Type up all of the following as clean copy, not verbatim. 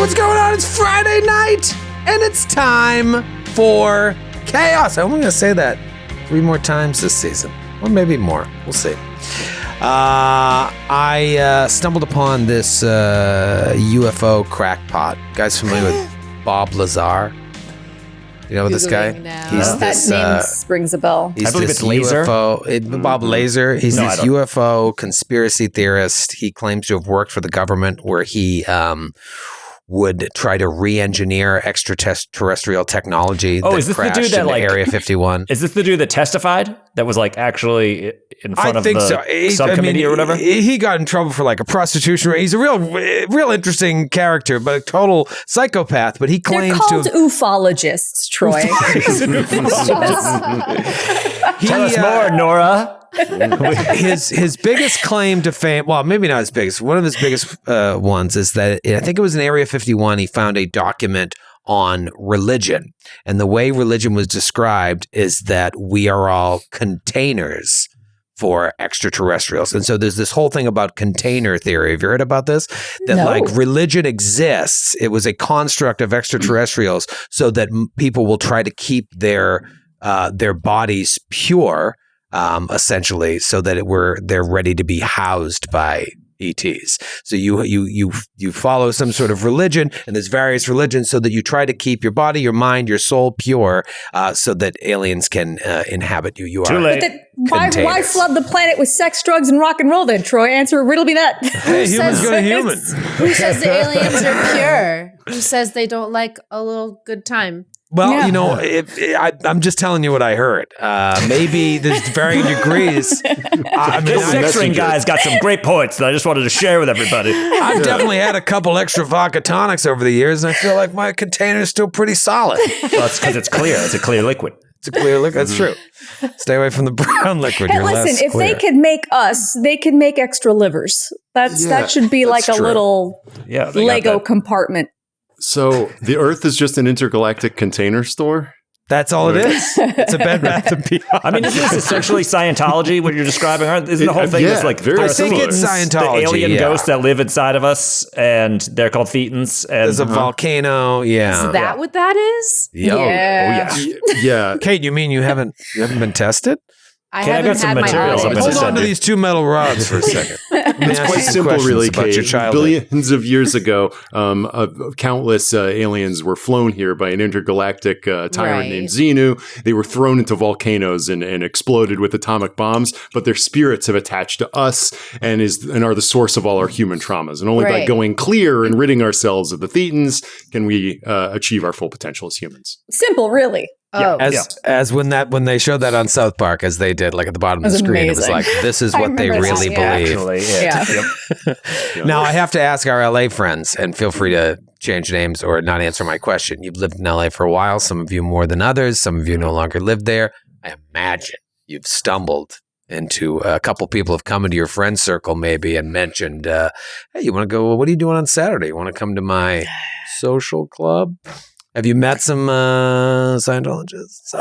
what's going on? It's Friday night, and it's time for chaos. I'm only going to say that 3 more times this season, or maybe more. We'll see. I stumbled upon this UFO crackpot. You guys familiar with Bob Lazar? You know this guy? Now. He's this, that name rings a bell. He's I believe this it's Laser. UFO, Bob Laser. He's this UFO conspiracy theorist. He claims to have worked for the government where he would try to re-engineer extraterrestrial technology that is this crashed the dude that, into like, Area 51. Is this the dude that testified? That was like actually in front of the subcommittee or whatever? He got in trouble for like a prostitution ring. He's a real interesting character, but a total psychopath. But he claims They're called ufologists, Troy. Tell us more, Noura. his biggest claim to fame, well, maybe not his biggest, one of his biggest ones is that I think it was in Area 51, he found a document on religion. And the way religion was described is that we are all containers for extraterrestrials. And so there's this whole thing about container theory. Have you heard about this? That like religion exists. It was a construct of extraterrestrials so that people will try to keep their bodies pure, essentially, so that they're ready to be housed by ETs. So you follow some sort of religion, and there's various religions, so that you try to keep your body, your mind, your soul pure, so that aliens can inhabit you. You Too are late. Why flood the planet with sex, drugs, and rock and roll then, Troy? Riddle me that. Hey, humans go to humans. Who says the aliens are pure? Who says they don't like a little good time? Well, you know, I'm just telling you what I heard. Maybe there's varying degrees. This sex ring guy's got some great points that I just wanted to share with everybody. I've definitely had a couple extra vodka tonics over the years, and I feel like my container is still pretty solid. Well, that's because it's clear. It's a clear liquid. It's a clear liquid. That's true. Stay away from the brown liquid. Hey, You're listen, less if clear. they could make us, they could make extra livers. That should be like a true. little Lego compartment. So the Earth is just an intergalactic container store? That's all it is. It's a Bed Bath & Beyond. I mean, isn't this essentially Scientology, what you're describing? Isn't the whole thing just like very I think similar. it's Scientology. the alien ghosts that live inside of us, and they're called thetans? And There's a volcano. Yeah. Is that what that is? Yeah. Kate, you mean you haven't been tested? I Okay, I haven't got some had my materials eyes. I'm gonna Hold on send to you. these 2 metal rods for a second. It's quite simple, really, about your Kate. childhood. Billions of years ago, countless aliens were flown here by an intergalactic tyrant Right. named Xenu. They were thrown into volcanoes and exploded with atomic bombs, but their spirits have attached to us and are the source of all our human traumas. And only by Right. going clear and ridding ourselves of the thetans can we achieve our full potential as humans. Simple, really. Oh, As when they showed that on South Park, as they did, like at the bottom of the It was screen, it was amazing. like, this is I what they remember really that, believe. Actually, Yeah. Now, I have to ask our LA friends, and feel free to change names or not answer my question. You've lived in LA for a while, some of you more than others, some of you no longer live there. I imagine you've stumbled into a couple people have come into your friend circle maybe and mentioned, hey, you want to go, what are you doing on Saturday? You want to come to my social club? Have you met some Scientologists?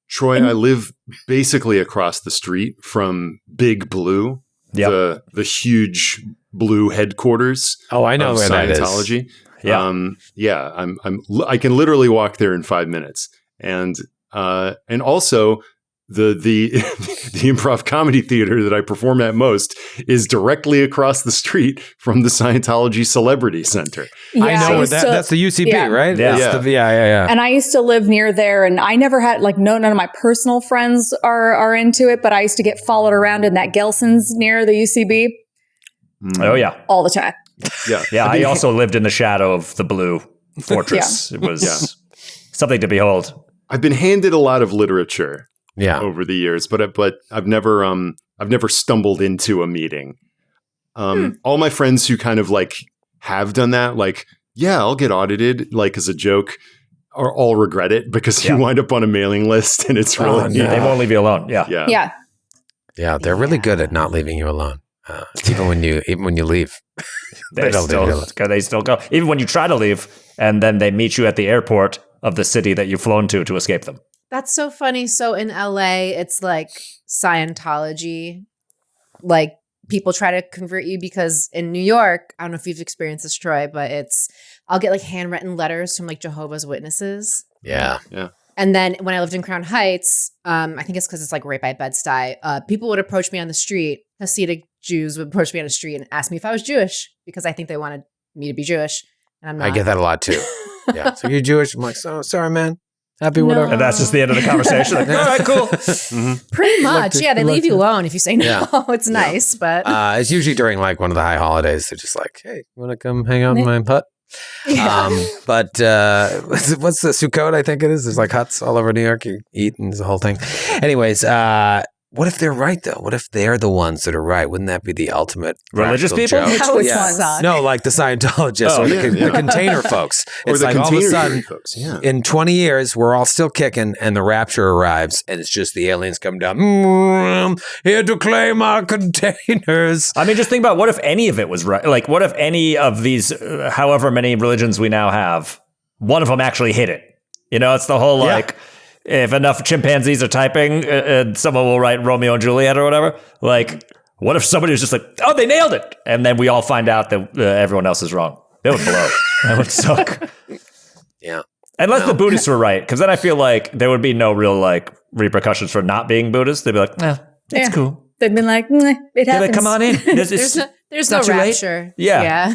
Troy, I live basically across the street from Big Blue, the huge blue headquarters. Oh, I know of where that is. Scientology. Yeah. I can literally walk there in 5 minutes, and also the improv comedy theater that I perform at most is directly across the street from the Scientology Celebrity Center. Yeah, I know where used to- that's the UCB, right? Yeah. That's yeah. And I used to live near there, and I never had none of my personal friends are into it, but I used to get followed around in that Gelson's near the UCB Oh, yeah. all the time. Yeah, I also lived in the shadow of the blue fortress. It was something to behold. I've been handed a lot of literature Yeah. over the years, but I've never stumbled into a meeting. All my friends who kind of like have done that, like, yeah, I'll get audited, like as a joke, are all regret it because you wind up on a mailing list and it's really They won't leave you alone. Yeah. Yeah, they're really good at not leaving you alone. Even when you leave. They still go. Even when you try to leave, and then they meet you at the airport of the city that you've flown to escape them. That's so funny. So in LA, it's like Scientology, like people try to convert you because in New York, I don't know if you've experienced this, Troy, but I'll get like handwritten letters from like Jehovah's Witnesses. Yeah. And then when I lived in Crown Heights, I think it's because it's like right by Bed-Stuy, people would approach me on the street. Hasidic Jews would approach me on the street and ask me if I was Jewish because I think they wanted me to be Jewish. And I'm not. I get that a lot too. Yeah. So you're Jewish? I'm like, so sorry, man. Happy whatever. And that's just the end of the conversation. Like, all right, cool. Pretty much. Yeah, they leave you alone if you say no. Yeah. It's nice, but It's usually during like one of the high holidays. They're just like, hey, you want to come hang out in my hut? But what's the Sukkot? I think it is. There's like huts all over New York. You eat and it's the whole thing. Anyways, what if they're right though? What if they're the ones that are right? Wouldn't that be the ultimate Religious practical people? joke? Which yeah. ones? No, like the Scientologists or the container folks. Or It's the like all of a container sudden, folks. Yeah. in 20 years, we're all still kicking, and the rapture arrives, and it's just the aliens come down, here to claim our containers. I mean, just think about what if any of it was right? Like, what if any of these, however many religions we now have, one of them actually hit it? You know, it's the whole like, if enough chimpanzees are typing, someone will write Romeo and Juliet or whatever. Like, what if somebody was just like, oh, they nailed it? And then we all find out that everyone else is wrong. That would blow. That would suck. Yeah. Unless the Buddhists were right, because then I feel like there would be no real like repercussions for not being Buddhist. They'd be like, nah, it's cool. They've been like, it They're happens. like, come on in. there's no not too late. rapture. Yeah.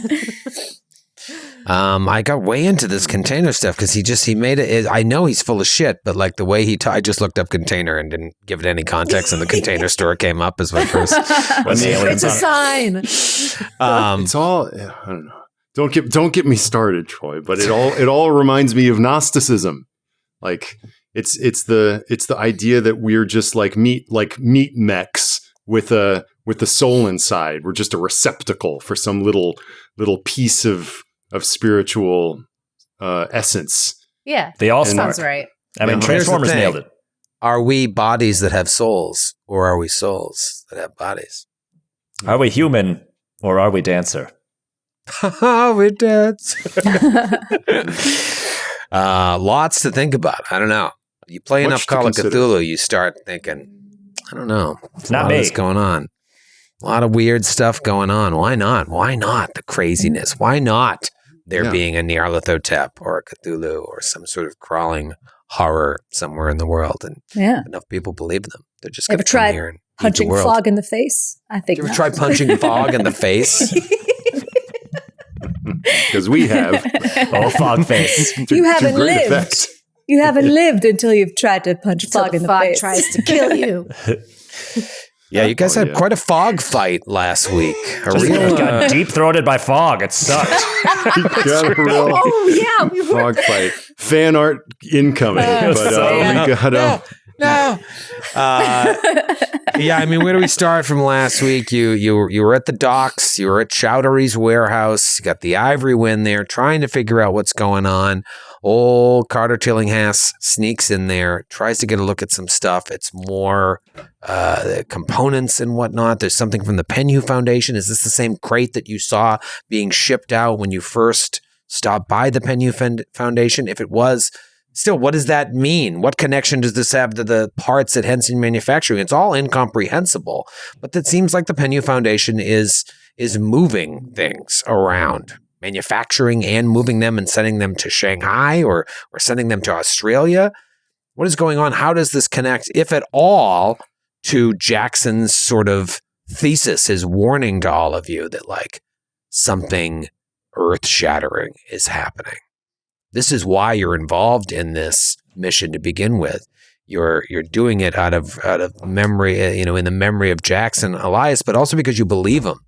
I got way into this container stuff because he made it. I know he's full of shit, but like the way I just looked up container and didn't give it any context, and the container store came up as my first. It's a sign. It's all I don't know. Don't get me started, Troy. But it all reminds me of Gnosticism. Like it's the idea that we're just like meat mechs with a soul inside. We're just a receptacle for some little piece of spiritual essence. Yeah. They all sounds right. I mean, Here's the Transformers thing. nailed it. Are we bodies that have souls, or are we souls that have bodies? Are we human or are we dancer? We dance. Lots to think about. I don't know. You play Much enough to Call of consider. Cthulhu, you start thinking, I don't know. There's a Not lot me. of this going on. A lot of weird stuff going on. Why not? Why not the craziness? Why not there being a Nyarlathotep or a Cthulhu or some sort of crawling horror somewhere in the world? And enough people believe them. They're just going Ever to come tried here and eat the punching world. fog in the face? I think You ever not. try punching fog in the face? Because we have Oh, fog face. You haven't great lived. effect. You haven't lived until you've tried to punch Till fog in the fog face. tries to kill you. Yeah, you guys Oh, had yeah. quite a fog fight last week. A Just real, got deep throated by fog. It sucked. Got a real Oh yeah, we were. fog fight. Fan art incoming. But we got No. Yeah, I mean, where do we start from last week? You were at the docks. You were at Chowdhury's warehouse. You got the Ivory Wind there, trying to figure out what's going on. Old Carter Tillinghast sneaks in there, tries to get a look at some stuff. It's more components and whatnot. There's something from the Penhew Foundation. Is this the same crate that you saw being shipped out when you first stopped by the Penhew Foundation? If it was, still, what does that mean? What connection does this have to the parts at Henson Manufacturing? It's all incomprehensible, but it seems like the Penhew Foundation is moving things around, manufacturing and moving them and sending them to Shanghai or sending them to Australia. What is going on? How does this connect, if at all, to Jackson's sort of thesis, his warning to all of you that like something earth-shattering is happening? This is why you're involved in this mission to begin with. You're doing it out of memory, in the memory of Jackson Elias, but also because you believe him.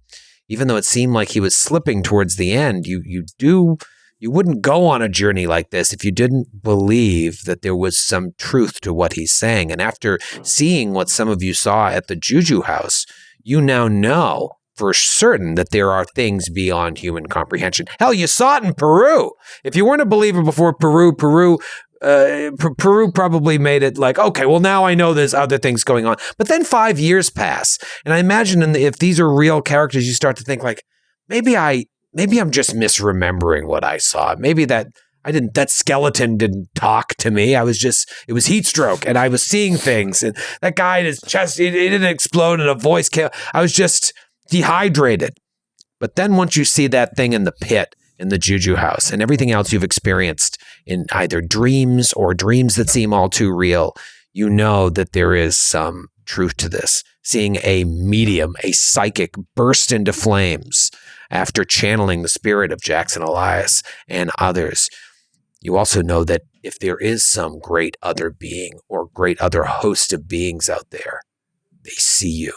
Even though it seemed like he was slipping towards the end, you wouldn't go on a journey like this if you didn't believe that there was some truth to what he's saying. And after seeing what some of you saw at the Juju house, you now know for certain that there are things beyond human comprehension. Hell, you saw it in Peru. If you weren't a believer before Peru probably made it like, okay, well, now I know there's other things going on. But then 5 years pass. And I imagine if these are real characters, you start to think like, maybe I'm just misremembering what I saw. Maybe that skeleton didn't talk to me. It was heat stroke and I was seeing things. And that guy in his chest, he didn't explode and a voice came. dehydrated. But then once you see that thing in the pit, in the Juju house, and everything else you've experienced in either dreams or dreams that seem all too real, you know that there is some truth to this. Seeing a medium, a psychic, burst into flames after channeling the spirit of Jackson Elias and others. You also know that if there is some great other being or great other host of beings out there, they see you.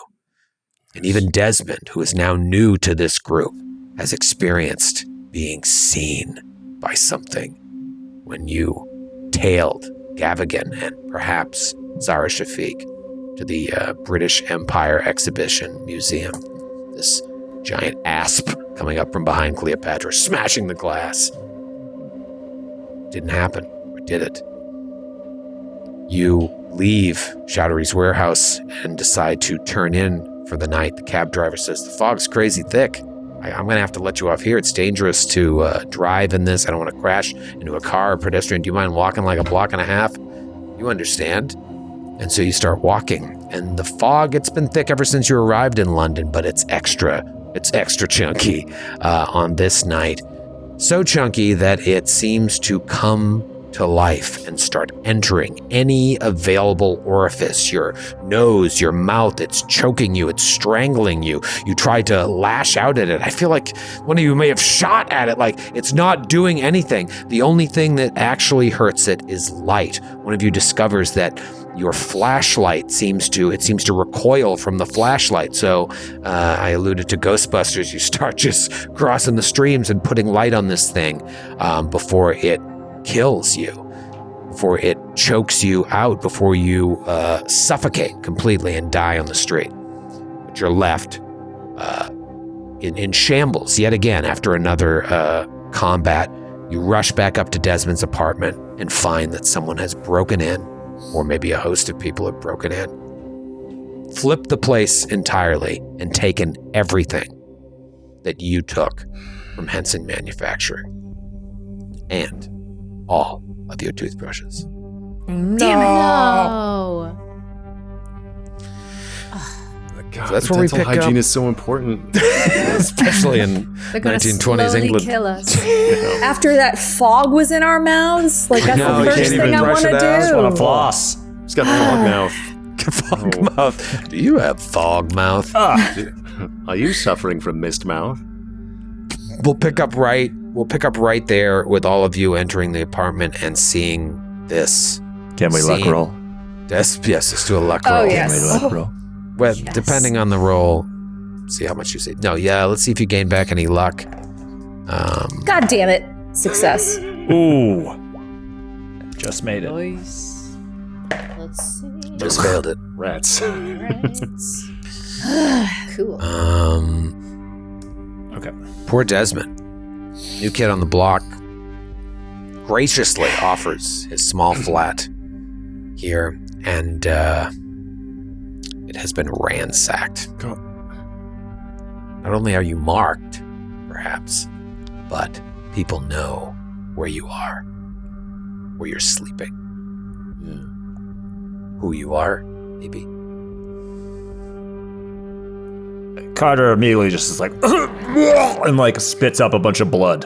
And even Desmond, who is now new to this group, has experienced being seen by something when you tailed Gavigan and perhaps Zara Shafiq to the British Empire Exhibition Museum. This giant asp coming up from behind Cleopatra, smashing the glass. Didn't happen, or did it? You leave Shoutery's warehouse and decide to turn in for the night. The cab driver says, the fog's crazy thick. I'm going to have to let you off here. It's dangerous to drive in this. I don't want to crash into a car or pedestrian. Do you mind walking like a block and a half? You understand. And so you start walking. And the fog, it's been thick ever since you arrived in London, but it's extra chunky on this night. So chunky that it seems to come to life and start entering any available orifice. Your nose, your mouth, it's choking you, it's strangling you. You try to lash out at it. I feel like one of you may have shot at it, like it's not doing anything. The only thing that actually hurts it is light. One of you discovers that your flashlight seems to recoil from the flashlight. So I alluded to Ghostbusters. You start just crossing the streams and putting light on this thing before it kills you, before it chokes you out, before you suffocate completely and die on the street. But you're left in shambles yet again after another combat. You rush back up to Desmond's apartment and find that someone has broken in, or maybe a host of people have broken in, flipped the place entirely and taken everything that you took from Henson Manufacturing and all of your toothbrushes. No. God, So that's where we dental pick hygiene up. is so important. Especially in They're gonna 1920s slowly England. kill us. After that fog was in our mouths, like that's No, the you first can't thing even I brush want to it out. Just want to do. floss. He's got fog mouth. Fog mouth. Do you have fog mouth? Are you suffering from mist mouth? We'll pick up right there with all of you entering the apartment and seeing this. Can we luck Scene. roll? Yes, let's do a luck Oh, roll. yes. Can we luck roll? Well, Yes. depending on the roll, see how much you see. No, yeah, let's see if you gain back any luck. God damn it. Success. Ooh. Just made it. Nice. Let's see. Just failed it. Rats. Cool. Okay. Poor Desmond. New kid on the block graciously offers his small flat here, and it has been ransacked. God. Not only are you marked, perhaps, but people know where you are, where you're sleeping, who you are, maybe. Carter immediately just is like, and like spits up a bunch of blood.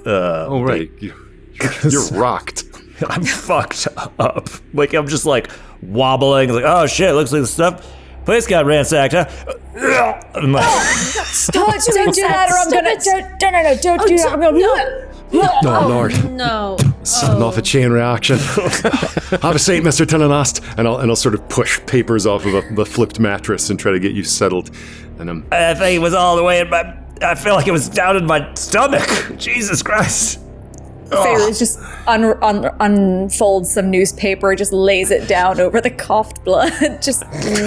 Oh, right. You're rocked. I'm fucked up. Like, I'm just like wobbling. Like, oh shit, looks like the stuff. Place got ransacked, huh? I'm like, Don't do that or I'm gonna. Don't do that. I'm gonna. Oh, Lord. No. Setting off a chain reaction. Have a seat, Mr. Tillinast. And I'll sort of push papers off of a flipped mattress and try to get you settled. And I think it was all the way in my. I feel like it was down in my stomach. Jesus Christ. Feyre just unfolds some newspaper, just lays it down over the coughed blood. Just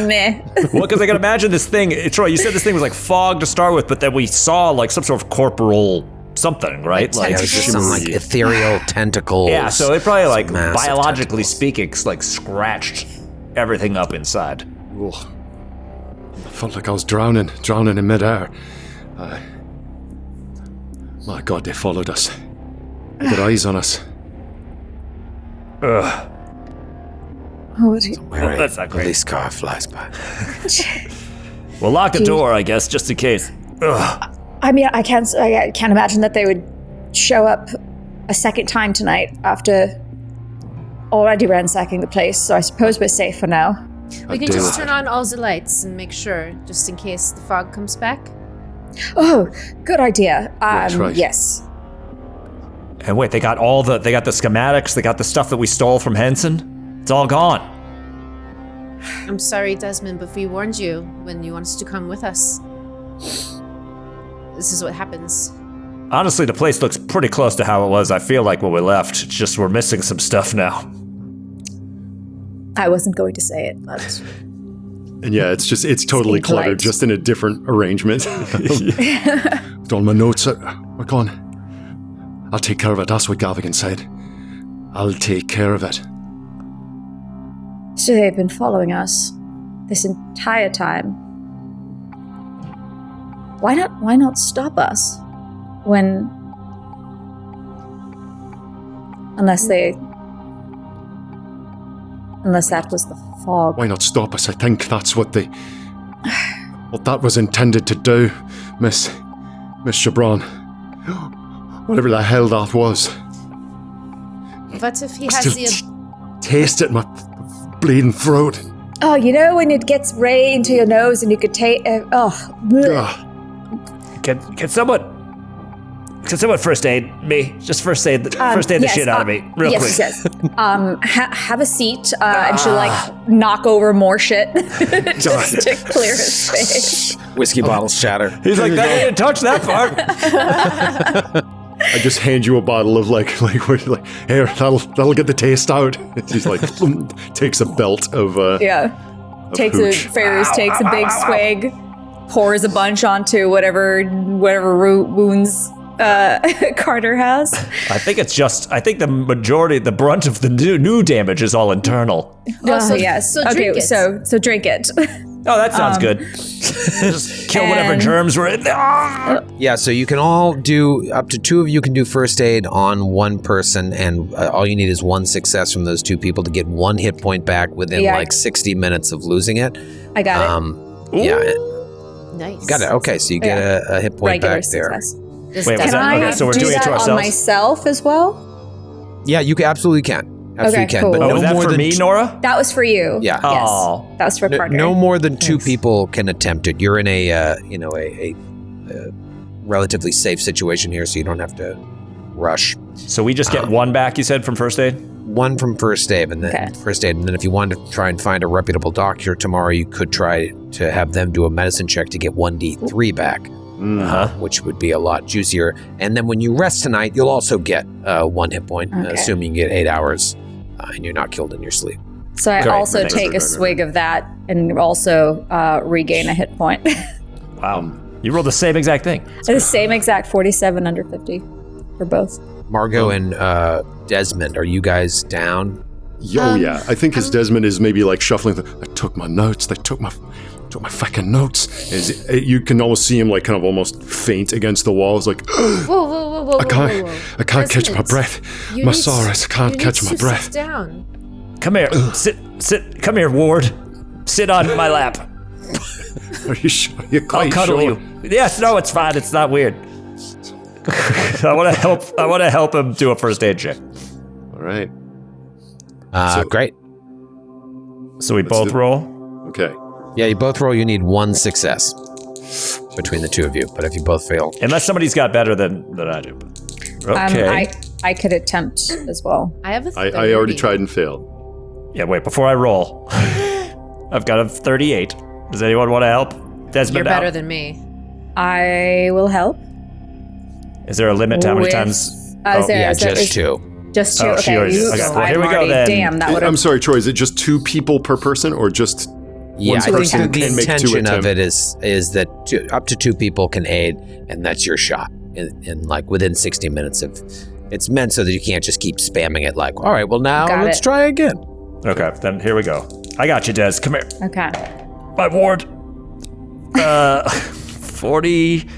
meh. Well, because I can imagine this thing. Troy, you said this thing was like fog to start with, but then we saw like some sort of corporal something, right? Yeah, it was just some like ethereal tentacles. Yeah, so it probably like massive biologically tentacles. speaking, like scratched everything up inside. I felt like I was drowning in midair. My God, they followed us. They got eyes on us. Ugh. Oh, what do you- Where That's not great. police car flies by. We'll lock the door, I guess, just in case. Ugh. I mean, I can't imagine that they would show up a second time tonight after already ransacking the place, so I suppose we're safe for now. We can just turn on all the lights and make sure, just in case the fog comes back. Oh, good idea. That's right. Yes. And wait, they got the schematics, they got the stuff that we stole from Henson. It's all gone. I'm sorry, Desmond, but we warned you when you wanted to come with us. This is what happens. Honestly, the place looks pretty close to how it was, I feel like, when we left. It's just we're missing some stuff now. I wasn't going to say it, but... And yeah, it's totally cluttered, just in a different arrangement. All my notes are gone. I'll take care of it. That's what Gavigan said. I'll take care of it. So they've been following us this entire time. Why not stop us? Unless that was the fog. Why not stop us? I think that's what that was intended to do, Miss Chabron. Whatever the hell that was. What if he I has still taste it in my bleeding throat. Oh, you know when it gets right into your nose and you could take... Can someone first aid me? Just first aid the shit out of me, real quick. Yes. Have a seat, and she'll knock over more shit just to clear his face. Whiskey bottles shatter. He's like, I didn't touch that part. I just hand you a bottle of like here, that'll get the taste out. He's like takes a belt of Ferris takes a big swig, pours a bunch onto whatever wounds Carter has. I think the brunt of the new damage is all internal. Yes. So okay, drink it. so drink it. Oh, that sounds good. Just kill whatever germs were in there. Yeah, so you can all do, up to 2 of you can do first aid on one person, and all you need is 1 success from those 2 people to get 1 hit point back within 60 minutes of losing it. I got it. Yeah. Nice. You got it. Okay, so you get a hit point Regular back success. there. Wait, Can I so we're do doing it that to on ourselves? myself as well? Yeah, you absolutely can. Absolutely can. cool. But Oh, no was that more for than me, Noura? That was for you. Yeah. Yes. Oh. That was for Carter. No more than 2 people can attempt it. You're in a relatively safe situation here, so you don't have to rush. So we just get 1 back, you said, from first aid? 1 from first aid, and then if you wanted to try and find a reputable doctor tomorrow, you could try to have them do a medicine check to get 1d3 back, which would be a lot juicier. And then when you rest tonight, you'll also get 1 hit point, assuming you get 8 hours and you're not killed in your sleep. So I also take a swig of that and also regain a hit point. Wow. You rolled the same exact thing. The same exact 47 under 50 for both. Margot and Desmond, are you guys down? Yeah. I think as Desmond is maybe like shuffling. I took my notes. They took my fucking notes. You can almost see him like kind of almost faint against the walls, like Whoa. I can't catch my breath. My sorrows. I can't catch my breath. Sit down. Come here. Sit. Come here, Ward. Sit on my lap. Are you sure? You're I'll quite cuddle sure? you. Yes, no, it's fine. It's not weird. I want to help him do a first aid check. all right. Great. So we both roll? Okay. Yeah, you both roll. You need 1 success between the 2 of you, but if you both fail... Unless somebody's got better than I do. Okay. I could attempt as well. I have a 30. I already tried and failed. Yeah, wait, before I roll, I've got a 38. Does anyone want to help? Desmond, You're better than me. I will help. Is there a limit to how many times? just 2. Just 2. Oh, okay. yours. Okay, well, here we go then. Damn, that would have... I'm sorry, Troy. Is it just 2 people per person, or just Yeah, one I think person the can make 2 intention of attempts? it is that up to 2 people can aid, and that's your shot. In like within 60 minutes of... It's meant so that you can't just keep spamming it like, all right, well now let's try again. Okay, then here we go. I got you, Des. Come here. Okay. My ward. 40.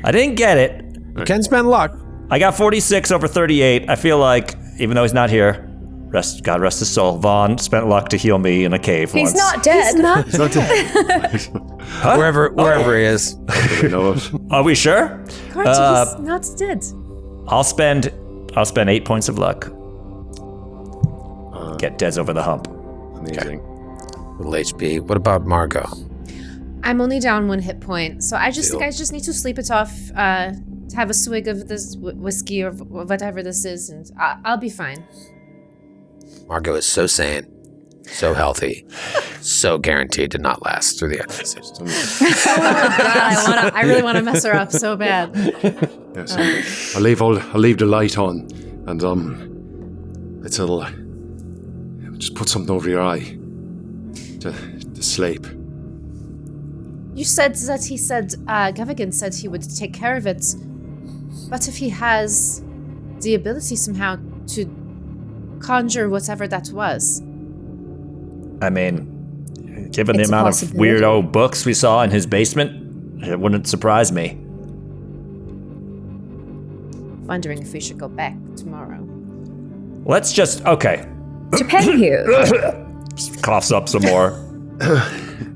I didn't get it. You can spend luck. I got 46 over 38. I feel like, even though he's not here, God rest his soul. Vaughn spent luck to heal me in a cave once. He's not dead. It's not dead. Huh? Wherever he is. We know of. Are we sure? He's not dead. I'll spend 8 points of luck. Get Dez over the hump. Amazing. Little HP. What about Margot? I'm only down 1 hit point, so I just think I just need to sleep it off, to have a swig of this whiskey or whatever this is, and I'll be fine. Margot is so sane, so healthy, so guaranteed to not last through the end of the season. God, I really want to mess her up so bad. Yes, I'll leave the light on, and it'll just put something over your eye to sleep. You said that Gavigan said he would take care of it, but if he has the ability somehow to conjure whatever that was. I mean, given the It's a amount of possibility. weirdo books we saw in his basement, it wouldn't surprise me. Wondering if we should go back tomorrow. Okay. To pay you. Coughs up some more.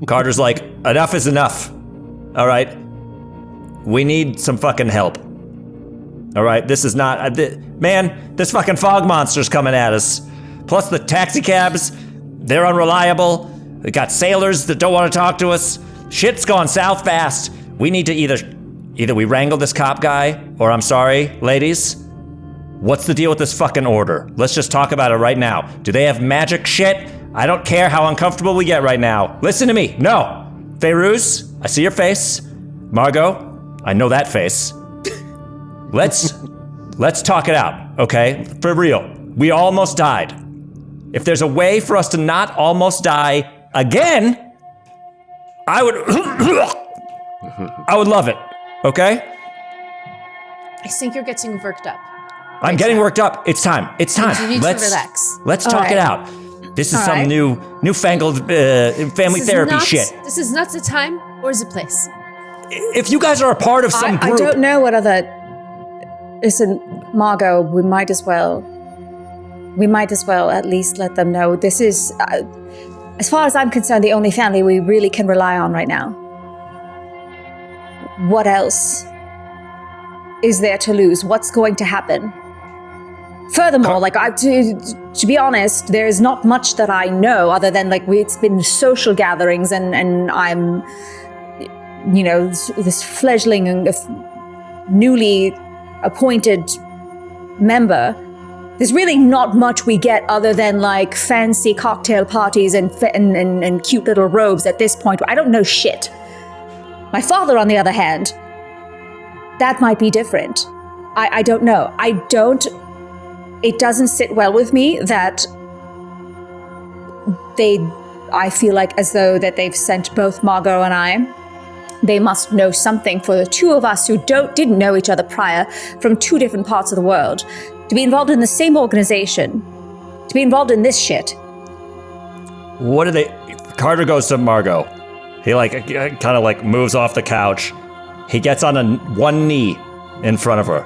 Carter's like, enough is enough. All right. We need some fucking help. All right. This is not... man, this fucking fog monster's coming at us. Plus the taxi cabs, they're unreliable. We got sailors that don't want to talk to us. Shit's gone south fast. We need to either we wrangle this cop guy, or I'm sorry, ladies, what's the deal with this fucking order? Let's just talk about it right now. Do they have magic shit? I don't care how uncomfortable we get right now. Listen to me. No. Feyruz, I see your face. Margot, I know that face. Let's talk it out, okay? For real. We almost died. If there's a way for us to not almost die again, I would love it, okay? I think you're getting worked up. I'm getting worked up. It's time. It's time. You need to relax. Let's All talk right. it out. This is All some right. newfangled family therapy shit. This is not the time or the place. If you guys are a part of some I group, don't know what other... Listen, Margot, we might as well at least let them know this is, as far as I'm concerned, the only family we really can rely on right now. What else is there to lose? What's going to happen? Furthermore, to be honest, there's not much that I know other than it's been social gatherings and I'm, this fledgling, newly appointed member. There's really not much we get other than fancy cocktail parties and cute little robes at this point. I don't know shit. My father, on the other hand, that might be different. I don't know. It doesn't sit well with me that I feel as though that they've sent both Margot and I. They must know something for the two of us who didn't know each other prior from two different parts of the world. To be involved in the same organization, to be involved in this shit. what do they... Carter goes to Margot. He kind of moves off the couch. He gets on one knee in front of her.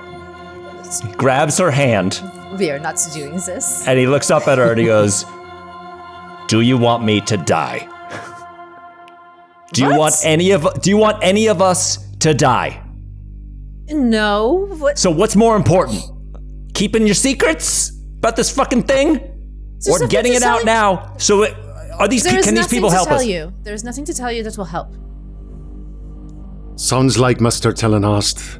He grabs her hand. We are not doing this. And he looks up at her and he goes, "Do you want me to die? Do you want any of us to die?" No. What? So what's more important? Keeping your secrets about this fucking thing? Or something getting to it out tell now? So can these people help us? There's nothing to tell you that will help. Sounds like Mr. Tillenhast.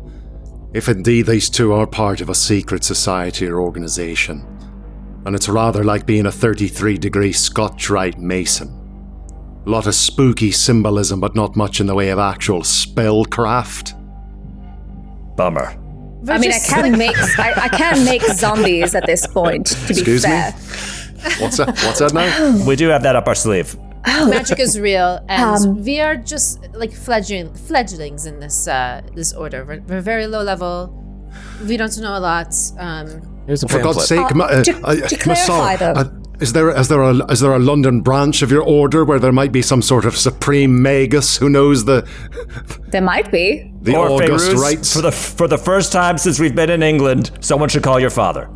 If indeed these two are part of a secret society or organization. And it's rather like being a 33-degree Scotch Rite Mason. A lot of spooky symbolism, but not much in the way of actual spellcraft. Bummer. I mean, I can make zombies at this point, to be Excuse me? fair. What's that now? We do have that up our sleeve. Magic is real, and we are just fledglings in this order. We're very low level. We don't know a lot. Here's a For God's pamphlet. sake, to clarify, though. is there a London branch of your order where there might be some sort of supreme magus who knows the There might be. august Feyruz, rites? for the first time since we've been in England, someone should call your father.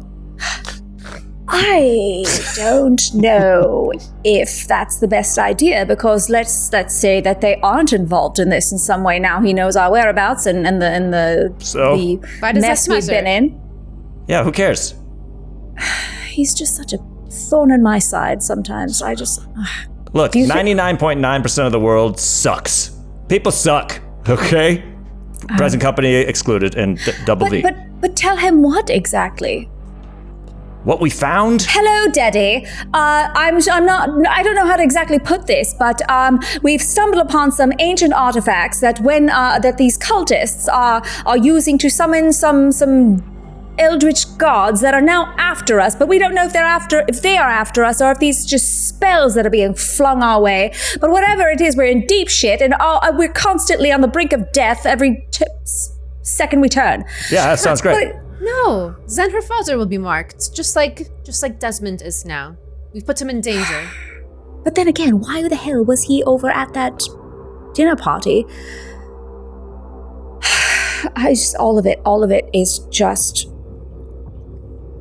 I don't know if that's the best idea, because let's say that they aren't involved in this in some way. Now he knows our whereabouts and the Why does mess that we've matter? been in. Yeah, who cares? He's just such a thorn in my side sometimes. I just... Look, 99.9% of the world sucks. People suck, okay? Present company excluded and double V. But tell him what exactly? What we found? Hello, Daddy. I don't know how to exactly put this, but we've stumbled upon some ancient artifacts that that these cultists are using to summon some eldritch gods that are now after us, but we don't know if they are after us or if these are just spells that are being flung our way. But whatever it is, we're in deep shit, and we're constantly on the brink of death every second we turn. Yeah, that sounds great. No, Zen, her father will be marked, just like Desmond is now. We've put him in danger. But then again, why the hell was he over at that dinner party? All of it is just...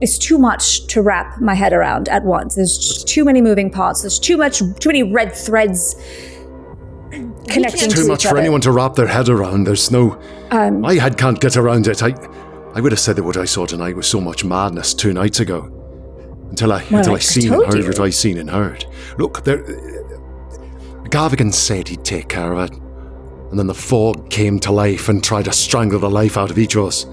It's too much to wrap my head around at once. There's just too many moving parts. There's too many red threads connecting to each other. Too much for anyone to wrap their head around. There's no... my head can't get around it. I would have said that what I saw tonight was so much madness 2 nights ago. Until I seen and heard what I seen and heard. Look, Gavigan said he'd take care of it. And then the fog came to life and tried to strangle the life out of each of us.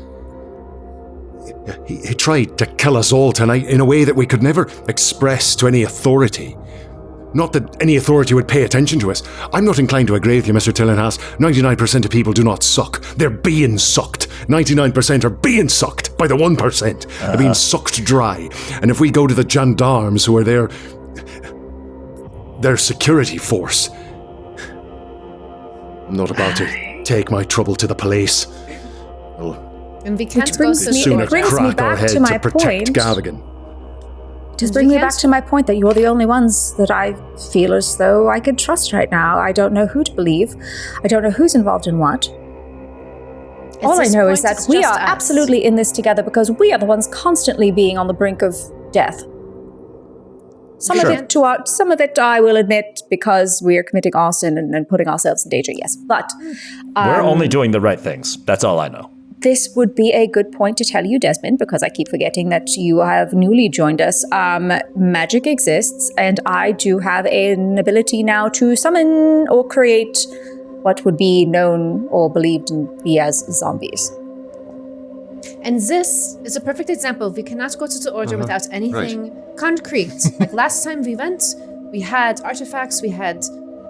He tried to kill us all tonight in a way that we could never express to any authority. Not that any authority would pay attention to us. I'm not inclined to agree with you, Mr. Tillinghast. 99% of people do not suck. They're being sucked. 99% are being sucked by the 1%. They're being sucked dry. And if we go to the gendarmes, who are their security force, I'm not about to take my trouble to the police. And we can't go brings to me- the Sooner it brings me crack our back heads to my to protect point. Gavigan. Just bring me back to my point that you're the only ones that I feel as though I could trust right now. I don't know who to believe. I don't know who's involved in what. All I know is that we are absolutely in this together because we are the ones constantly being on the brink of death. Some of it I will admit because we are committing arson and putting ourselves in danger, yes. But We're only doing the right things. That's all I know. this would be a good point to tell you, Desmond, because I keep forgetting that you have newly joined us. Magic exists, and I do have an ability now to summon or create what would be known or believed to be as zombies. And this is a perfect example. We cannot go to the Order without anything concrete. Like last time we went, we had artifacts, we had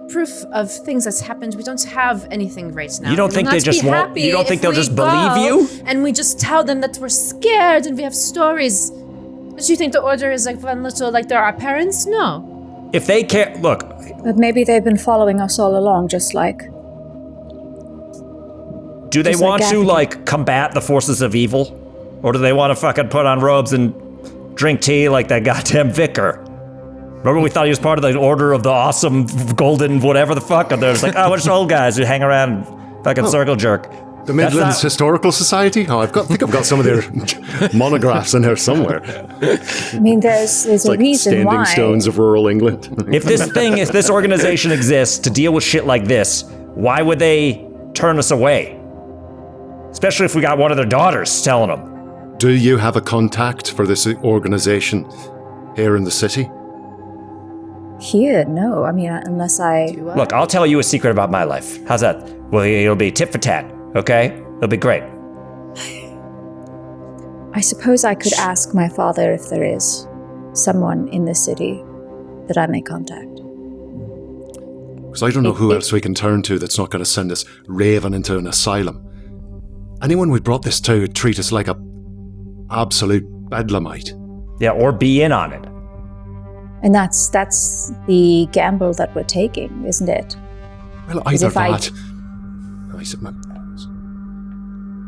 proof of things that's happened. We don't have anything right now. You don't think they just won't? You don't think they'll just believe you? And we just tell them that we're scared and we have stories. But you think the Order is like one little, like they're our parents? No. If they care, look. But maybe they've been following us all along, just like... Do they Just want like to, Gaffney. like, combat the forces of evil? Or do they want to fucking put on robes and drink tea like that goddamn vicar? Remember we thought he was part of the Order of the Awesome Golden whatever the fuck, and they're just like, oh, we're just old guys who hang around and fucking circle jerk. The Midlands Historical Society? Oh, I think I've got some of their monographs in there somewhere. I mean, there's It's a like reason Standing why. Stones of rural England. If this organization exists to deal with shit like this, why would they turn us away? Especially if we got one of their daughters telling them. Do you have a contact for this organization here in the city? Here, no. I mean, unless I... Look, I'll tell you a secret about my life. How's that? Well, it'll be tit for tat, okay? It'll be great. I suppose I could ask my father if there is someone in the city that I may contact. Because I don't know who else we can turn to that's not going to send us raving into an asylum. Anyone we brought this to would treat us like a absolute bedlamite. Yeah, or be in on it. And that's the gamble that we're taking, isn't it? Well, either if I- that...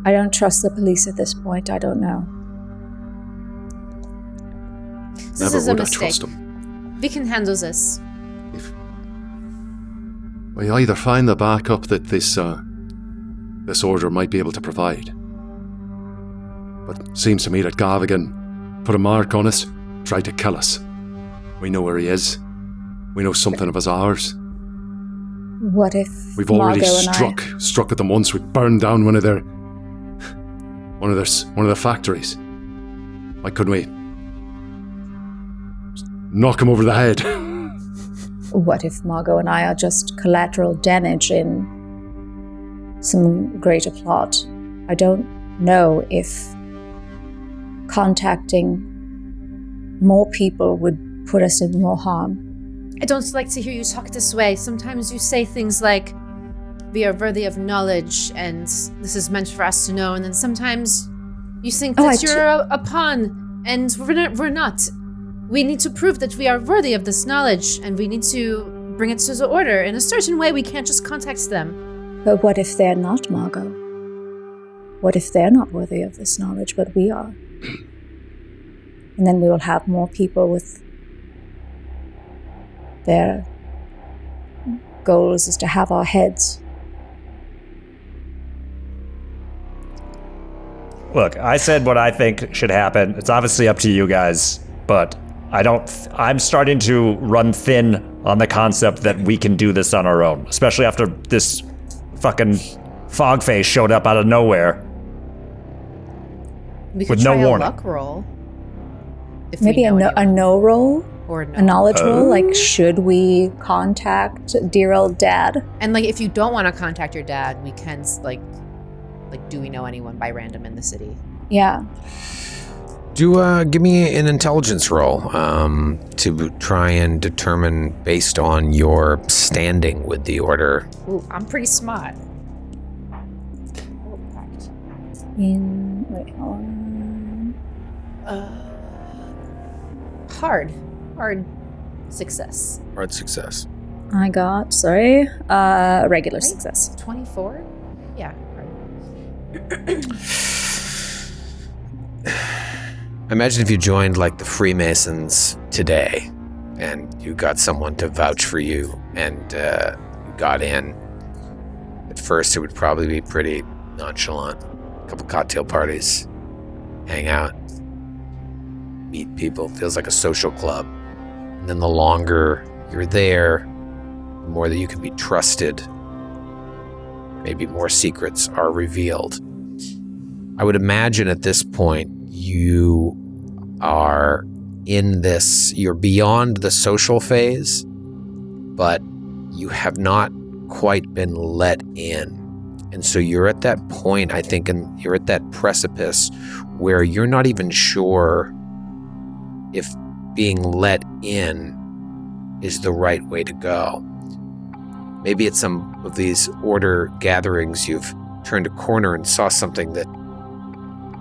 I don't trust the police at this point. I don't know. This Never is a would I mistake. trust them. We can handle this. We either find the backup that this order might be able to provide. But it seems to me that Gavigan put a mark on us, tried to kill us. We know where he is. We know something of his ours. What if We've already Margot and struck at them once. We burned down one of their factories. Why couldn't we knock him over the head? What if Margot and I are just collateral damage in some greater plot? I don't know if contacting more people would put us in more harm. I don't like to hear you talk this way. Sometimes you say things like, we are worthy of knowledge and this is meant for us to know. And then sometimes you think that you're a pawn and we're not. We need to prove that we are worthy of this knowledge and we need to bring it to the order. In a certain way, we can't just contact them. But what if they're not, Margot? What if they're not worthy of this knowledge, but we are? And then we will have more people with their goals is to have our heads. Look, I said what I think should happen. It's obviously up to you guys, but I'm starting to run thin on the concept that we can do this on our own, especially after this fucking fog face showed up out of nowhere. We could with try no warning. A luck roll. If Maybe we know a no roll? Or no. A knowledge roll? Like, should we contact dear old dad? And like, if you don't want to contact your dad, we can like, do we know anyone by random in the city? Yeah. Give me an intelligence roll to try and determine based on your standing with the order. Ooh, I'm pretty smart. Hard success. Hard success. I got, regular success. 24? Yeah. Imagine if you joined like the Freemasons today and you got someone to vouch for you and you got in. At first it would probably be pretty nonchalant. A couple cocktail parties, hang out, meet people, feels like a social club. And then the longer you're there, the more that you can be trusted. Maybe more secrets are revealed. I would imagine at this point you are in this, you're beyond the social phase, but you have not quite been let in. And so you're at that point, I think, and you're at that precipice where you're not even sure if being let in is the right way to go. Maybe at some of these order gatherings, you've turned a corner and saw something that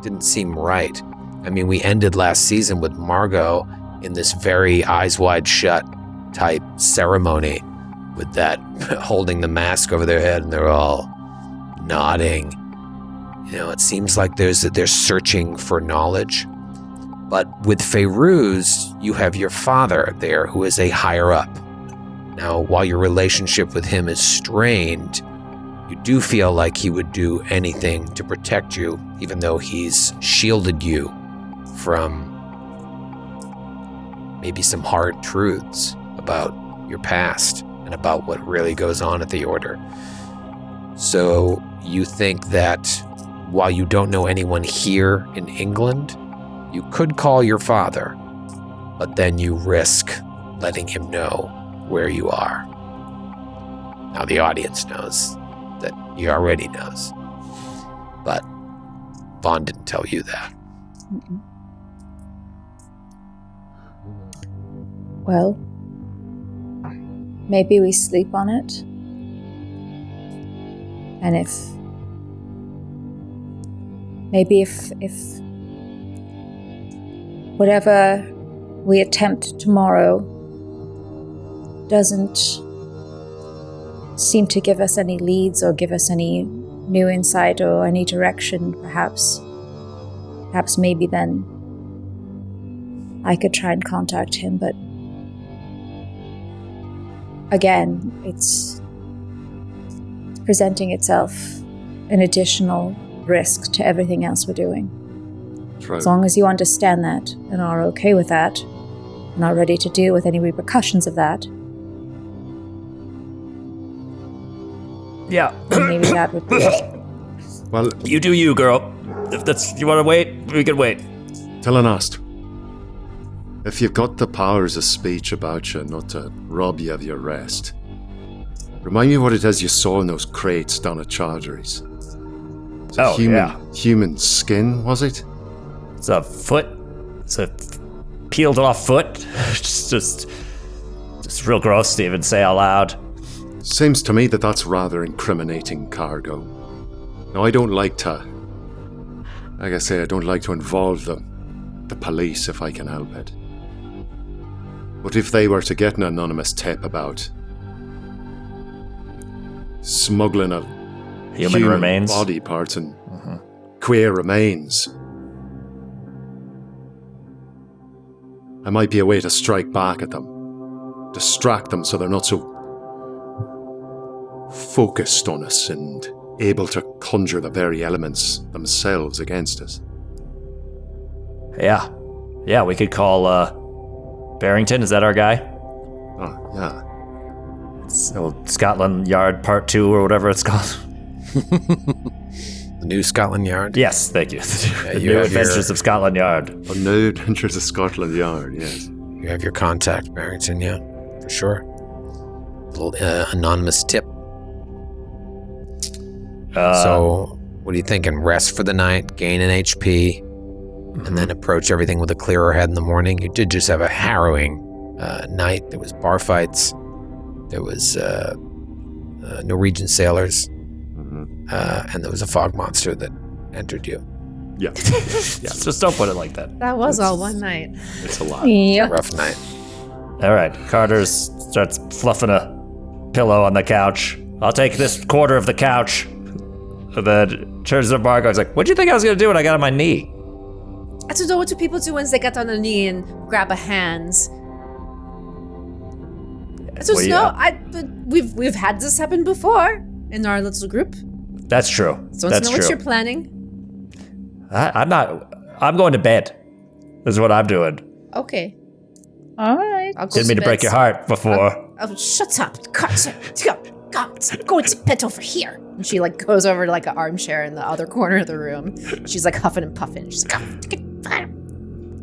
didn't seem right. I mean, we ended last season with Margot in this very eyes wide shut type ceremony with that holding the mask over their head and they're all nodding. You know, it seems like they're searching for knowledge. But with Feyruz, you have your father there who is a higher up. Now, while your relationship with him is strained, you do feel like he would do anything to protect you, even though he's shielded you from maybe some hard truths about your past and about what really goes on at the Order. So you think that while you don't know anyone here in England, you could call your father, but then you risk letting him know where you are. Now the audience knows that he already knows, but Vaughn didn't tell you that. Mm-mm. Well, maybe we sleep on it. And if whatever we attempt tomorrow doesn't seem to give us any leads or give us any new insight or any direction, perhaps maybe then I could try and contact him, but again, it's presenting itself an additional risk to everything else we're doing. That's right. As long as you understand that and are okay with that, not ready to deal with any repercussions of that. Yeah. Maybe that would be it. Well, You do you, girl. If that's you want to wait, we can wait. Telenost, if you've got the powers of speech about you not to rob you of your rest, remind me what it is you saw in those crates down at Chaudhry's. It's a human skin, was it? It's a foot. It's a peeled off foot. just real gross to even say out loud. Seems to me that that's rather incriminating cargo. Now, I don't like to... Like I say, I don't like to involve the police if I can help it. But if they were to get an anonymous tip about smuggling of Human remains? body parts and queer remains, I might be a way to strike back at them, distract them so they're not so focused on us and able to conjure the very elements themselves against us. Yeah. Yeah, we could call Barrington. Is that our guy? Oh, yeah. It's old Scotland Yard Part 2 or whatever it's called. The new Scotland Yard. Yes, thank you. The you New have Adventures of Scotland Yard. Oh, New Adventures of Scotland Yard, yes. You have your contact, Barrington, yeah, for sure. Little anonymous tip. So, what are you thinking? Rest for the night, gain an HP, and then approach everything with a clearer head in the morning. You did just have a harrowing night. There was bar fights. There was Norwegian sailors. And there was a fog monster that entered you. Yeah. Yeah, just don't put it like that. That was all one night. It's a lot. Yep. Rough night. All right, Carter starts fluffing a pillow on the couch. I'll take this quarter of the couch. And then turns to Margot. He's like, what'd you think I was going to do when I got on my knee? I don't know what do people do once they get on their knee and grab a hands. I just know. We've had this happen before in our little group. That's true. So That's know true. what you're planning. I'm going to bed. This is what I'm doing. Okay. All right. I'll go Didn't mean to bed. break your heart before. Oh, shut up. Go to bed over here. And she like goes over to like an armchair in the other corner of the room. She's like huffing and puffing. She's like,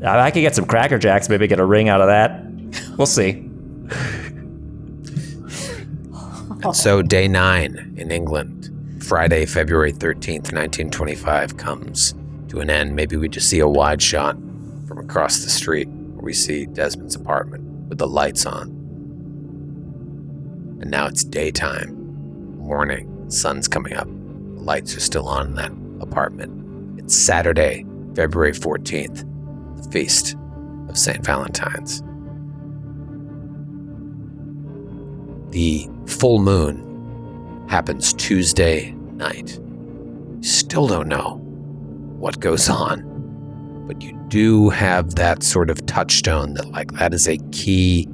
I could get some Cracker Jacks, maybe get a ring out of that. We'll see. So day 9 in England, Friday, February 13th, 1925 comes to an end. Maybe we just see a wide shot from across the street where we see Desmond's apartment with the lights on. And now it's daytime, morning, sun's coming up. The lights are still on in that apartment. It's Saturday, February 14th, the feast of St. Valentine's. The full moon happens Tuesday night. You still don't know what goes on, but you do have that sort of touchstone that is a key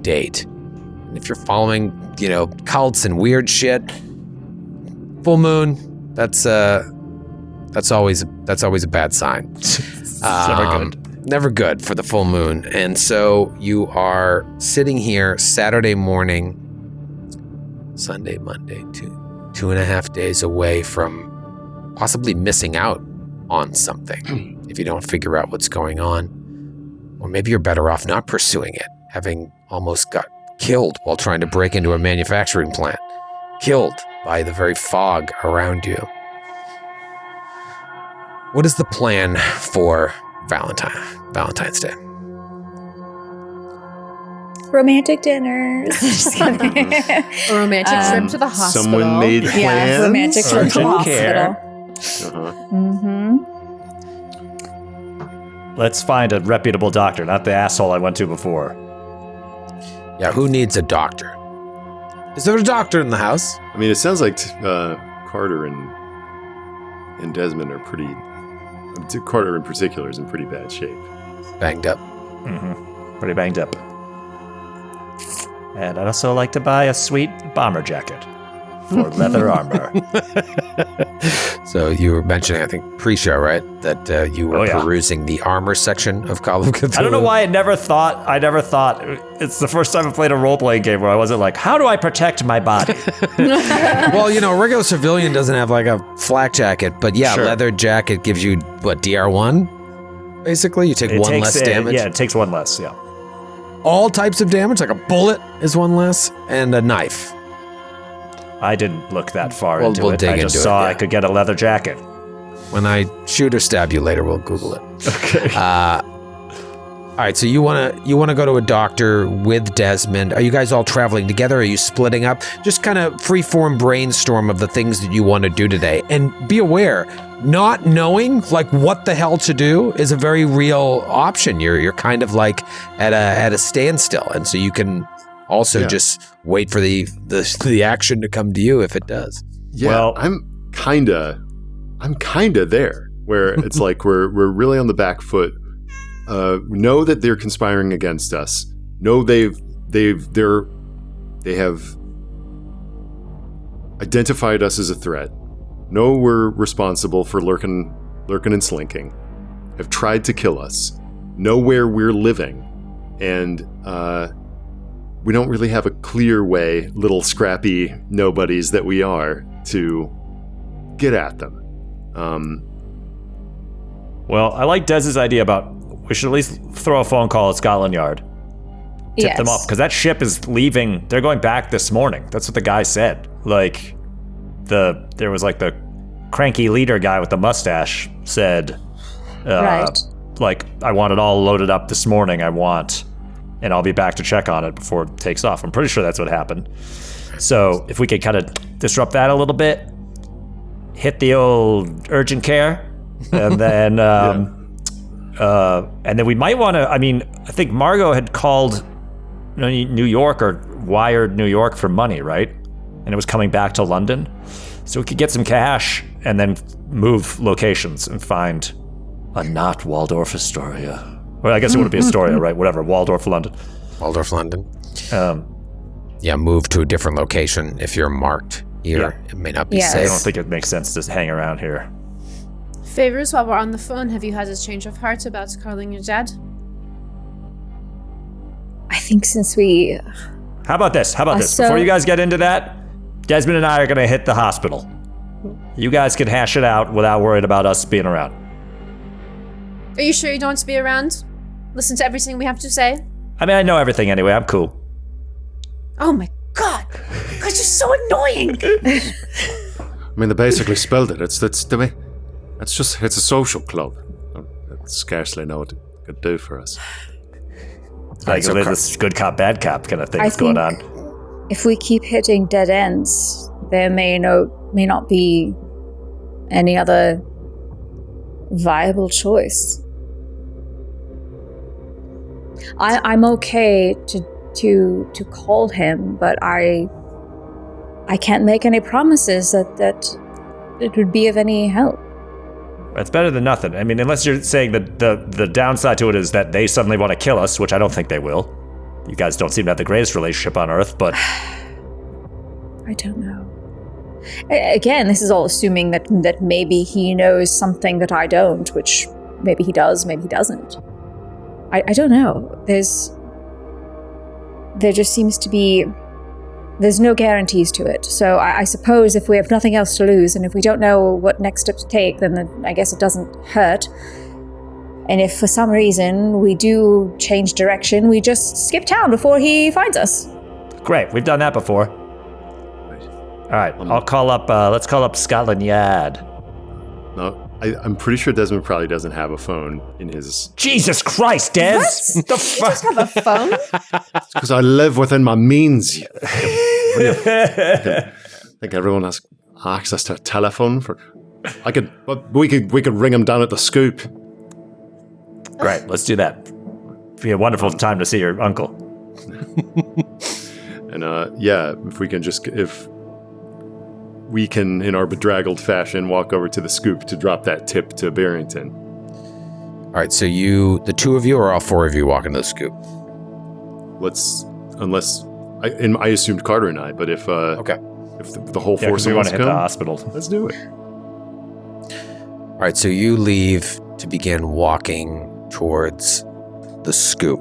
date. And if you're following, cults and weird shit, full moon, that's always a bad sign. It's never good. Never good for the full moon. And so you are sitting here Saturday morning, Sunday, Monday, 2.5 days away from possibly missing out on something if you don't figure out what's going on. Or maybe you're better off not pursuing it, having almost got killed while trying to break into a manufacturing plant. Killed by the very fog around you. What is the plan for Valentine's Day? Romantic dinners. Just kidding. a romantic trip to the hospital. Someone made plans. Yeah, romantic trip to the Urgent hospital. care. Mm-hmm. Let's find a reputable doctor, not the asshole I went to before. Yeah, who needs a doctor? Is there a doctor in the house? I mean, it sounds like Carter and Desmond are pretty... Carter in particular is in pretty bad shape. Banged up. Mm-hmm. Pretty banged up. And I'd also like to buy a sweet bomber jacket. for leather armor. So you were mentioning, I think, pre-show, right? That you were perusing the armor section of Call of Cthulhu. I don't know why I never thought. It's the first time I played a role-playing game where I wasn't like, how do I protect my body? Well, a regular civilian doesn't have like a flak jacket, but leather jacket gives you, what, DR1? Basically, you take one less damage. Yeah, it takes one less, yeah. All types of damage, like a bullet is one less, and a knife. I didn't look that far into it. I just saw I could get a leather jacket. When I shoot or stab you later, we'll Google it. Okay. All right, so you wanna go to a doctor with Desmond. Are you guys all traveling together? Are you splitting up? Just kind of free-form brainstorm of the things that you want to do today. And be aware, not knowing like what the hell to do is a very real option. You're kind of like at a standstill, and so you can also just wait for the action to come to you if it does. Yeah, well, I'm kinda there, where it's like we're really on the back foot. Know that they're conspiring against us. Know they have identified us as a threat. Know we're responsible for lurking and slinking. Have tried to kill us. Know where we're living, and we don't really have a clear way, little scrappy nobodies that we are, to get at them. Well, I like Dez's idea about we should at least throw a phone call at Scotland Yard. Tip them off, because that ship is leaving. They're going back this morning. That's what the guy said. Like, there was like the cranky leader guy with the mustache said, like, I want it all loaded up this morning. And I'll be back to check on it before it takes off. I'm pretty sure that's what happened. So if we could kind of disrupt that a little bit, hit the old urgent care, and then we might want to. I mean, I think Margot had called New York or wired New York for money, right? And it was coming back to London, so we could get some cash and then move locations and find a not Waldorf Astoria. Well, I guess it wouldn't be Astoria, right? Whatever, Waldorf, London. Waldorf, London. Move to a different location if you're marked here. It may not be safe. I don't think it makes sense to hang around here. Favors, while we're on the phone, have you had a change of heart about calling your dad? I think since we... How about this? Before you guys get into that, Desmond and I are going to hit the hospital. You guys can hash it out without worrying about us being around. Are you sure you don't want to be around? Listen to everything we have to say? I mean, I know everything anyway. I'm cool. Oh my god! God, you're so annoying! I mean, they basically spelled it. It's a social club. I scarcely know what it could do for us. Like this good cop, bad cop kind of thing that's going on. If we keep hitting dead ends, there may not be any other viable choice. I'm okay to call him, but I can't make any promises that it would be of any help. It's better than nothing. I mean, unless you're saying that the downside to it is that they suddenly want to kill us, which I don't think they will. You guys don't seem to have the greatest relationship on Earth, but... I don't know. Again, this is all assuming that maybe he knows something that I don't, which maybe he does, maybe he doesn't. I don't know. There just seems to be... There's no guarantees to it. So I suppose if we have nothing else to lose, and if we don't know what next step to take, then I guess it doesn't hurt. And if for some reason we do change direction, we just skip town before he finds us. Great, we've done that before. All right, I'll call up, let's call up Scotland Yard. No, I'm pretty sure Desmond probably doesn't have a phone in his... Jesus Christ, Des! What? The You just have a phone? Because I live within my means. I think everyone has access to a telephone for... We could ring him down at the Scoop. Great, let's do that. It'd be a wonderful time to see your uncle. And if we can, in our bedraggled fashion, walk over to the Scoop to drop that tip to Barrington. All right, so the two of you or all four of you walking to the Scoop? I assumed Carter and I, but if... Okay. If the whole force we want wants to to hit the come, hospital. let's do it. All right, so you leave to begin walking towards the scoop.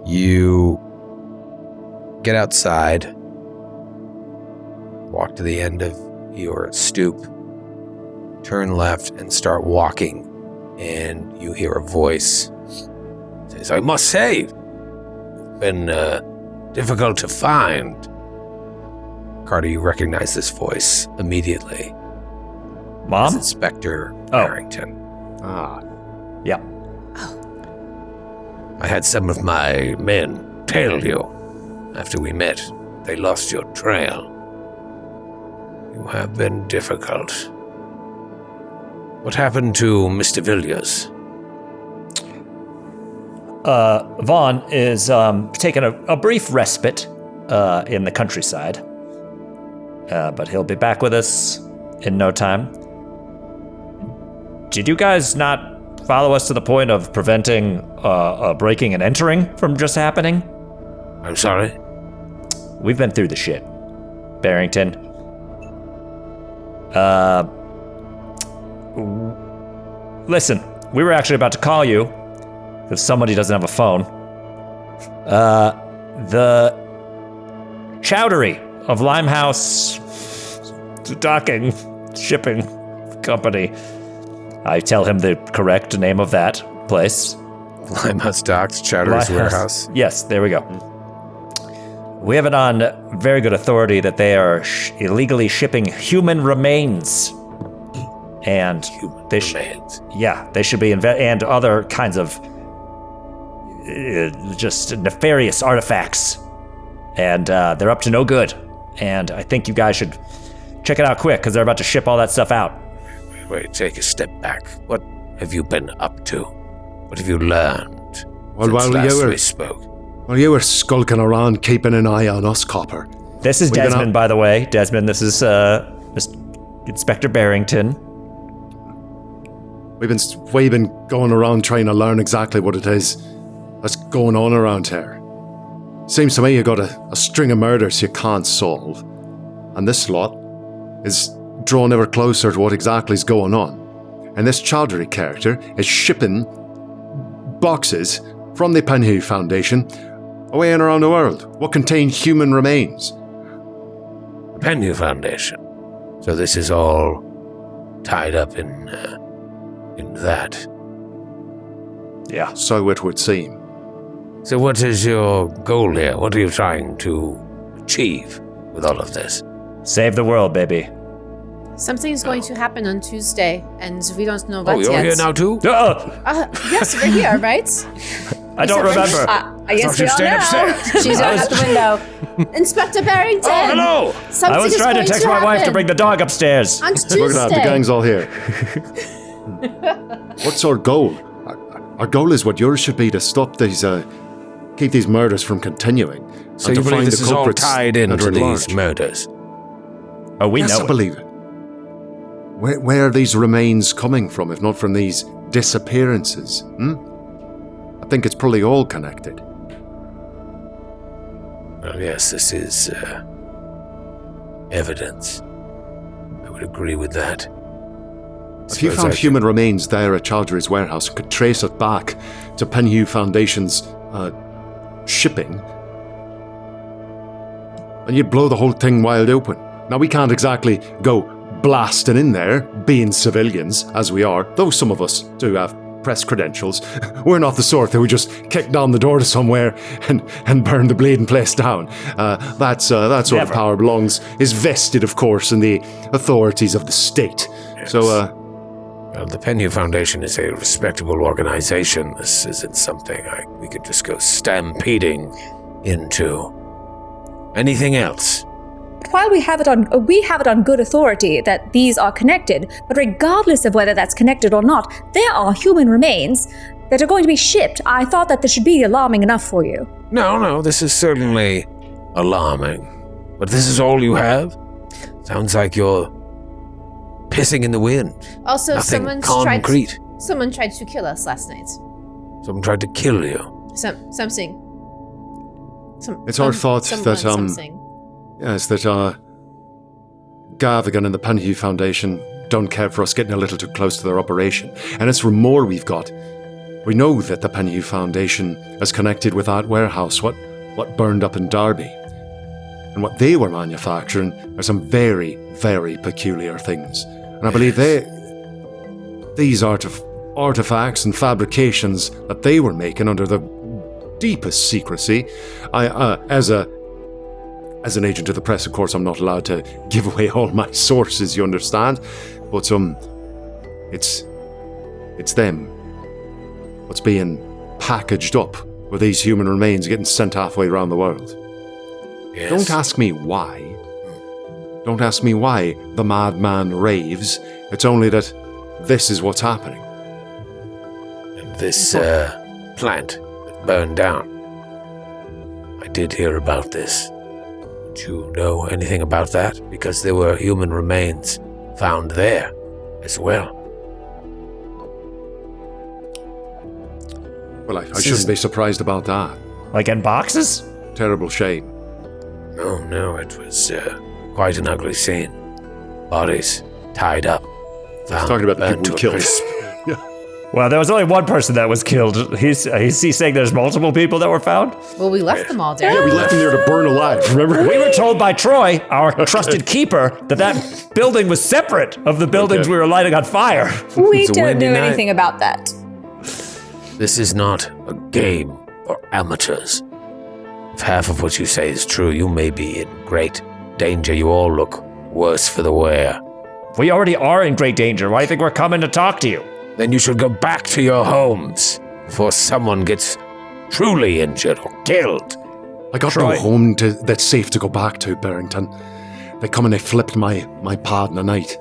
You get outside, walk to the end of your stoop, turn left, and start walking. And you hear a voice. It says, I must say, you've been difficult to find. Carter, you recognize this voice immediately. Mom? It's Inspector Barrington. Yeah. I had some of my men tail you after we met. They lost your trail. You have been difficult. What happened to Mr. Villiers? Vaughn is taking a brief respite in the countryside. But he'll be back with us in no time. Did you guys not follow us to the point of preventing a breaking and entering from just happening? I'm sorry? We've been through the shit, Barrington. Listen, we were actually about to call you if somebody doesn't have a phone. The Chowdery of Limehouse Docking Shipping Company. I tell him the correct name of that place. Limehouse Docks, Chowder's Warehouse. Yes, there we go. We have it on very good authority that they are illegally shipping human remains. And they should be and other kinds of just nefarious artifacts. And they're up to no good. And I think you guys should check it out quick, because they're about to ship all that stuff out. Wait, take a step back. What have you been up to? What have you learned since last we spoke? Well, you were skulking around keeping an eye on us, Copper. This is Desmond, by the way. Desmond, this is Inspector Barrington. We've been going around trying to learn exactly what it is that's going on around here. Seems to me you got a string of murders you can't solve. And this lot is drawn ever closer to what exactly is going on. And this Chowdhury character is shipping boxes from the Penhu Foundation away and around the world, what contain human remains. The Penhu Foundation. So this is all tied up in that. Yeah. So it would seem. So what is your goal here? What are you trying to achieve with all of this? Save the world, baby. Something's going to happen on Tuesday, and we don't know what yet. Oh, you're here now too? Yes, we're here, right? I don't remember. Yes, we are now. She's out the window. Inspector Barrington. Oh, hello. Something I was trying to text my wife to bring the dog upstairs. On Tuesday. We're gonna have the gang's all here. What's our goal? Our goal is what yours should be, to stop these, keep these murders from continuing. So and you to believe find this the is all culprits tied that into are at these large. murders? Oh, we Yes, know I it. believe it. Where are these remains coming from, if not from these disappearances? I think it's probably all connected. Well, yes, this is evidence. I would agree with that. If you found human remains there at Chowdhury's warehouse and could trace it back to Penhu Foundation's shipping, and you'd blow the whole thing wide open. Now, we can't exactly go blasting in there, being civilians, as we are, though some of us do have press credentials. We're not the sort that would just kick down the door to somewhere and burn the bleeding place down. That sort of power is vested, of course, in the authorities of the state. Yes. So, well, the Penhu Foundation is a respectable organization. This isn't something we could just go stampeding into. Anything else? While we have it on good authority that these are connected, but regardless of whether that's connected or not, there are human remains that are going to be shipped. I thought that this should be alarming enough for you. No, this is certainly alarming. But this is all you have? Sounds like you're pissing in the wind. Also, Nothing someone concrete. tried to kill us last night. Someone tried to kill you. Something. it's our thought that something. Yes, that Gavigan and the Penhew Foundation don't care for us getting a little too close to their operation. And it's more we've got. We know that the Penhew Foundation is connected with that warehouse, what burned up in Derby. And what they were manufacturing are some very, very peculiar things. And I believe these artifacts and fabrications that they were making under the deepest secrecy. As an agent of the press, of course, I'm not allowed to give away all my sources, you understand? But it's them. What's being packaged up with these human remains getting sent halfway around the world. Yes. Don't ask me why. Don't ask me why the madman raves. It's only that this is what's happening. And this plant that burned down. I did hear about this. Do you know anything about that? Because there were human remains found there as well. Well, I shouldn't be surprised about that. Like in boxes? Terrible shame. No, it was quite an ugly scene. Bodies tied up. I was talking about the people we killed. Well, there was only one person that was killed. He's saying there's multiple people that were found? Well, we left them all there. Yeah, we left them there to burn alive, remember? We were told by Troy, our trusted keeper, that building was separate of the buildings we were lighting on fire. We It's a don't windy know night. anything about that. This is not a game for amateurs. If half of what you say is true, you may be in great danger. You all look worse for the wear. We already are in great danger. Why do you think we're coming to talk to you? Then you should go back to your homes before someone gets truly injured or killed. I got Troy. no home that's safe to go back to, Barrington. They come and they flipped my pad in the night.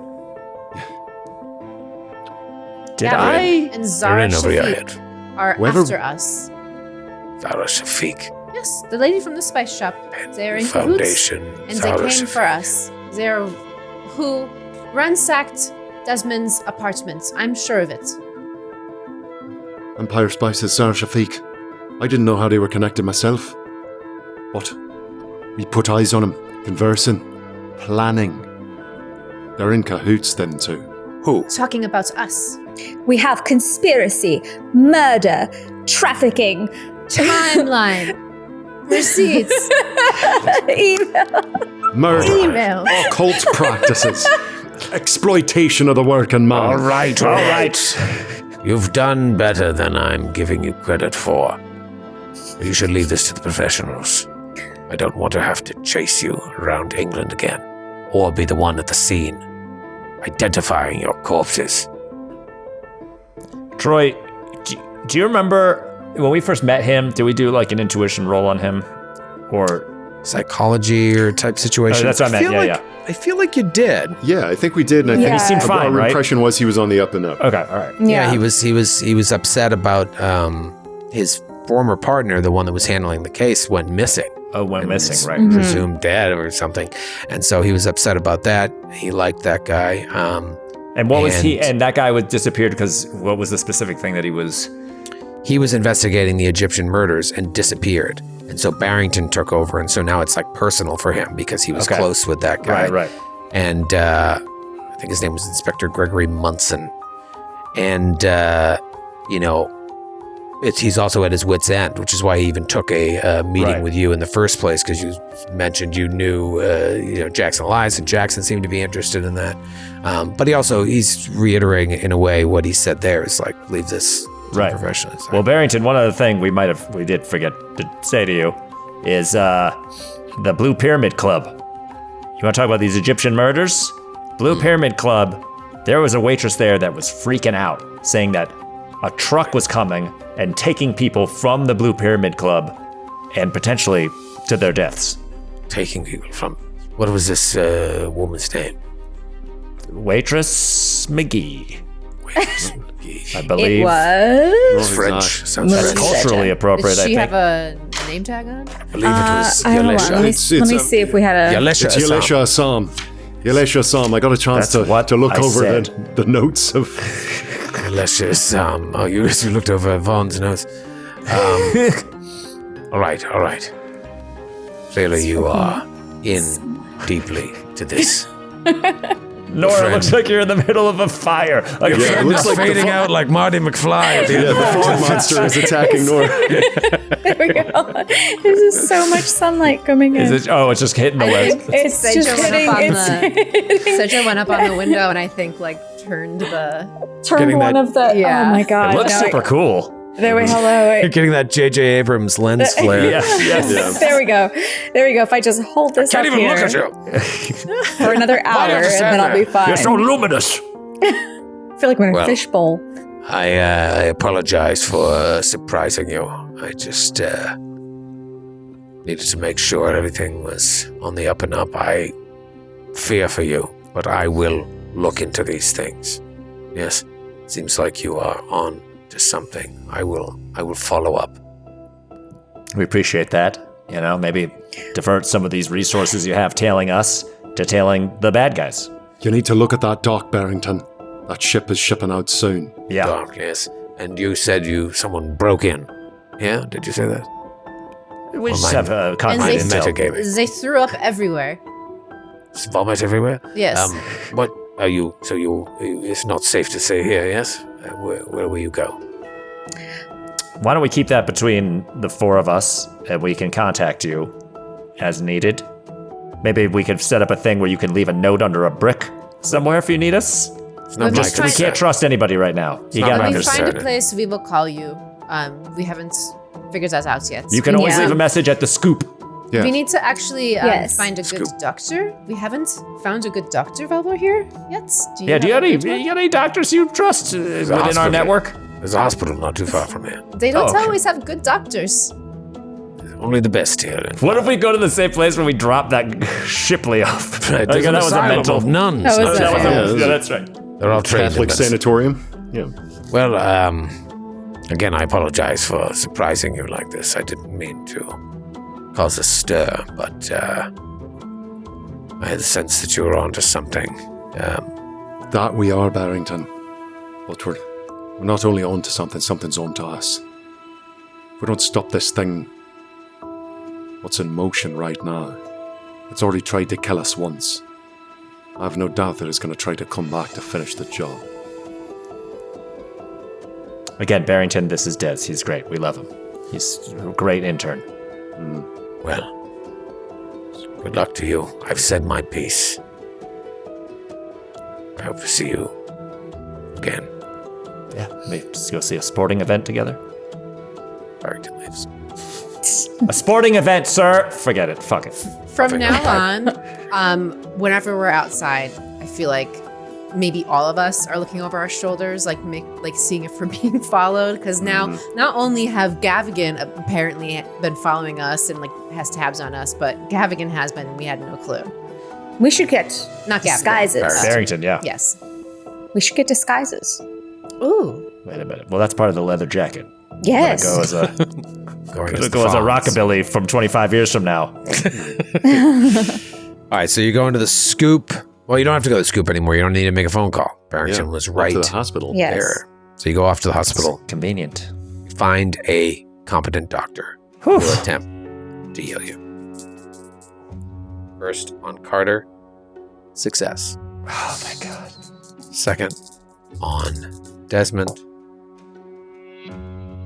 Did Gavin I? and They're Zara in over your Shafiq head. are Whoever- after us. Zara Shafiq. Yes, the lady from the spice shop. They're in cahoots, Foundation. and Zara they came Shafiq. for us. They're who ransacked Desmond's apartments. I'm sure of it. Empire Spices, Sarah Shafiq. I didn't know how they were connected myself. But we put eyes on them, conversing, planning. They're in cahoots then too. Who? Talking about us. We have conspiracy, murder, trafficking, Timeline. Receipts. email. Murder, Email. occult practices, exploitation of the working man. All right. You've done better than I'm giving you credit for. You should leave this to the professionals. I don't want to have to chase you around England again, or be the one at the scene, identifying your corpses. Troy, do you remember when we first met him? Did we do like an intuition roll on him? Or Psychology or type situation? that's what I meant, yeah. I feel like you did. Yeah, I think we did, and I Yeah. think He seemed fine, our right? impression was he was on the up and up. Okay, all right. Yeah, he was upset about his former partner, the one that was handling the case, went missing. Oh, went And was missing, right? Mhm. Presumed dead or something. And so he was upset about that. He liked that guy. And what was he? And- And that guy was disappeared because what was the specific thing that he was? He was investigating the Egyptian murders and disappeared. And so Barrington took over. And so now it's like personal for him because he was Okay. close with that guy. Right. And I think his name was Inspector Gregory Munson. And, he's also at his wit's end, which is why he even took a meeting Right. with you in the first place, because you mentioned you knew, Jackson Elias, and Jackson seemed to be interested in that. But he's reiterating in a way what he said there is like, leave this to Right. professionals. Well, Barrington, one other thing we did forget to say to you is the Blue Pyramid Club. You want to talk about these Egyptian murders? Blue Pyramid Club, there was a waitress there that was freaking out, saying that a truck was coming and taking people from the Blue Pyramid Club and potentially to their deaths. Taking people from, what was this woman's name? Waitress McGee, I It believe. was. It's French. Sounds That's French. culturally appropriate, Did I she think. have a name tag on? I believe it was I don't know. Yalesha. Let me It's, see if we had a. Yalesha It's Assam. Yalesha Assam. Yalesha Assam. I got a chance That's what to look I over said. the notes of. Yalesha Assam. Oh, you looked over Vaughn's notes. All right. Clearly you are in deeply to this. Noura, friend. looks like you're in the middle of a fire. Like, Yeah, it looks like fading out like Marty McFly. the fog monster is attacking Noura. There we go. There's just so much sunlight coming in. it's just hitting the west. It's Sejo just went hitting. up on It's Sejo went up on the window and I think like turned the. turned Getting one that- of the. Yeah. Oh my god! It looks No, super cool. There we hello. You're getting that J.J. Abrams lens flare. Yes. Yeah. There we go. There we go. If I just hold this Can't up even here look at you. for another hour, do you have to and stand then I'll be there? fine. You're so luminous. I feel like we're in Well. a fishbowl. I apologize for surprising you. I just needed to make sure everything was on the up and up. I fear for you, but I will look into these things. Yes, seems like you are on to something. I will follow up. We appreciate that. You know, maybe divert some of these resources you have tailing us to tailing the bad guys. You need to look at that dock, Barrington. That ship is shipping out soon. Yeah. Dark, yes. And you said someone broke in. Yeah, did you say that? We just mine- have a And concrete they, intel. Metagaming. they threw up everywhere. It's vomit everywhere. Yes. What are you? So it's not safe to stay here. Yes. Where will you go? Why don't we keep that between the four of us and we can contact you as needed? Maybe we could set up a thing where you can leave a note under a brick somewhere if you need us. It's not We've my just We tried- concern. can't trust anybody right now. You not gotta my When we concern. understand. find a place, we will call you. We haven't figured that out yet. You can always Yeah. leave a message at the scoop. Yeah. We need to actually Yes. find a good Scoop. doctor. We haven't found a good doctor while we're here yet. Do Yeah, do you have have a any, good one? you got any doctors you trust within our hospital. network? There's a hospital not too far from here. They don't Oh, okay. always have good doctors. Only the best here. What if we go to the same place where we drop that Shipley off? Right, Like, there's an that was a asylum mental. of nuns. That was That was Yeah, yeah, that's right. They're all trained in Catholic medicine. sanatorium. Yeah. Well, again, I apologize for surprising you like this. I didn't mean to cause a stir, but I had the sense that you were onto something. That we are, Barrington. But we're not only on to something, something's on to us. If we don't stop this thing, what's in motion right now, it's already tried to kill us once. I have no doubt that it's going to try to come back to finish the job. Again, Barrington, this is Des. He's great. We love him. He's a great intern. Well, good luck to you. I've said my piece. I hope to see you again. Yeah, maybe just go see a sporting event together. Barrington lives. A sporting event, sir. Forget it. Fuck it. From now on, whenever we're outside, I feel like maybe all of us are looking over our shoulders, like seeing if we're being followed. Because now, not only have Gavigan apparently been following us and like has tabs on us, but Gavigan has been. We had no clue. We should get Not Gavigan. disguises. Barrington, yeah. Yes. We should get disguises. Ooh. Wait a minute. Well, that's part of the leather jacket. Yes. Go as a Going gonna as go as a the Fonz. rockabilly from 25 years from now. All right, so you're going to the scoop. Well, you don't have to go to the scoop anymore. You don't need to make a phone call. Barrington Yeah. was Up right to the hospital. Yes. there. So you go off to the hospital, Convenient. find a competent doctor who will attempt to heal you. First on Carter, success. Oh, thank God. Second on Desmond,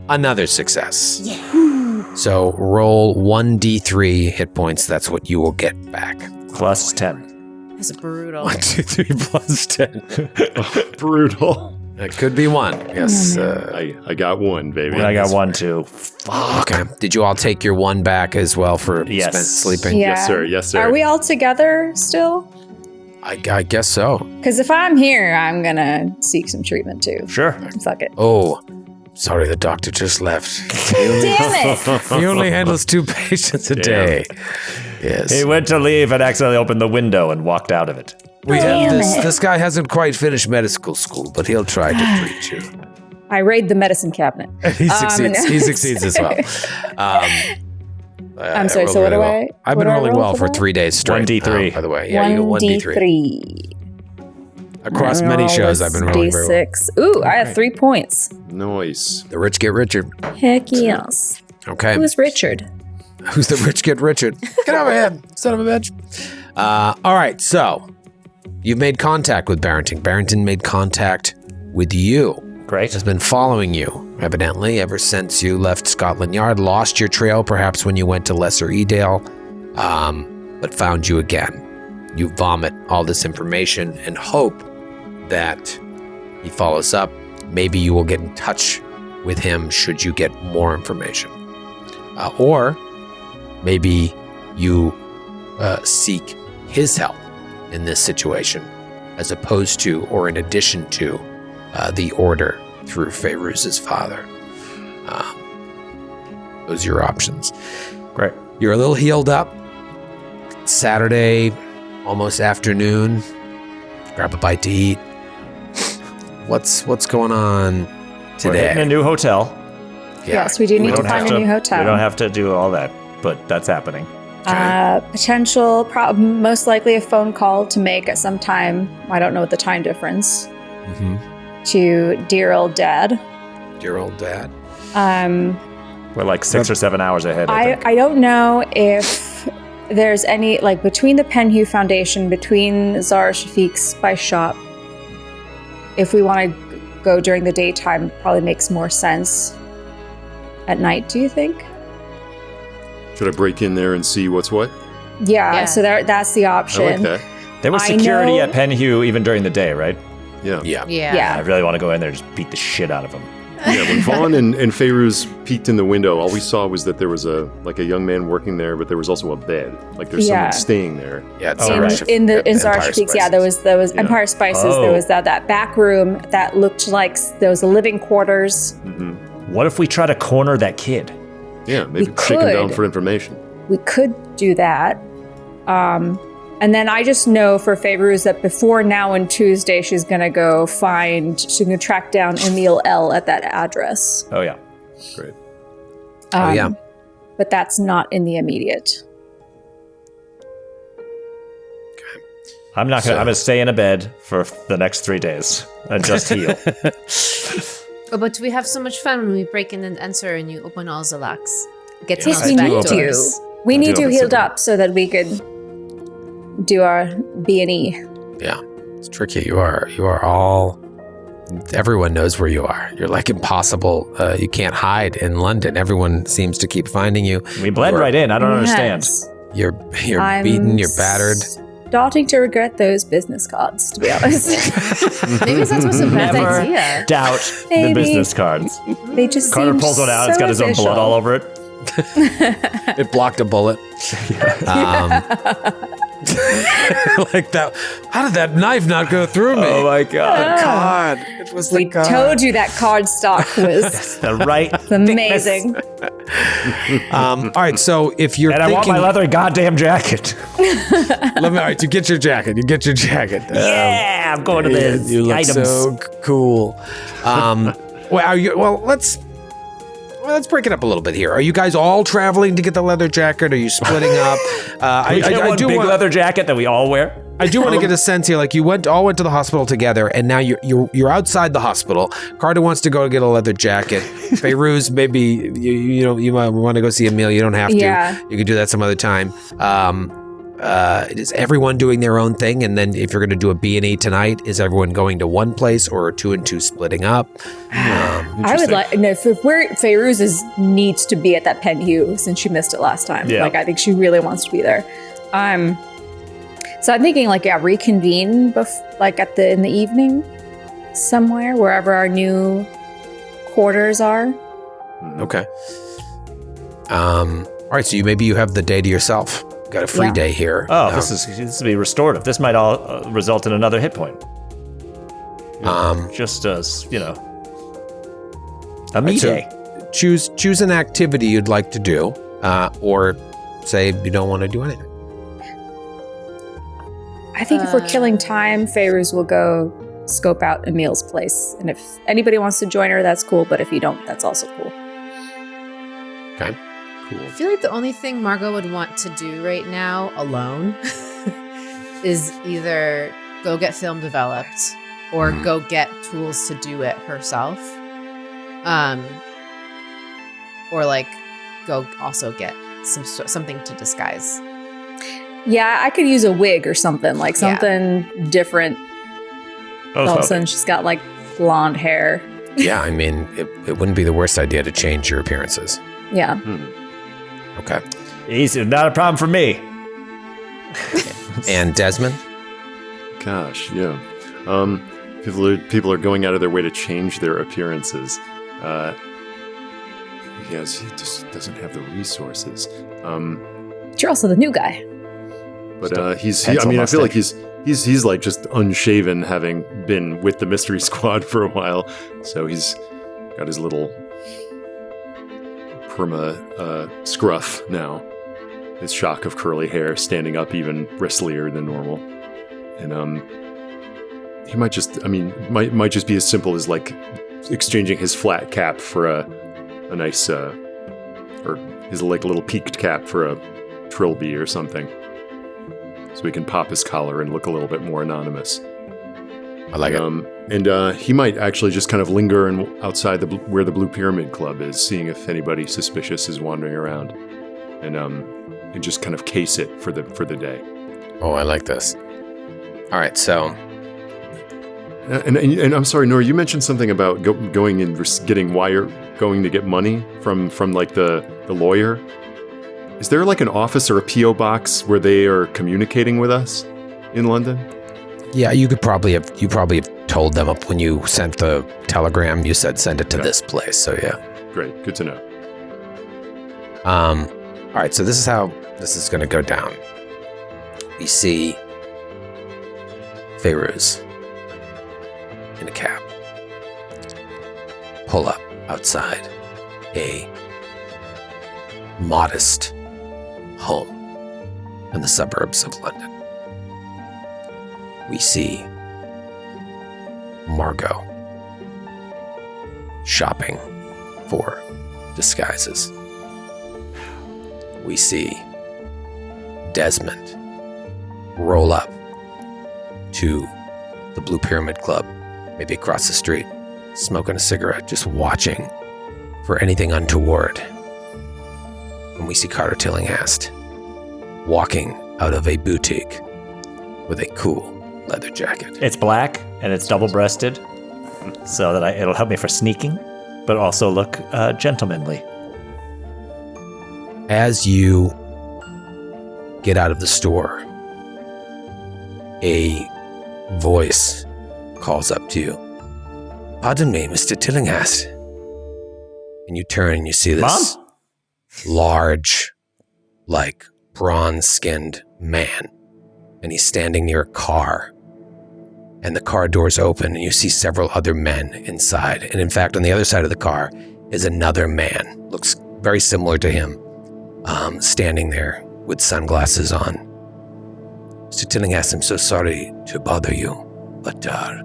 another success. So roll 1d3 hit points. That's what you will get back. Plus 10. That's brutal. 1, 2, 3 plus 10. Brutal. That could be one. Yes. I got one, baby. And I got one, too. Okay. Did you all take your one back as well for Yes. spent sleeping? Yeah. Yes, sir. Yes, sir. Are we all together still? I guess so. Because if I'm here, I'm gonna seek some treatment too. Sure. Fuck it. Oh, sorry, the doctor just left. Damn it! He only handles 2 patients a day. Yes. He went to leave and accidentally opened the window and walked out of it. We have Damn this. it. This guy hasn't quite finished medical school, but he'll try to treat you. I raid the medicine cabinet. He succeeds. He succeeds as well. I'm sorry, so what do I- I've what been do I rolling roll well for for that? 3 days straight. 1d3. By the way, yeah, you get 1d3. 1d3. Across I'm many gonna shows, roll I've been this rolling very well. D6. Ooh, I have 3 points. Noise. The rich get richer. Heck yes. Okay. Who's Richard? Who's the rich get Richard? Get over here, son of a bitch. All right, so you've made contact with Barrington. Barrington made contact with you. Great. Has been following you, evidently, ever since you left Scotland Yard, lost your trail, perhaps when you went to Lesser Edale, but found you again. You vomit all this information and hope that he follows up. Maybe you will get in touch with him should you get more information. Or maybe you seek his help in this situation, as opposed to or in addition to the order through Fairuz's father. Those are your options. Great. You're a little healed up. Saturday, almost afternoon. Grab a bite to eat. What's going on We're today? hitting a new hotel. Yes, we do need to find a new hotel. We don't have to do all that, but that's happening. Potential, most likely a phone call to make at some time. I don't know what the time difference. To dear old dad. Dear old dad. We're like 6 or 7 hours ahead. I think. I don't know if there's any, like, between the Penhew Foundation, between Zara Shafiq's Spice Shop, if we want to go during the daytime, probably makes more sense at night, do you think? Should I break in there and see what's what? Yeah. So that's the option. I like that. There was security at Penhew even during the day, right? Yeah. I really want to go in there and just beat the shit out of him. Yeah, when Vaughn and Fairuz peeked in the window, all we saw was that there was a young man working there, but there was also a bed. Like there's someone staying there. Yeah, it's in Zara Shafiq's, there was Empire Spices. There was that back room that looked like there was a living quarters. What if we try to corner that kid? Yeah, maybe shake him down for information. We could do that. And then I just know for Fairuz that before now and Tuesday, she's going to track down Emil L. at that address. Oh, yeah. Great. But that's not in the immediate. I'm not going to, I'm going to stay in a bed for the next 3 days and just heal. Oh, but we have so much fun when we break in and enter and you open all the locks. Get Yes, we need to. We need you healed up so that we could do our B&E. Yeah, it's tricky. You are all. Everyone knows where you are. You're like impossible. You can't hide in London. Everyone seems to keep finding you. We blend right in. I don't understand. You're beaten. You're battered. Starting to regret those business cards, to be honest. Maybe that was a bad Never idea. doubt the business cards. They just Carter seem pulls one out. so It's got his own official. blood all over it. It blocked a bullet. Like that. How did that knife not go through me? Oh my god! God, it was We told you that card stock was The right. amazing. All right, so if you're And I want thinking, my leather goddamn jacket. all right, you get your jacket. Yeah, I'm going to the You look items. so cool. Let's break it up a little bit here. Are you guys all traveling to get the leather jacket? Are you splitting up? We get one big leather jacket that we all wear. I do want to get a sense here. Like you all went to the hospital together, and now you're outside the hospital. Carter wants to go get a leather jacket. Fairuz, maybe you might want to go see Emil. You don't have to. Yeah. You could do that some other time. Is everyone doing their own thing? And then if you're going to do a B&E tonight, is everyone going to one place or are 2 and 2 splitting up? I would like, no, if Fairuz needs to be at that Penhew since she missed it last time. Yeah. Like, I think she really wants to be there. So I'm thinking reconvene in the evening somewhere, wherever our new quarters are. Okay. All right, so maybe you have the day to yourself. Got a free day here. Oh, this will be restorative. This might all result in another hit point. Just as a me day. Choose an activity you'd like to do, or say you don't want to do anything. I think if we're killing time, Fairuz will go scope out Emil's place. And if anybody wants to join her, that's cool. But if you don't, that's also cool. Okay. I feel like the only thing Margot would want to do right now alone is either go get film developed or go get tools to do it herself. Or go also get something to disguise. Yeah, I could use a wig or something, like something different. All of a sudden, she's got like blonde hair. Yeah, I mean, it wouldn't be the worst idea to change your appearances. Yeah. Okay. Easy, not a problem for me. And Desmond? Gosh, yeah. People are going out of their way to change their appearances. Yes, he just doesn't have the resources. You're also the new guy. But I feel like he's like just unshaven, having been with the mystery squad for a while. So he's got his little perma scruff now. His shock of curly hair standing up even bristlier than normal. And he might just be as simple as like exchanging his flat cap for a nice or his like little peaked cap for a trilby or something. So he can pop his collar and look a little bit more anonymous. I like it. And he might actually just kind of linger outside where the Blue Pyramid Club is, seeing if anybody suspicious is wandering around, and just kind of case it for the day. Oh, I like this. All right, so. And I'm sorry, Noura, you mentioned something about going and going to get money from like the lawyer. Is there like an office or a P.O. box where they are communicating with us in London? Yeah, you probably have told them when you sent the telegram, you said send it to this place, so yeah. Great, good to know. All right, so this is how this is going to go down. We see Feyruz in a cab pull up outside a modest home in the suburbs of London. We see Margot shopping for disguises. We see Desmond roll up to the Blue Pyramid Club, maybe across the street, smoking a cigarette, just watching for anything untoward. And we see Carter Tillinghast walking out of a boutique with a cool leather jacket. It's black and it's double-breasted, so that it'll help me for sneaking, but also look gentlemanly. As you get out of the store, a voice calls up to you. Pardon me, Mr. Tillinghast. And you turn and you see this large, like bronze-skinned man. And he's standing near a car. And the car doors open and you see several other men inside. And in fact, on the other side of the car is another man. Looks very similar to him, standing there with sunglasses on. Mr. Tillinghast, I'm so sorry to bother you, but our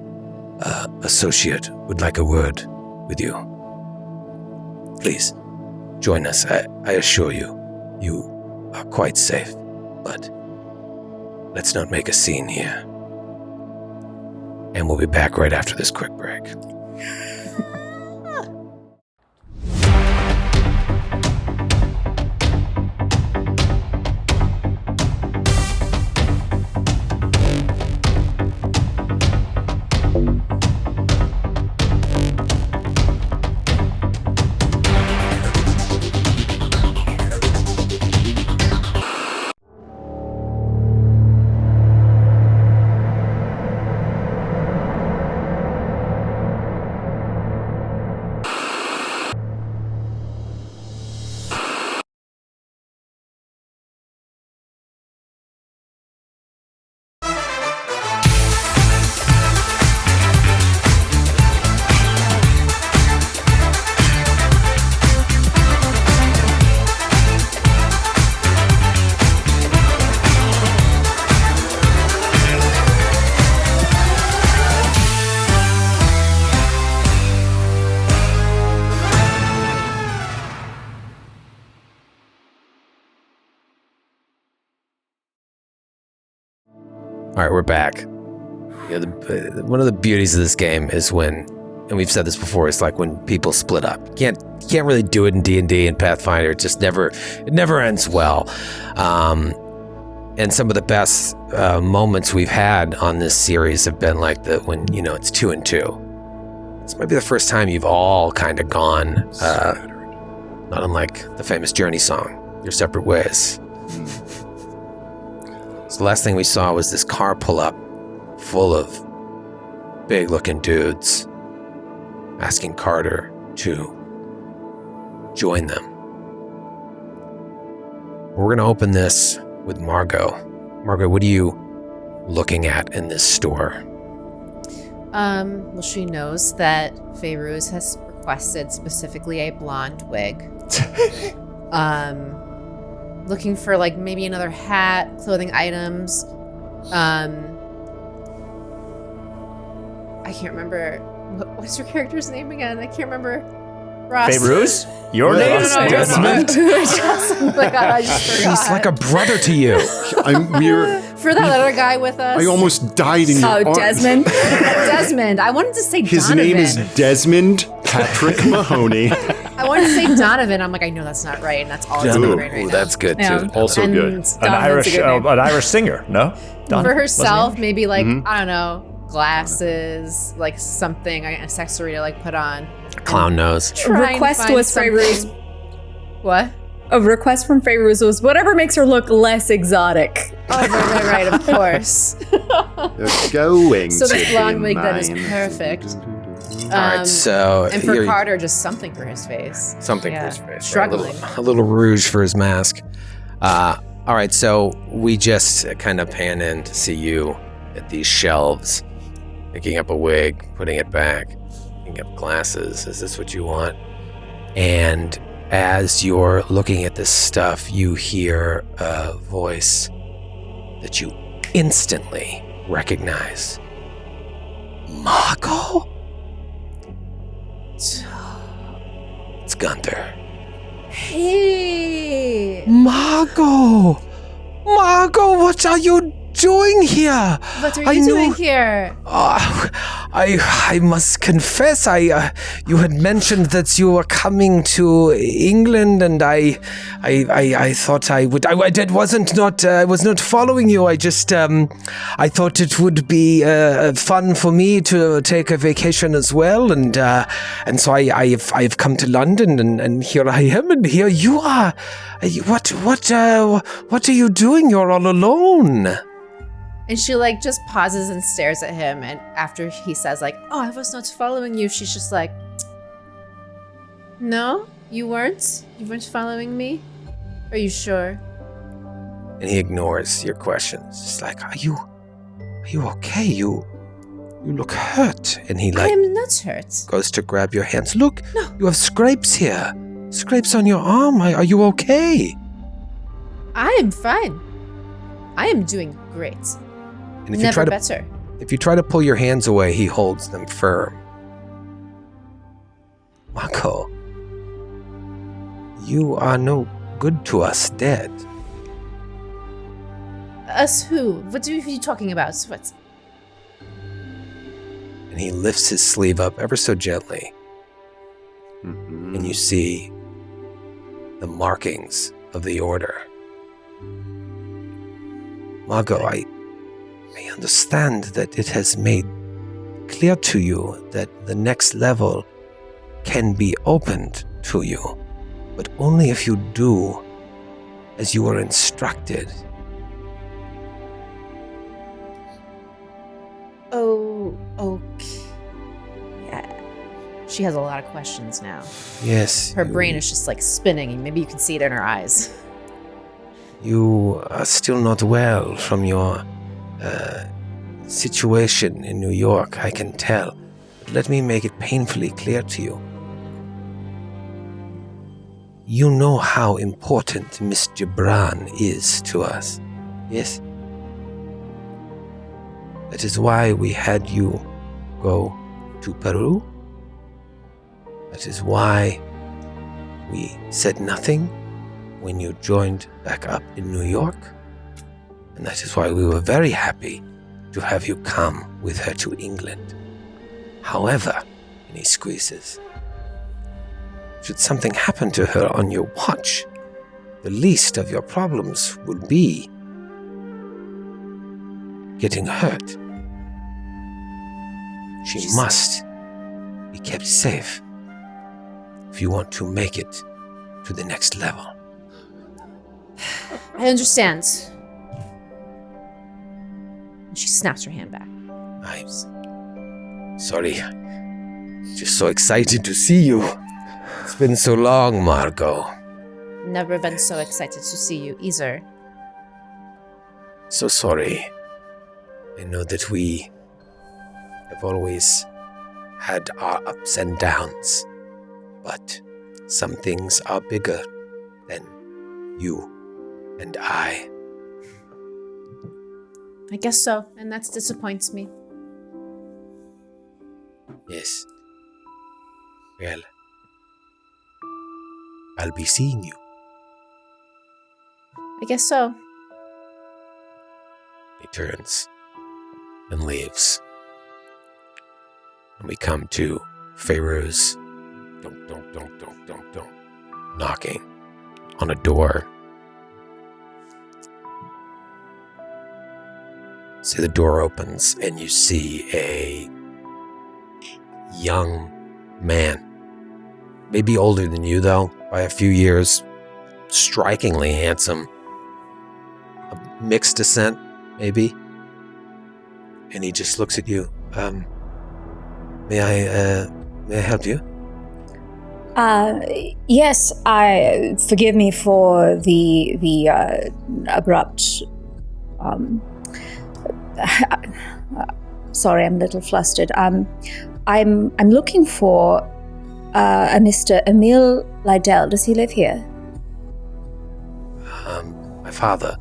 associate would like a word with you. Please, join us. I assure you, you are quite safe, but let's not make a scene here. And we'll be back right after this quick break. All right, we're back. You know, one of the beauties of this game is when, and we've said this before, it's like when people split up. You can't really do it in D&D and Pathfinder. It just never ends well. And some of the best moments we've had on this series have been like when it's 2 and 2. This might be the first time you've all kind of gone, not unlike the famous Journey song, your separate ways. So the last thing we saw was this car pull up full of big-looking dudes asking Carter to join them. We're going to open this with Margot. Margot, what are you looking at in this store? Well, she knows that Feyruz has requested specifically a blonde wig. Looking for like maybe another hat, clothing items. I can't remember. What's your character's name again? I can't remember. Ross. Feyruz? Your name? No. Desmond? Oh my God, I just forgot. He's like a brother to you. For that other guy with us. I almost died in your arms. Oh, Desmond. Desmond. I wanted to say His Donovan. name is Desmond Patrick Mahoney. I wanted to say Donovan. I'm like, I know that's not right, and that's all it's in my brain right Ooh, now. that's good Yeah. too. Also And good. An Donovan's a good name. Irish singer, no? Don, For wasn't herself, he? maybe like, I don't know, glasses, like something, an accessory to like put on. Clown nose. Try and Request find was something- Feyruz. What? A request from Feyruz was whatever makes her look less exotic. Oh, right, of course. They're going So to this blonde be wig that is mine. perfect. All right, so And for here- Carter, just something for his face. something Yeah. for his face. Struggling. A little rouge for his mask. All right, so we just kind of pan in to see you at these shelves, picking up a wig, putting it back, picking up glasses. Is this what you want? And as you're looking at this stuff, you hear a voice that you instantly recognize. Margot? It's Gunther. Hey! Margot! Margot, what are you doing here? What are I you knew- doing here? I must confess, you had mentioned that you were coming to England, and I thought I would. I was not following you. I just I thought it would be fun for me to take a vacation as well, and so I've come to London, and here I am, and here you are. What are you doing? You're all alone. And she like just pauses and stares at him, and after he says like, "Oh, I was not following you," she's just like, "No, you weren't. You weren't following me. Are you sure?" And he ignores your questions. Just like, are you okay? You look hurt. And he I am not hurt. goes to grab your hands. Look, you have scrapes here. Scrapes on your arm. Are you okay? I am fine. I am doing great. And if Never you try better. if you try to pull your hands away, he holds them firm. Marco, you are no good to us dead. Us who? What are you talking about? What? And he lifts his sleeve up ever so gently. And you see the markings of the order. Margot, I understand that it has made clear to you that the next level can be opened to you, but only if you do as you were instructed. Oh, okay. Yeah. She has a lot of questions now. Yes. Her brain is just like spinning, and maybe you can see it in her eyes. You are still not well from your situation in New York, I can tell. But let me make it painfully clear to you. You know how important Miss Gibran is to us, yes? That is why we had you go to Peru. That is why we said nothing when you joined back up in New York. And that is why we were very happy to have you come with her to England. However, and he squeezes, should something happen to her on your watch, the least of your problems will be getting hurt. She must be kept safe if you want to make it to the next level. I understand. And she snaps her hand back. I'm sorry. Just so excited to see you. It's been so long, Margot. Never been so excited to see you either. So sorry. I know that we have always had our ups and downs, but some things are bigger than you and I. I guess so, and that disappoints me. Yes. Well, I'll be seeing you. I guess so. He turns and leaves. And we come to Pharaoh's knocking on a door. So the door opens and you see a young man, maybe older than you though, by a few years, strikingly handsome, a mixed descent maybe, and he just looks at you. May I help you? Yes, forgive me for the abrupt, sorry, I'm a little flustered. I'm looking for a Mr. Emil Lydell. Does he live here? My father.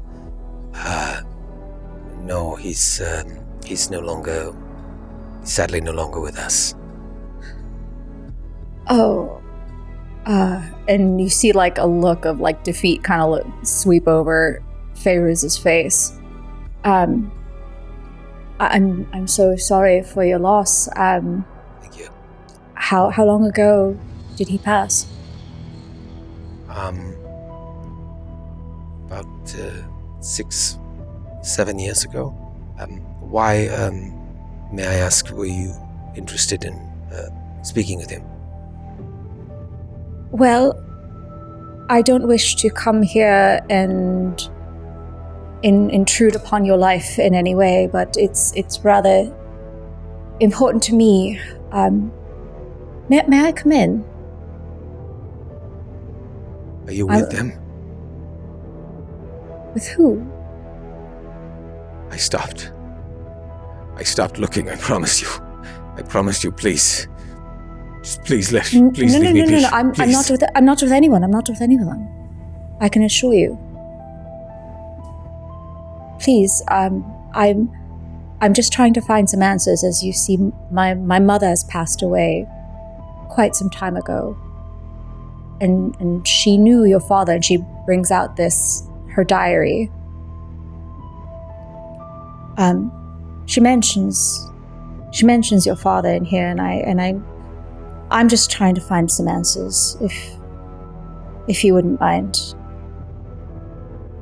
No, he's sadly no longer with us. Oh. And you see like a look of like defeat kind of sweep over Fairuz's face. I'm so sorry for your loss. Thank you. How long ago did he pass? About 6-7 years ago. Why, may I ask, were you interested in speaking with him? Well, I don't wish to come here and intrude upon your life in any way, but it's rather important to me. May I come in? Are you with them? With who? I stopped looking, I promise you. I promised you, please. Just please leave me be. No. I'm not with anyone. I'm not with anyone. I can assure you. Please, I'm just trying to find some answers. As you see, my mother has passed away quite some time ago. And she knew your father, and she brings out her diary. She mentions your father in here, and I'm just trying to find some answers, if you wouldn't mind.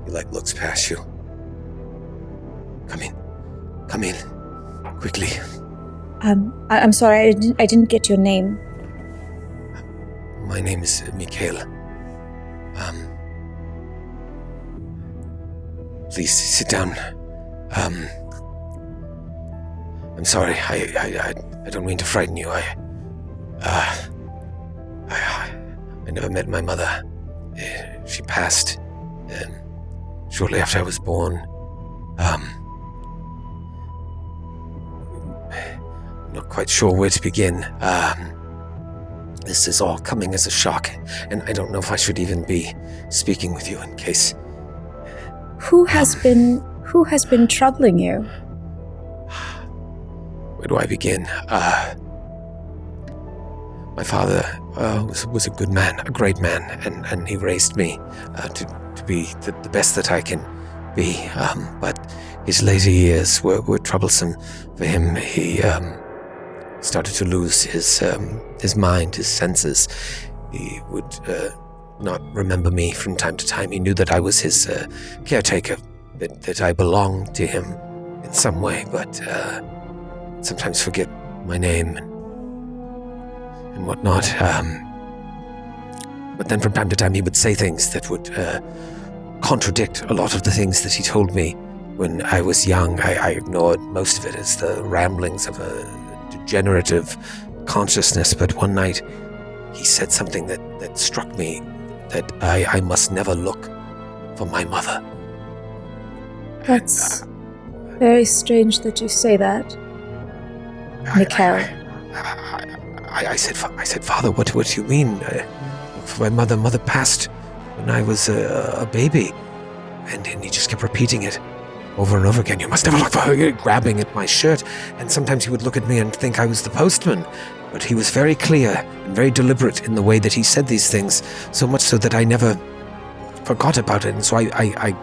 He looks past you. Come in, quickly. I'm sorry, I didn't get your name. My name is Mikhail. Please sit down. I'm sorry. I don't mean to frighten you. I never met my mother. She passed shortly after I was born. I'm not quite sure where to begin. This is all coming as a shock, and I don't know if I should even be speaking with you in case. Who has been troubling you? Where do I begin? My father was a good man, a great man, and he raised me to be the best that I can be. But his later years were troublesome for him. He started to lose his mind, his senses. He would not remember me from time to time. He knew that I was his caretaker, that I belonged to him, in some way, but sometimes forget my name and whatnot. But then from time to time he would say things that would contradict a lot of the things that he told me when I was young. I ignored most of it as the ramblings of a degenerative consciousness, but one night he said something that struck me, that I must never look for my mother. That's very strange that you say that, Mikhail. I said, Father, what do you mean? My mother passed when I was a baby. And he just kept repeating it over and over again. You must never look for her, grabbing at my shirt. And sometimes he would look at me and think I was the postman. But he was very clear and very deliberate in the way that he said these things, so much so that I never forgot about it. And so I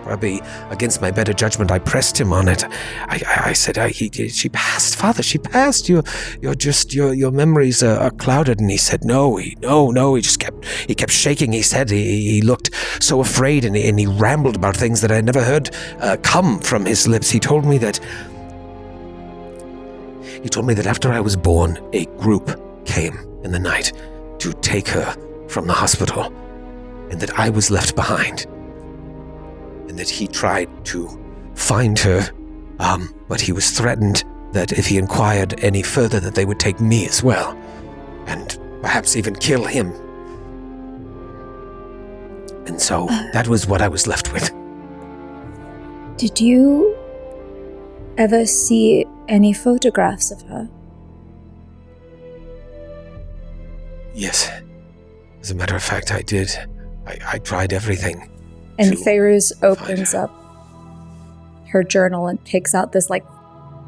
probably against my better judgment, I pressed him on it. I said, she passed, Father, she passed. Your memories are clouded. And he said, no. He just kept shaking his head. He looked so afraid, and he rambled about things that I never heard come from his lips. He told me that after I was born, a group came in the night to take her from the hospital, and that I was left behind. And that he tried to find her, but he was threatened that if he inquired any further that they would take me as well, and perhaps even kill him. And so that was what I was left with. Did you ever see any photographs of her? Yes. As a matter of fact, I did. I tried everything. And Feyruz opens up her journal and takes out this,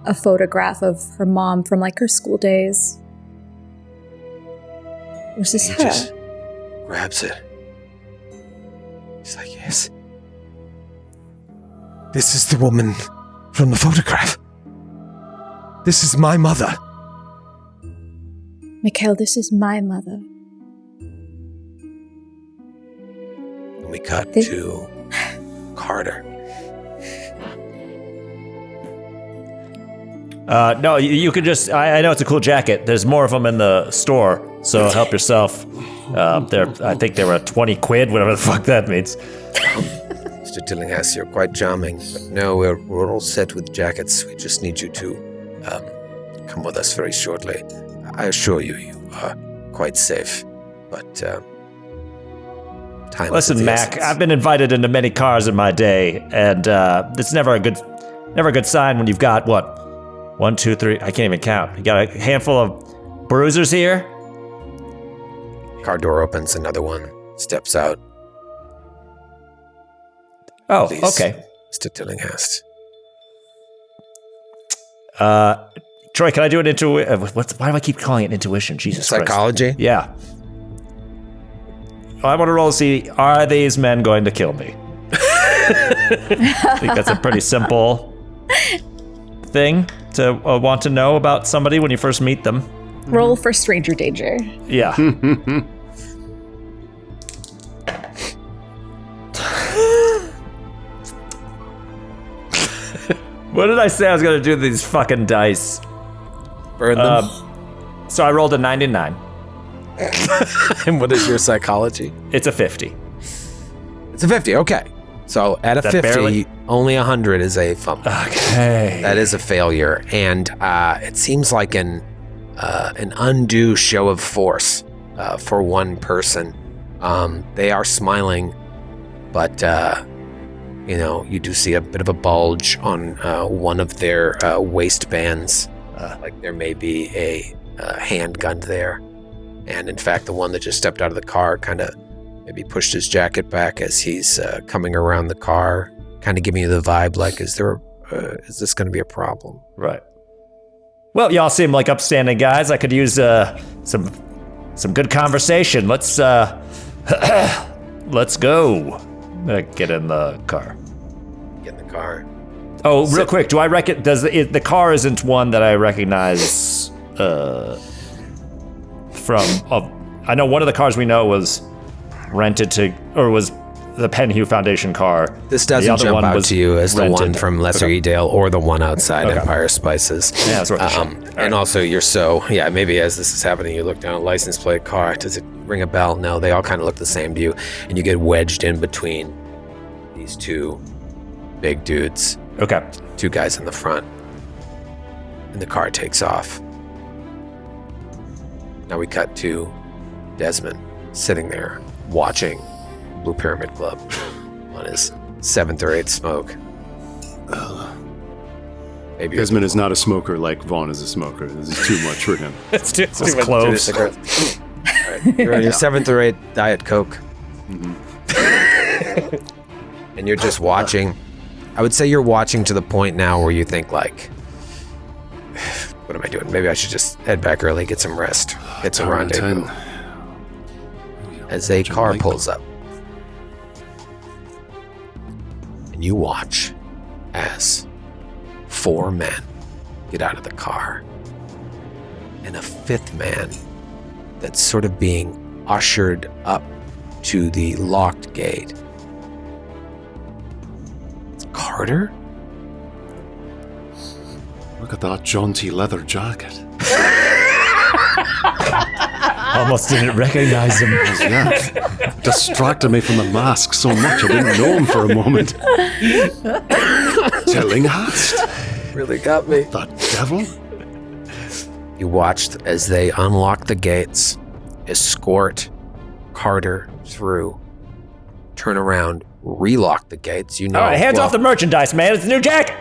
a photograph of her mom from, her school days. Was this her? He just grabs it. He's like, yes. This is the woman from the photograph. This is my mother. Mikhail, this is my mother. We cut to Carter. No, you can just... I know it's a cool jacket. There's more of them in the store, so help yourself. I think they were 20 quid, whatever the fuck that means. Mr. Tillinghast, you're quite charming, but no, we're all set with jackets. We just need you to come with us very shortly. I assure you, you are quite safe, but... Listen, Mac, I've been invited into many cars in my day, and it's never a good sign when you've got, 1, 2, 3, I can't even count. You got a handful of bruisers here? Car door opens, another one steps out. Oh, Please, okay. Mr. Tillinghast. Troy, can I do an why do I keep calling it intuition? Jesus Christ. Psychology? Yeah. I want to roll to see, are these men going to kill me? I think that's a pretty simple thing to want to know about somebody when you first meet them. Roll for stranger danger. Yeah. What did I say I was going to do with these fucking dice? Burn them. So I rolled a 99. And what is your psychology? It's a 50. It's a 50, okay. So at a 50, barely? only 100 is a fumble. Okay. That is a failure. And it seems like an undue show of force for one person. They are smiling, but you do see a bit of a bulge on one of their waistbands. Like there may be a handgun there. And in fact, the one that just stepped out of the car kind of maybe pushed his jacket back as he's coming around the car, kind of giving you the vibe like, is this going to be a problem? Right. Well, y'all seem like upstanding guys. I could use some good conversation. Let's go. Get in the car. Get in the car. Oh, real quick, do I reckon the car isn't one that I recognize from? I know one of the cars we know was rented to, or was the Penhue Foundation car. This The doesn't other jump one out was to you as the one rented. from Lesser Edale or the one outside Empire Spices. Yeah, that's worth a shot. And also, maybe as this is happening, you look down at license plate car. Does it ring a bell? No, they all kind of look the same to you. And you get wedged in between these two big dudes. Okay. Two guys in the front. And the car takes off. Now we cut to Desmond sitting there watching Blue Pyramid Club on his 7th or 8th smoke. Maybe Desmond is not a smoker like Vaughn is a smoker. This is too much for him. It's cloves. All right, you're on your 7th or 8th Diet Coke. And you're just watching. I would say you're watching to the point now where you think like, what am I doing? Maybe I should just head back early, get some rest, get some rendezvous. As a car pulls up. And you watch as 4 men get out of the car. And a 5th man that's sort of being ushered up to the locked gate. It's Carter? Look at that jaunty leather jacket. Almost didn't recognize him. Yeah. Distracted me from the mask so much I didn't know him for a moment. Tillinghast? Really got me. That devil? You watched as they unlock the gates, escort Carter through, turn around, relock the gates. You know. All right, hands off the merchandise, man. It's a new jacket.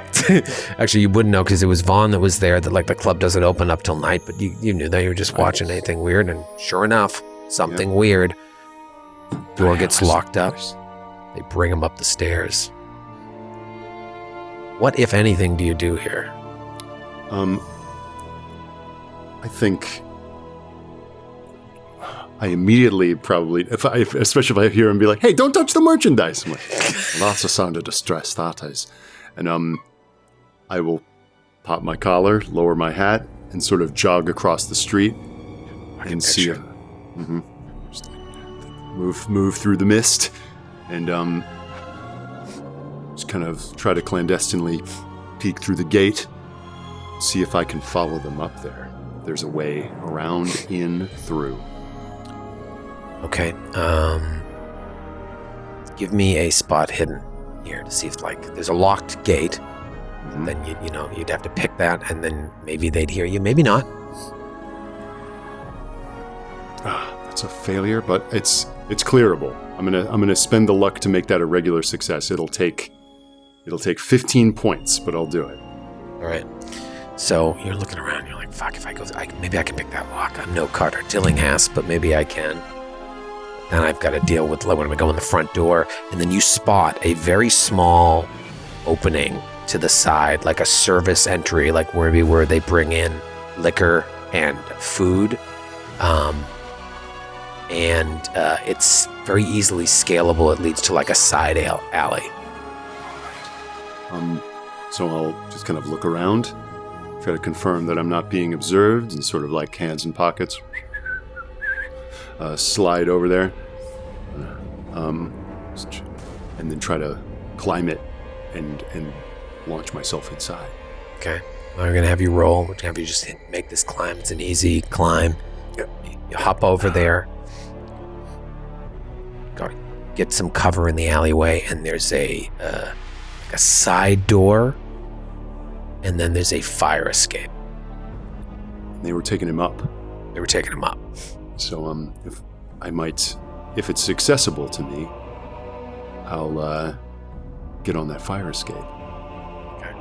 Actually, you wouldn't know because it was Vaughn that was there. That like the club doesn't open up till night, but you knew that you were just watching anything weird, and sure enough, something weird. Door gets locked up. They bring him up the stairs. What, if anything, do you do here? I think I immediately probably, especially if I hear him be like, "Hey, don't touch the merchandise." I'm like, well, that's a sign of distress, that is. And I will pop my collar, lower my hat, and sort of jog across the street and see it. Move through the mist, and just kind of try to clandestinely peek through the gate, see if I can follow them up there. There's a way around, in, through. Okay. Give me a spot hidden here to see if like there's a locked gate. Then you'd have to pick that, and then maybe they'd hear you, maybe not. That's a failure, but it's clearable. I'm gonna spend the luck to make that a regular success. It'll take 15 points, but I'll do it. All right. So you're looking around. You're like, "Fuck! If I go, maybe I can pick that lock. I'm no Carter Tillinghast, but maybe I can." Then I've got to deal with when we go in the front door, and then you spot a very small opening to the side, like a service entry, like where they bring in liquor and food, and it's very easily scalable. It leads to like a side alley. So I'll just kind of look around, try to confirm that I'm not being observed, and sort of like hands in pockets, slide over there, and then try to climb it and launch myself inside. Okay. Well, we're gonna have you roll. We're gonna have you just make this climb. It's an easy climb. You hop over there. Get some cover in the alleyway, and there's a side door, and then there's a fire escape. They were taking him up. They were taking him up. So if it's accessible to me, I'll get on that fire escape. Okay.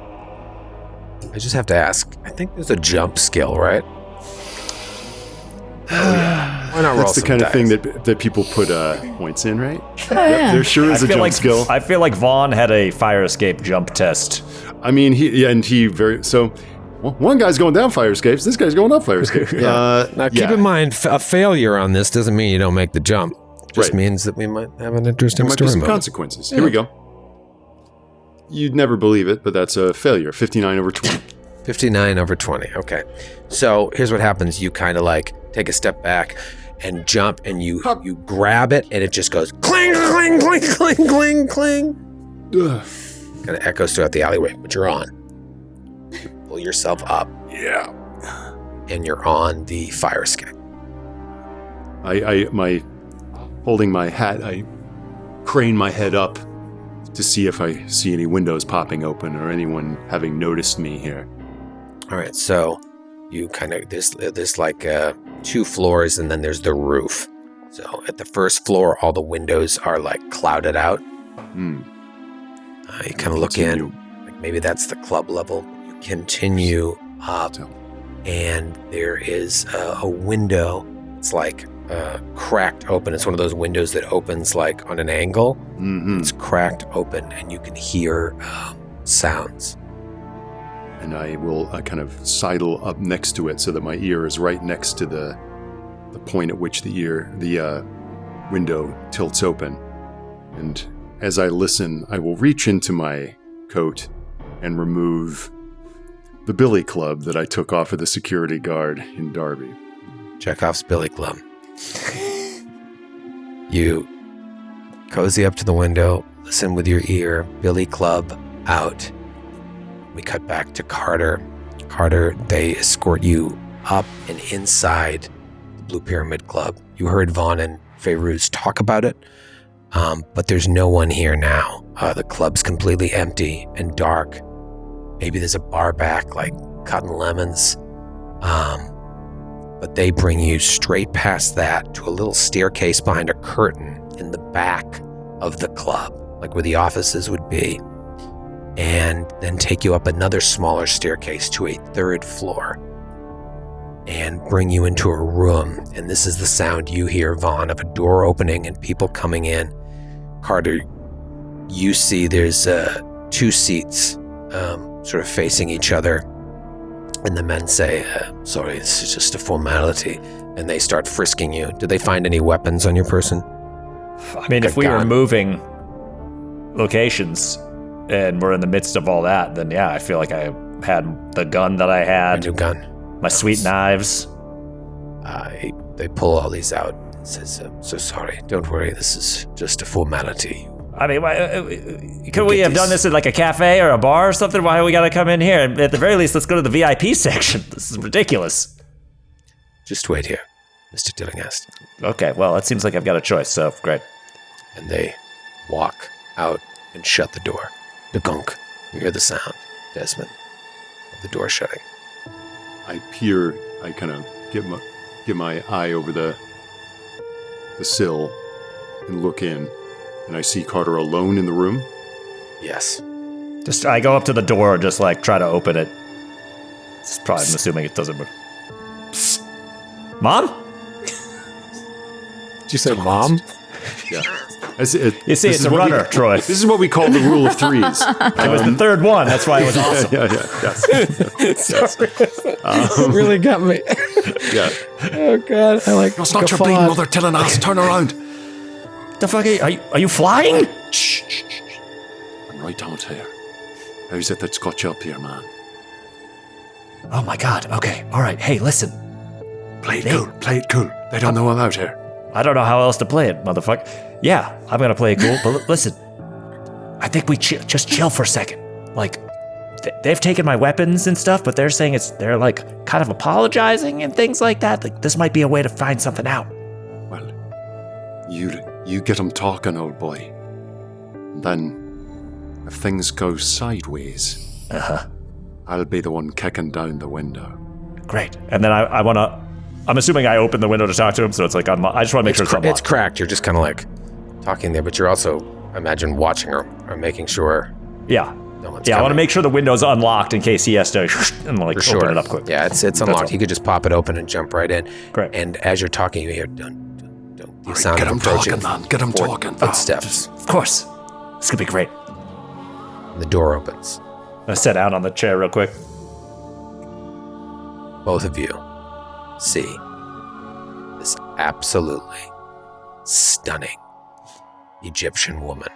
I just have to ask. I think there's a jump skill, right? Why not roll That's the some kind dice? of thing that people put points in, right? yeah. There sure is a jump skill. I feel like Vaughn had a fire escape jump test. I mean, one guy's going down fire escapes. This guy's going up fire escapes. Now, keep in mind, a failure on this doesn't mean you don't make the jump. It just means that we might have an interesting There might be story some mode. consequences. Here we go. You'd never believe it, but that's a failure. 59 over 20. 59 over 20. Okay. So here's what happens. You kind of like take a step back. and jump, and you grab it, and it just goes cling, cling, cling, cling, cling, cling. Kind of echoes throughout the alleyway, but you're on. You pull yourself up. Yeah. And you're on the fire escape. Holding my hat, I crane my head up to see if I see any windows popping open or anyone having noticed me here. All right, so you kind of, there's like 2 floors, and then there's the roof. So at the first floor, all the windows are like clouded out. You kind of look in, like maybe that's the club level. You continue up, and there is a window. It's like cracked open. It's one of those windows that opens like on an angle. It's cracked open, and you can hear sounds. And I will kind of sidle up next to it so that my ear is right next to the point at which the window tilts open. And as I listen, I will reach into my coat and remove the billy club that I took off of the security guard in Derby. Chekhov's billy club. You cozy up to the window, listen with your ear, billy club out. We cut back to Carter. Carter, they escort you up and inside the Blue Pyramid Club. You heard Vaughn and Feyruz talk about it, but there's no one here now. The club's completely empty and dark. Maybe there's a bar back, like cutting lemons. But they bring you straight past that to a little staircase behind a curtain in the back of the club, like where the offices would be, and then take you up another smaller staircase to a 3rd floor and bring you into a room. And this is the sound you hear, Vaughn, of a door opening and people coming in. Carter, you see there's 2 seats sort of facing each other. And the men say, sorry, this is just a formality. And they start frisking you. Did they find any weapons on your person? I mean, if we were moving locations and we're in the midst of all that, then yeah, I feel like I had the gun that I had. A new gun. My sweet knives. They pull all these out and says, so sorry, don't worry, this is just a formality. I mean, could we have done this at like a cafe or a bar or something? Why do we got to come in here? And at the very least, let's go to the VIP section. This is ridiculous. Just wait here, Mr. Dillinghast. Okay, well, it seems like I've got a choice, so great. And they walk out and shut the door. The gunk. You hear the sound, Desmond, of the door shutting. I kind of get my eye over the sill and look in. And I see Carter alone in the room? Yes. I go up to the door and just like try to open it. I'm assuming it doesn't move. Psst. Mom? Did you say mom? Yeah. You see, it's a runner, Troy. This is what we call the rule of 3s. It was the 3rd one. That's why it was awesome. Yes. It really got me. Yeah. Oh, God. I like That's not your bleeding mother telling us. Turn around. The fuck are you flying? Shh. I'm right out here. How's it that's got you up here, man? Oh my God. Okay. All right. Hey, listen. Play it cool. They don't know I'm out here. I don't know how else to play it, motherfucker. Yeah, I'm gonna play it cool, but listen. I think we just chill for a second. Like, they've taken my weapons and stuff, but they're saying they're like kind of apologizing and things like that. Like, this might be a way to find something out. Well, you get them talking, old boy. And then, if things go sideways, I'll be the one kicking down the window. Great. And then I'm assuming I open the window to talk to him, so it's like I just want to make sure it's unlocked. It's cracked. You're just kind of like talking there, but you're also, I imagine, watching or making sure. Yeah. No one's I coming. want to make sure the window's unlocked in case he has to and like open it up quick. Yeah, it's unlocked. He could just pop it open and jump right in. Great. And as you're talking, you hear don't. You sound Get of him approaching. talking, man. Get him talking. Footsteps. Of course. This could be great. And the door opens. I sit down on the chair real quick. Both of you see this absolutely stunning Egyptian woman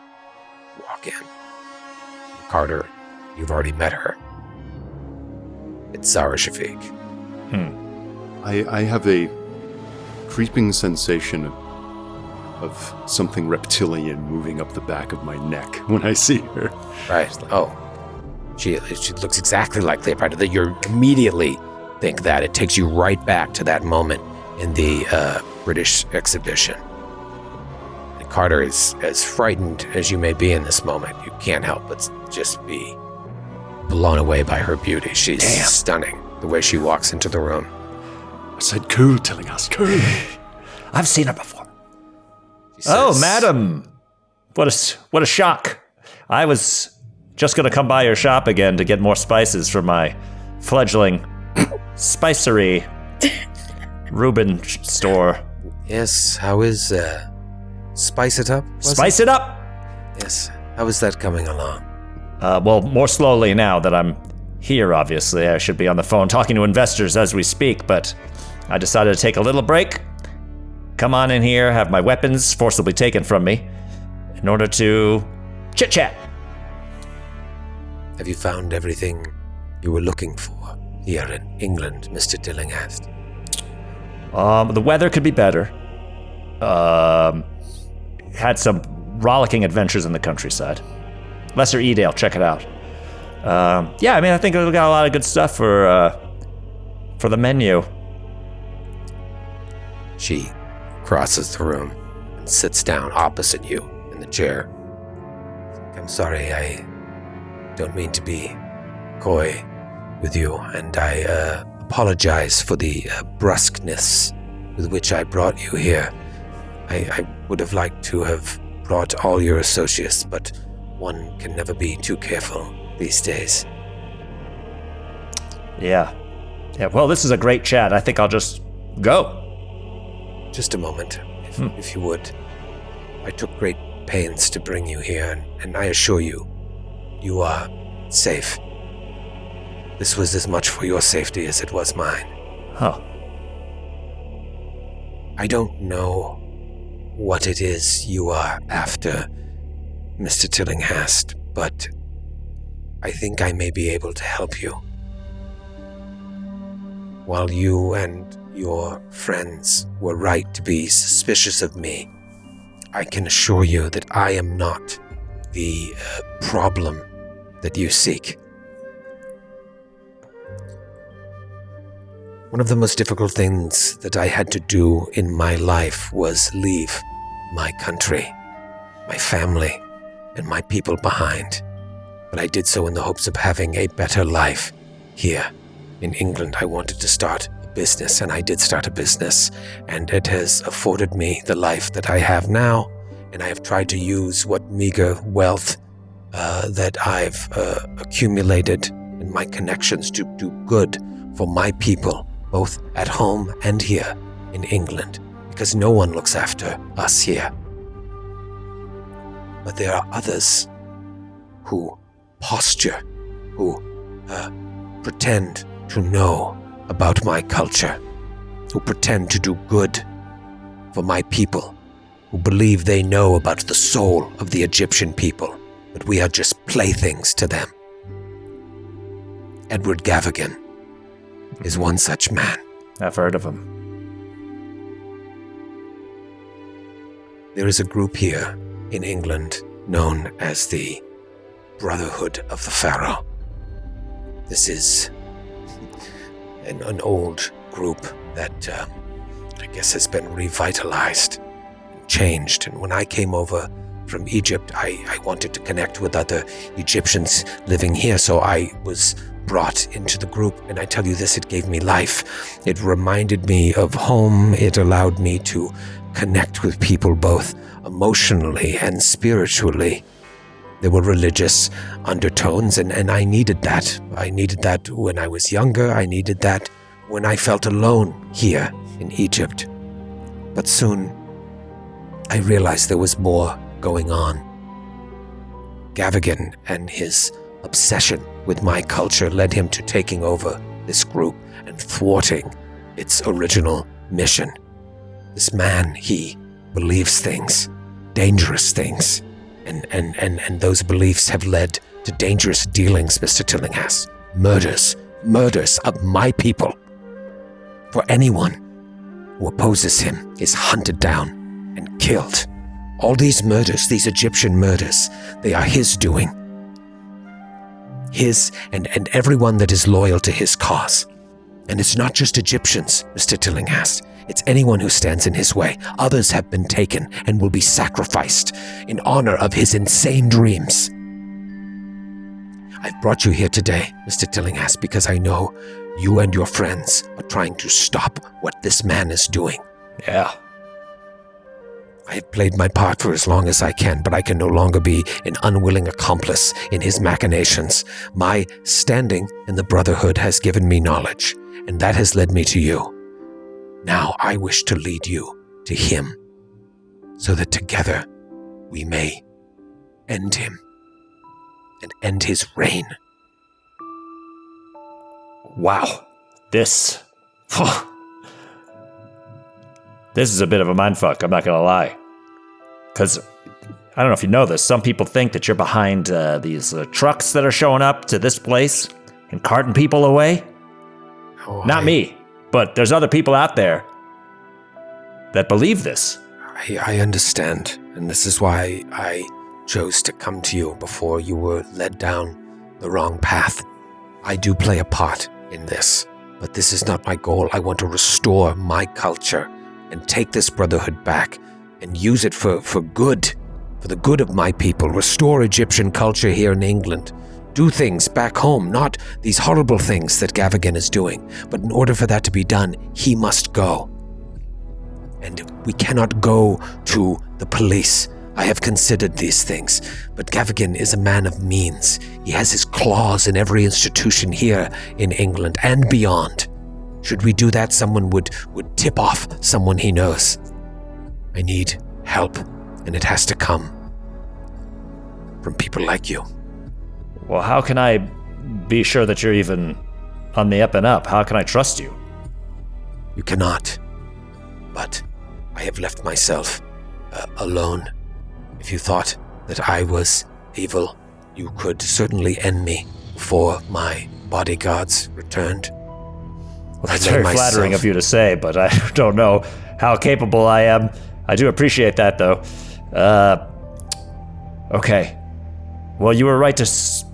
walk in. Carter, you've already met her. It's Zara Shafiq. I have a creeping sensation of something reptilian moving up the back of my neck when I see her. Right. Oh. She looks exactly like Cleopatra. That you immediately think that. It takes you right back to that moment in the British exhibition. And Carter is as frightened as you may be in this moment. You can't help but just be blown away by her beauty. She's stunning, the way she walks into the room. I said cool, Tillinghast, cool. I've seen her before. Says, Oh, madam. What a shock. I was just going to come by your shop again to get more spices for my fledgling spicery Reuben store. Yes, how is Spice It Up? Spice it up! Yes. How is that coming along? Well, more slowly now that I'm here, obviously. I should be on the phone talking to investors as we speak, but I decided to take a little break, come on in here, have my weapons forcibly taken from me in order to chit-chat. Have you found everything you were looking for here in England, Mr. Tillinghast? The weather could be better. Had some rollicking adventures in the countryside. Lesser Edale, check it out. Yeah, I mean, I think we got a lot of good stuff for the menu. She crosses the room and sits down opposite you in the chair. I'm sorry, I don't mean to be coy with you, and I apologize for the brusqueness with which I brought you here. I would have liked to have brought all your associates, but one can never be too careful these days. Yeah, well, this is a great chat. I think I'll just go. Just a moment, if you would. I took great pains to bring you here, and I assure you, you are safe. This was as much for your safety as it was mine. Huh. I don't know what it is you are after, Mr. Tillinghast, but I think I may be able to help you. While you and your friends were right to be suspicious of me, I can assure you that I am not the problem that you seek. One of the most difficult things that I had to do in my life was leave my country, my family, and my people behind. But I did so in the hopes of having a better life here in England. I wanted to start a business, and I did start a business, and it has afforded me the life that I have now, and I have tried to use what meager wealth that I've accumulated in my connections to do good for my people, both at home and here in England, because no one looks after us here. But there are others who posture, who pretend to know about my culture, who pretend to do good for my people, who believe they know about the soul of the Egyptian people, but we are just playthings to them. Edward Gavigan is one such man. I've heard of him. There is a group here in England known as the Brotherhood of the Pharaoh. This is an old group that I guess has been revitalized, changed. And when I came over from Egypt, I wanted to connect with other Egyptians living here, so I was brought into the group, and I tell you this, it gave me life. It reminded me of home. It allowed me to connect with people both emotionally and spiritually. There were religious undertones, and I needed that. I needed that when I was younger. I needed that when I felt alone here in Egypt. But soon, I realized there was more going on. Gavigan and his obsession with my culture led him to taking over this group and thwarting its original mission. This man, he believes things, dangerous things, and those beliefs have led to dangerous dealings, Mr. Tillinghast. Murders of my people. For anyone who opposes him is hunted down and killed. All these murders, these Egyptian murders, they are his doing. His and everyone that is loyal to his cause. And it's not just Egyptians, Mr. Tillinghast. It's anyone who stands in his way. Others have been taken and will be sacrificed in honor of his insane dreams. I've brought you here today, Mr. Tillinghast, because I know you and your friends are trying to stop what this man is doing. Yeah. I have played my part for as long as I can, but I can no longer be an unwilling accomplice in his machinations. My standing in the Brotherhood has given me knowledge, and that has led me to you. Now I wish to lead you to him, so that together we may end him and end his reign. Wow. This is a bit of a mindfuck, I'm not going to lie. Because, I don't know if you know this, some people think that you're behind these trucks that are showing up to this place and carting people away. Not me, but there's other people out there that believe this. I understand, and this is why I chose to come to you before you were led down the wrong path. I do play a part in this, but this is not my goal. I want to restore my culture and take this Brotherhood back and use it for good, for the good of my people. Restore Egyptian culture here in England. Do things back home, not these horrible things that Gavigan is doing. But in order for that to be done, he must go. And we cannot go to the police. I have considered these things, but Gavigan is a man of means. He has his claws in every institution here in England and beyond. Should we do that, someone would tip off someone he knows. I need help, and it has to come from people like you. Well, how can I be sure that you're even on the up and up? How can I trust you? You cannot, but I have left myself alone. If you thought that I was evil, you could certainly end me before my bodyguards returned. Well, that's very flattering of you to say, but I don't know how capable I am. I do appreciate that, though. Okay. Well, you were right to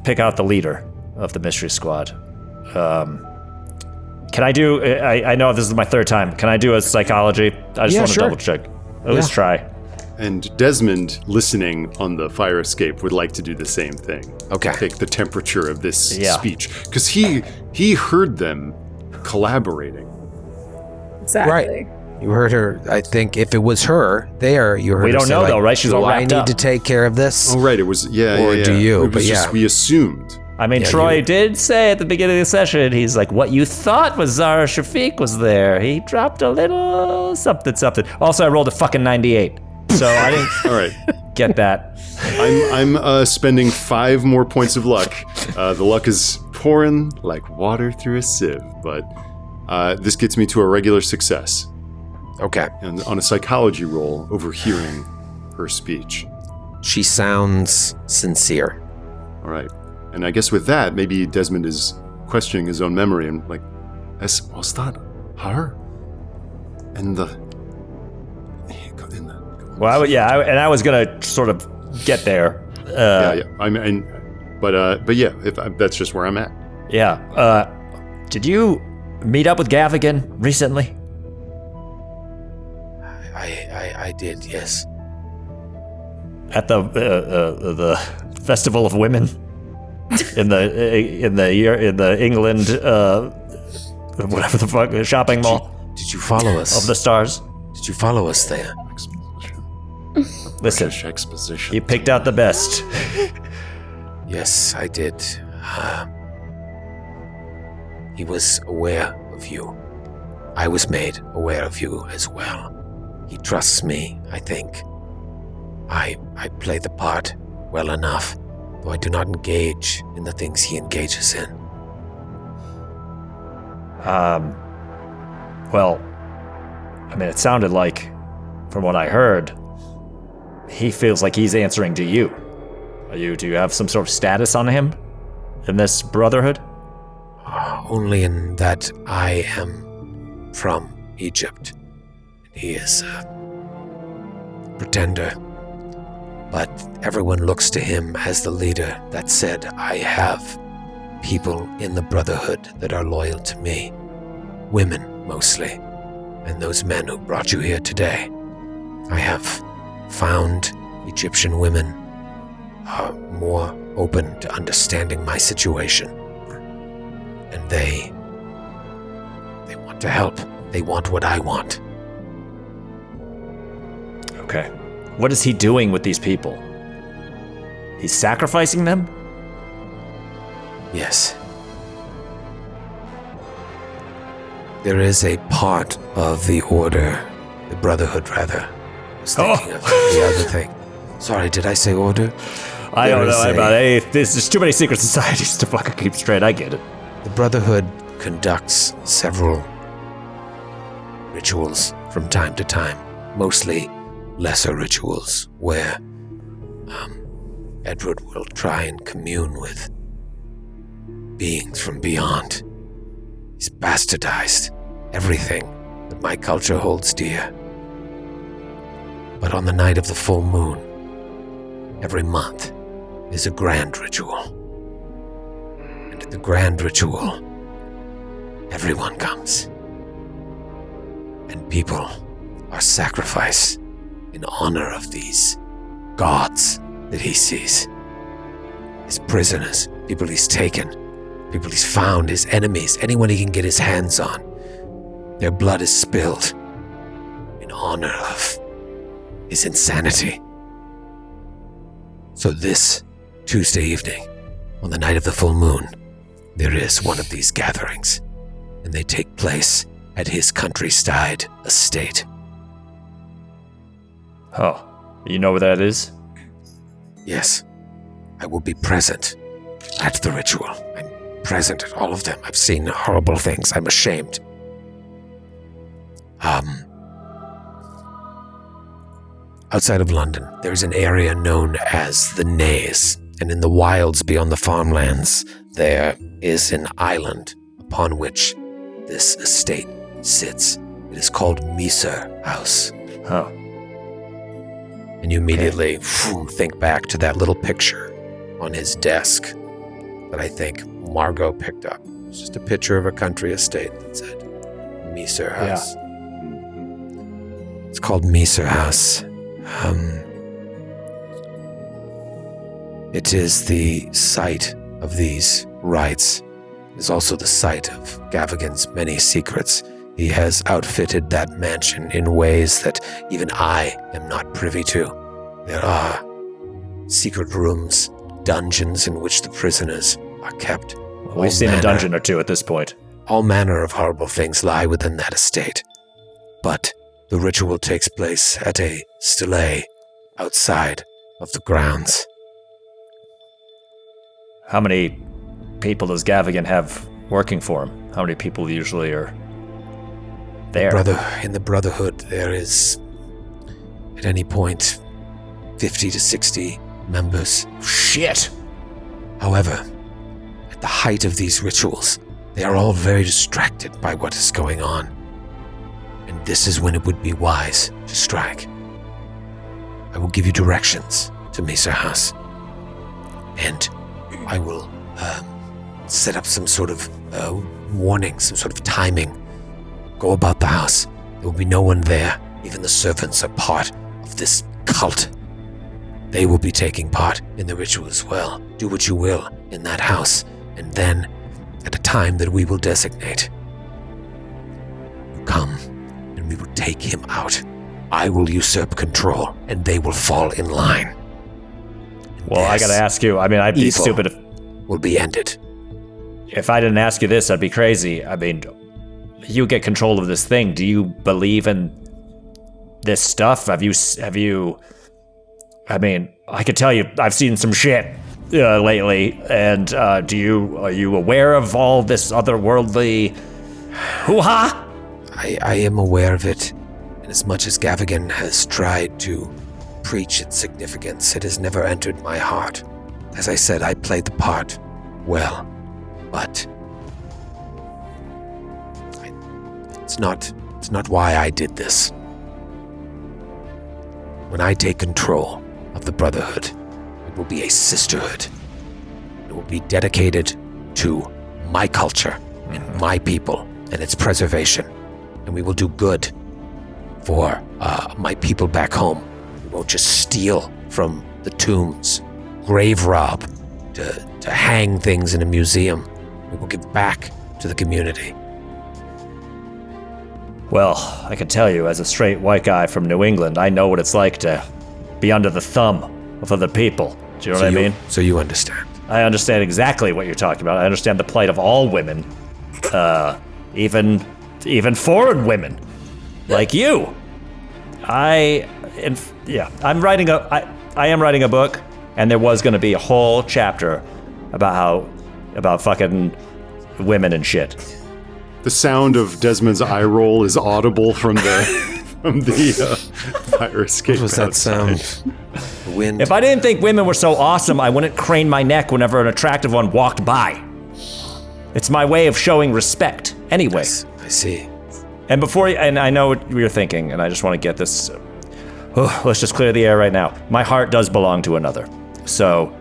pick out the leader of the mystery squad. Can I do... I know this is my third time. Can I do a psychology? I just want to double check. At least try. And Desmond, listening on the fire escape, would like to do the same thing. Okay. Take the temperature of this speech. Because he heard them collaborating. Exactly. Right. You heard her. I think if it was her there, you heard her. We don't say, know, like, though, right? She's all wrapped I need up. to take care of this. Oh, right. It was, Or do you? It was But just, we assumed. I mean, Troy did say at the beginning of the session, he's like, what you thought was Zara Shafiq was there. He dropped a little something. Also, I rolled a fucking 98. So I didn't All right. get that. I'm spending 5 more points of luck. The luck is pouring like water through a sieve, but this gets me to a regular success. Okay. And on a psychology roll, overhearing her speech. She sounds sincere. All right. And I guess with that, maybe Desmond is questioning his own memory and like, was that her? And Well, I was gonna sort of get there. yeah. I mean, but yeah, that's just where I'm at. Yeah. Did you meet up with Gavigan recently? I did, yes. At the Festival of Women in the England whatever the fuck shopping mall. Did you follow us? Of the stars. Did you follow us there? Listen, Exposition. you picked out the best. Yes, I did. He was aware of you. I was made aware of you as well. He trusts me, I think. I play the part well enough, though I do not engage in the things he engages in. Well, I mean, it sounded like, from what I heard, he feels like he's answering to you. Do you have some sort of status on him in this brotherhood? Only in that I am from Egypt, He is a pretender. But everyone looks to him as the leader. That said, I have people in the Brotherhood that are loyal to me. Women, mostly. And those men who brought you here today. I have found Egyptian women are more open to understanding my situation. And they want to help. They want what I want. Okay. What is he doing with these people? He's sacrificing them? Yes. There is a part of the order, the Brotherhood rather. I was thinking of the other thing. Sorry, did I say order? I don't know about it. There's too many secret societies to fucking keep straight. I get it. The Brotherhood conducts several rituals from time to time, mostly lesser rituals where Edward will try and commune with beings from beyond. He's bastardized everything that my culture holds dear. But on the night of the full moon, every month, is a grand ritual. And at the grand ritual, everyone comes. And people are sacrificed in honor of these gods that he sees. His prisoners, people he's taken, people he's found, his enemies, anyone he can get his hands on. Their blood is spilled in honor of his insanity. So this Tuesday evening, on the night of the full moon, there is one of these gatherings, and they take place at his countryside estate. Oh, you know where that is? Yes, I will be present at the ritual. I'm present at all of them. I've seen horrible things. I'm ashamed. Outside of London, there's an area known as the Naish, and in the wilds beyond the farmlands, there is an island upon which this estate sits. It is called Misr House. Oh. And you immediately think back to that little picture on his desk that I think Margot picked up. It's just a picture of a country estate that said Misr House. Yeah. It's called Misr House. It is the site of these rites. It is also the site of Gavigan's many secrets. He has outfitted that mansion in ways that even I am not privy to. There are secret rooms, dungeons in which the prisoners are kept. We've seen a dungeon or two at this point. All manner of horrible things lie within that estate. But the ritual takes place at a stele outside of the grounds. How many people does Gavigan have working for him? How many people usually are there? In the Brotherhood, there is, at any point, 50 to 60 members. Shit! However, at the height of these rituals, they are all very distracted by what is going on. And this is when it would be wise to strike. I will give you directions to Misr House. And I will set up some sort of warning, some sort of timing. Go about the house. There will be no one there. Even the servants are part of this cult. They will be taking part in the ritual as well. Do what you will in that house. And then, at a time that we will designate, you come and we will take him out. I will usurp control and they will fall in line. Well, I gotta ask you, I mean, I'd be stupid if... will be ended. If I didn't ask you this, I'd be crazy. I mean, you get control of this thing. Do you believe in this stuff? Have you, I mean, I could tell you, I've seen some shit lately, and are you aware of all this otherworldly hoo-ha? I am aware of it, and as much as Gavigan has tried to preach its significance, it has never entered my heart. As I said, I played the part well, but it's not why I did this. When I take control of the Brotherhood, it will be a sisterhood. It will be dedicated to my culture and my people and its preservation. And we will do good for my people back home. We won't just steal from the tombs, grave rob, to hang things in a museum. We will give back to the community. Well, I can tell you, as a straight white guy from New England, I know what it's like to be under the thumb of other people. Do you know what I mean? So you understand. I understand exactly what you're talking about. I understand the plight of all women, even foreign women, like you. I am writing a book, and there was going to be a whole chapter about fucking women and shit. The sound of Desmond's eye roll is audible from the fire escape. What was that sound? The wind. If I didn't think women were so awesome, I wouldn't crane my neck whenever an attractive one walked by. It's my way of showing respect. Anyway. Yes, I see. And and I know what you're thinking, and I just want to get this. Let's just clear the air right now. My heart does belong to another. So,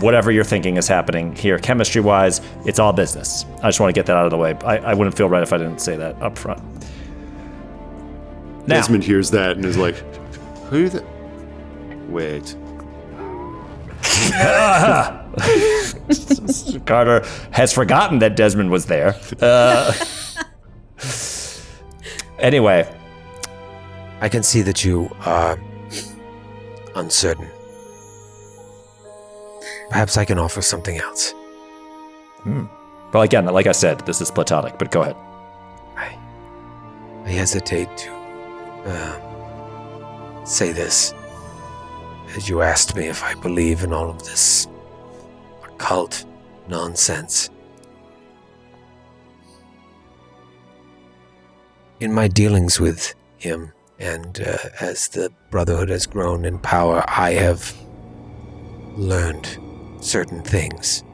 whatever you're thinking is happening here, chemistry-wise, it's all business. I just want to get that out of the way. I wouldn't feel right if I didn't say that up front. Now, Desmond hears that and is like, who the... Wait. Carter has forgotten that Desmond was there. Anyway. I can see that you are uncertain. Perhaps I can offer something else. Well, again, like I said, this is platonic, but go ahead. I hesitate to say this, as you asked me if I believe in all of this occult nonsense. In my dealings with him, and as the Brotherhood has grown in power, I have learned certain things,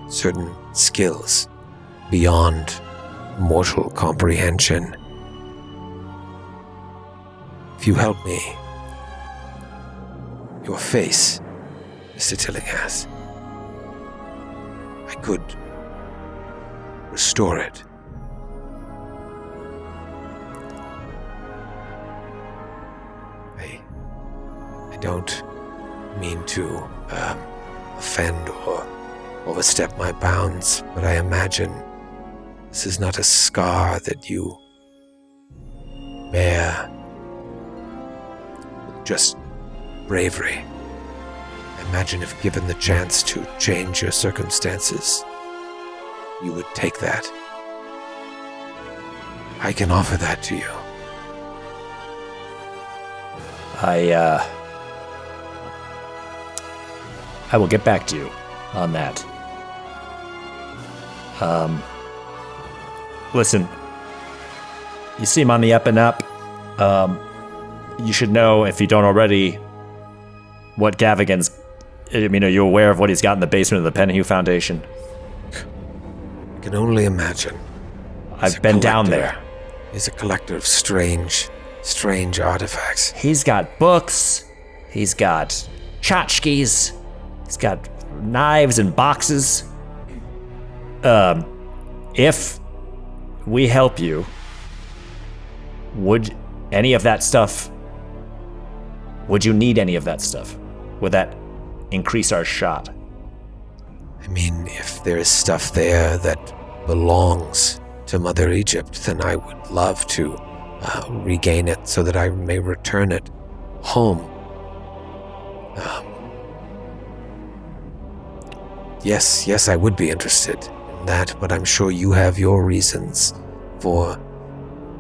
certain skills beyond mortal comprehension. If you help me, your face, Mr. Tillinghast, I could restore it. I don't mean to offend or overstep my bounds, but I imagine this is not a scar that you bear with just bravery. I imagine if given the chance to change your circumstances, you would take that. I can offer that to you. I will get back to you on that. Listen, you seem on the up and up. You should know, if you don't already, what Gavigan's... I mean, are you aware of what he's got in the basement of the Penhue Foundation? I can only imagine. I've been down there. He's a collector of strange artifacts. He's got books. He's got tchotchkes. He's got knives and boxes. If we help you, would any of that stuff... Would you need any of that stuff? Would that increase our shot? I mean, if there is stuff there that belongs to Mother Egypt, then I would love to regain it so that I may return it home. Yes, I would be interested in that, but I'm sure you have your reasons for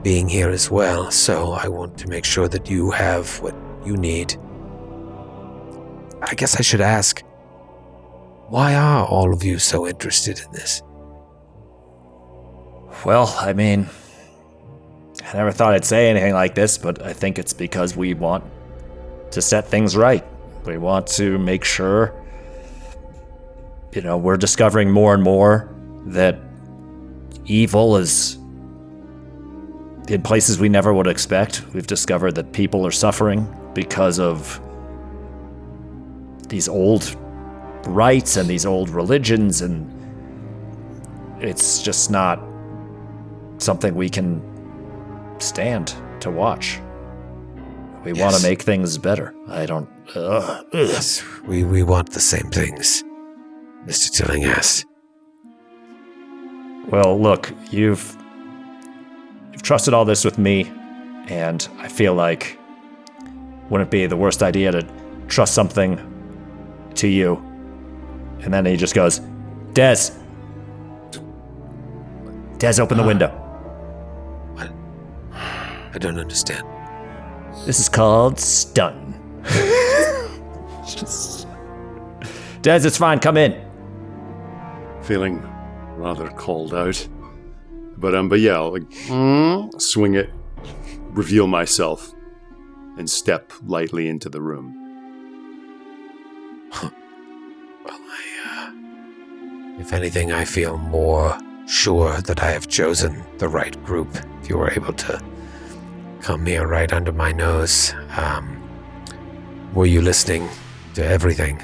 being here as well, so I want to make sure that you have what you need. I guess I should ask, why are all of you so interested in this? Well, I mean, I never thought I'd say anything like this, but I think it's because we want to set things right. We want to make sure, we're discovering more and more that evil is in places we never would expect. We've discovered that people are suffering because of these old rites and these old religions, and it's just not something we can stand to watch. We want to make things better. I don't... Yes, we want the same things, Mr. Tillinghast. Well, look, you've trusted all this with me, and I feel like wouldn't it be the worst idea to trust something to you? And then he just goes, Des, open the window. What? I don't understand. This is called stun. Des, it's fine. Come in. Feeling rather called out. But yeah, I'll swing it, reveal myself, and step lightly into the room. Well, if anything, I feel more sure that I have chosen the right group. If you were able to come here right under my nose, were you listening to everything?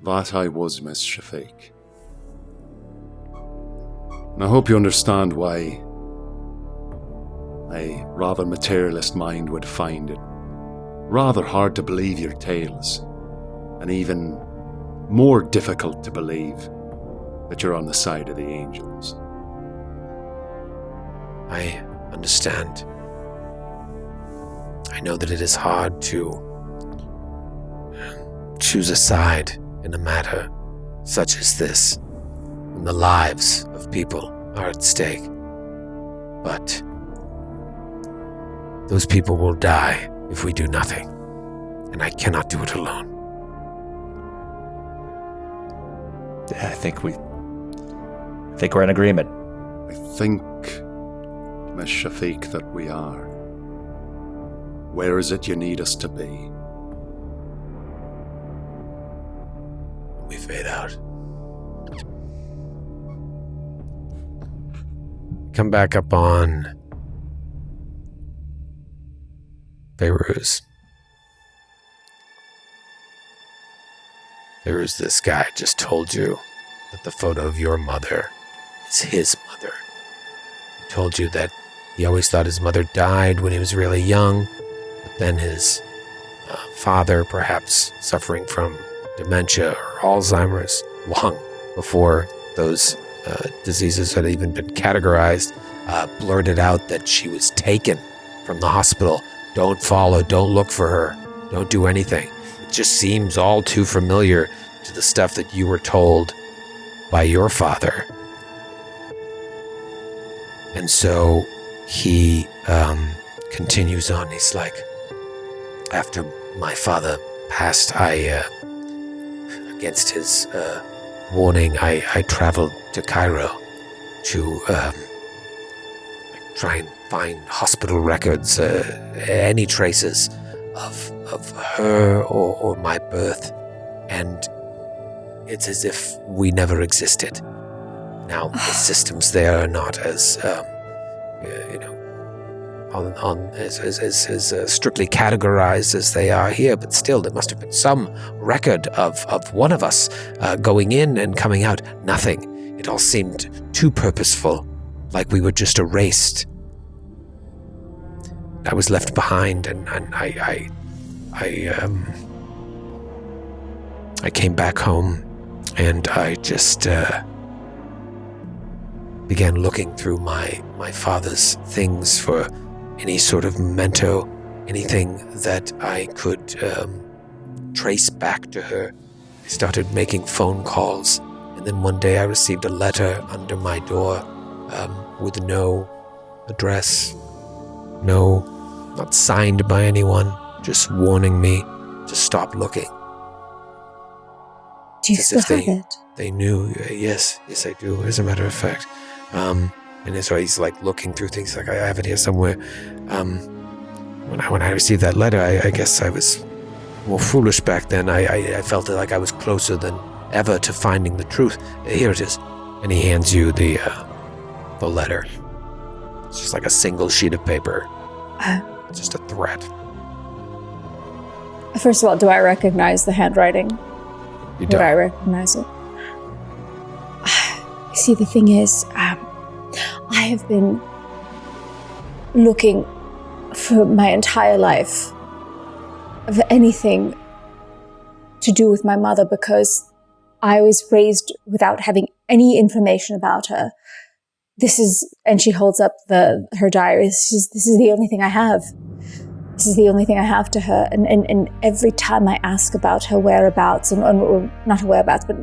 That I was, Miss Shafiq. And I hope you understand why a rather materialist mind would find it rather hard to believe your tales, and even more difficult to believe that you're on the side of the angels. I understand. I know that it is hard to choose a side in a matter such as this, when the lives of people are at stake. But those people will die if we do nothing, and I cannot do it alone. Yeah, I think we're in agreement. I think, Miss Shafiq, that we are. Where is it you need us to be? We fade out. Come back up on Beirut. Beirut, this guy just told you that the photo of your mother is his mother. He told you that he always thought his mother died when he was really young, but then his father, perhaps suffering from dementia or Alzheimer's, long before those diseases had even been categorized, blurted out that she was taken from the hospital. Don't follow, don't look for her, don't do anything. It just seems all too familiar to the stuff that you were told by your father. And so he continues on. He's like, after my father passed, against his warning, I traveled to Cairo to try and find hospital records, any traces of her or my birth, and it's as if we never existed. Now, the systems there are not as, as strictly categorized as they are here, but still, there must have been some record of one of us going in and coming out. Nothing. It all seemed too purposeful, like we were just erased. I was left behind, and I came back home, and I just began looking through my father's things for any sort of memento, anything that I could trace back to her. I started making phone calls, and then one day I received a letter under my door with no address, not signed by anyone, just warning me to stop looking. Do you still have it? They knew. Yes, I do, as a matter of fact. And so he's like looking through things, like, I have it here somewhere. When I received that letter, I guess I was more foolish back then. I felt like I was closer than ever to finding the truth. Here it is. And he hands you the the letter. It's just like a single sheet of paper. It's just a threat. First of all, do I recognize the handwriting? You Would I don't. recognize it? See, the thing is, I have been looking for my entire life of anything to do with my mother because I was raised without having any information about her. And she holds up her diary. This is the only thing I have. This is the only thing I have to her. And every time I ask about her whereabouts, or not her whereabouts, but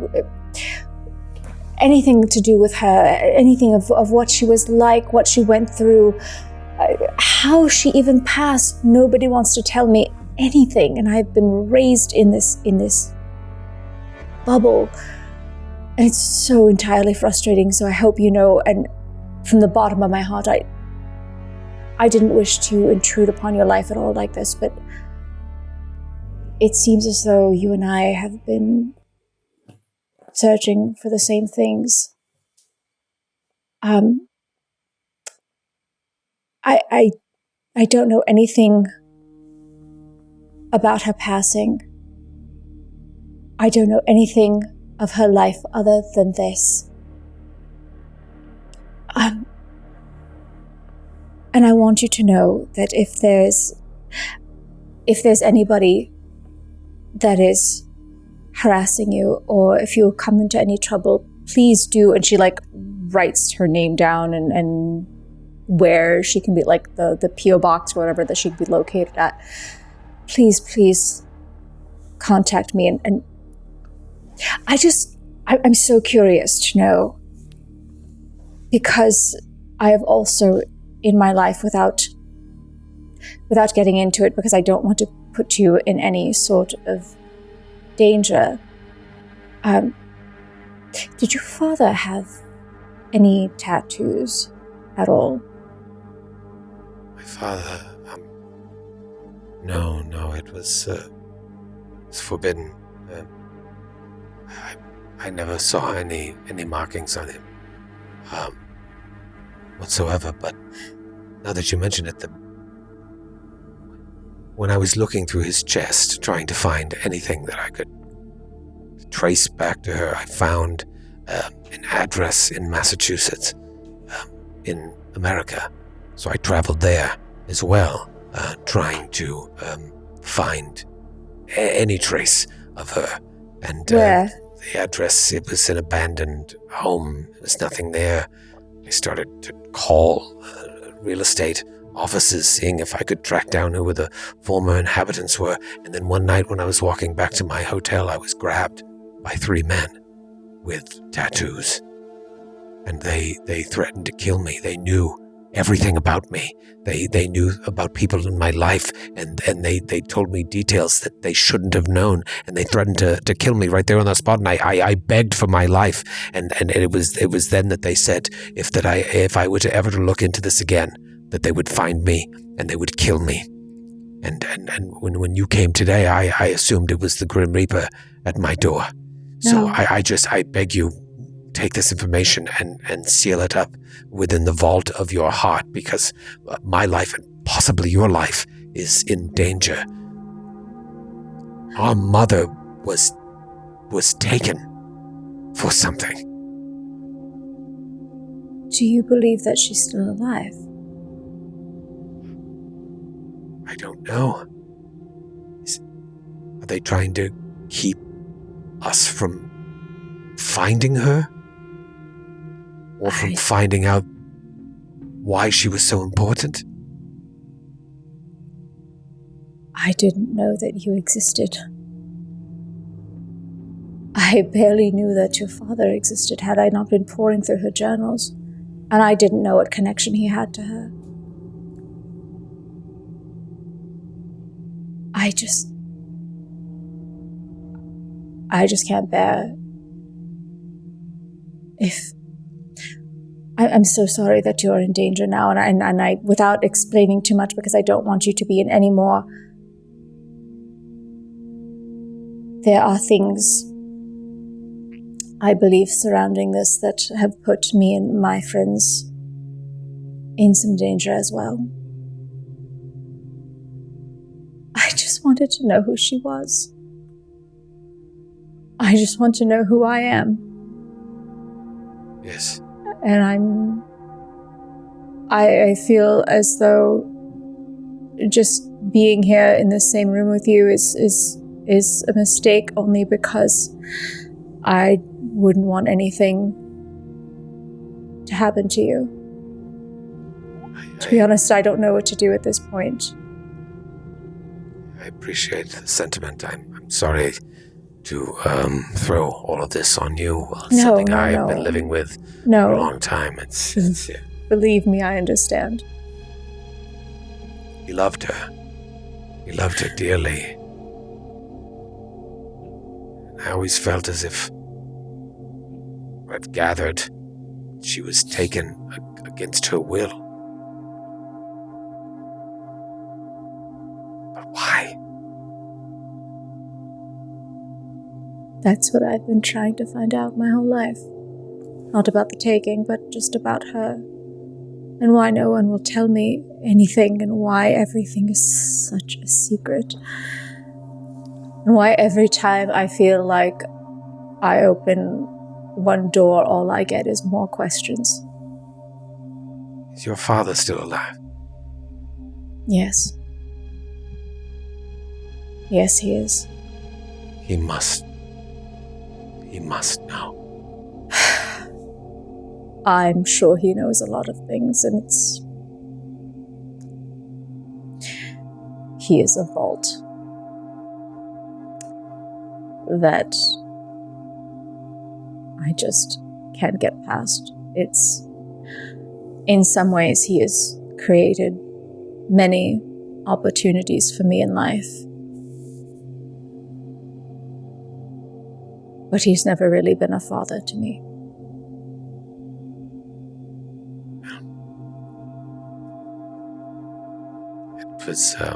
anything to do with her, anything of what she was like, what she went through, how she even passed, nobody wants to tell me anything. And I've been raised in this bubble. And it's so entirely frustrating. So I hope you know, and from the bottom of my heart, I didn't wish to intrude upon your life at all like this, but it seems as though you and I have been searching for the same things. I don't know anything about her passing. I don't know anything of her life other than this. And I want you to know that if there's anybody that is harassing you, or if you come into any trouble, please do. And she writes her name down and where she can be, the PO box or whatever that she can be located at. Please contact me. And I'm so curious to know, because I have also in my life, without getting into it, because I don't want to put you in any sort of danger. Did your father have any tattoos at all? My father, no, it was forbidden. I never saw any markings on him whatsoever, but now that you mention it, when I was looking through his chest, trying to find anything that I could trace back to her, I found an address in Massachusetts, in America. So I traveled there as well, trying to find any trace of her. And Where? The address, it was an abandoned home. There was nothing there. I started to call real estate offices, seeing if I could track down who the former inhabitants were. And then one night when I was walking back to my hotel, I was grabbed by 3 men with tattoos. And they threatened to kill me. They knew everything about me. They knew about people in my life, and they told me details that they shouldn't have known, and they threatened to kill me right there on the spot. And I begged for my life, and it was then that they said if I were to ever to look into this again, that they would find me and they would kill me. And when you came today, I assumed it was the Grim Reaper at my door. So I beg you, take this information and seal it up within the vault of your heart, because my life and possibly your life is in danger. Our mother was taken for something. Do you believe that she's still alive? I don't know. Are they trying to keep us from finding her? Or from finding out why she was so important? I didn't know that you existed. I barely knew that your father existed had I not been poring through her journals, and I didn't know what connection he had to her. I just can't bear. I'm so sorry that you're in danger now, and I, without explaining too much, because I don't want you to be in any more. There are things, I believe, surrounding this that have put me and my friends in some danger as well. I just wanted to know who she was. I just want to know who I am. Yes. And I feel as though just being here in the same room with you is a mistake only because I wouldn't want anything to happen to you. To be honest, I don't know what to do at this point. I appreciate the sentiment. I'm sorry to throw all of this on you. It's something I've been living with for a long time. It's Believe me, I understand. He loved her. He loved her dearly. I always felt as if I've gathered she was taken against her will. But why? That's what I've been trying to find out my whole life. Not about the taking, but just about her. And why no one will tell me anything, and why everything is such a secret. And why every time I feel like I open one door, all I get is more questions. Is your father still alive? Yes. Yes, he is. He must know. I'm sure he knows a lot of things, and he is a vault that I just can't get past. In some ways, he has created many opportunities for me in life. But he's never really been a father to me. It was so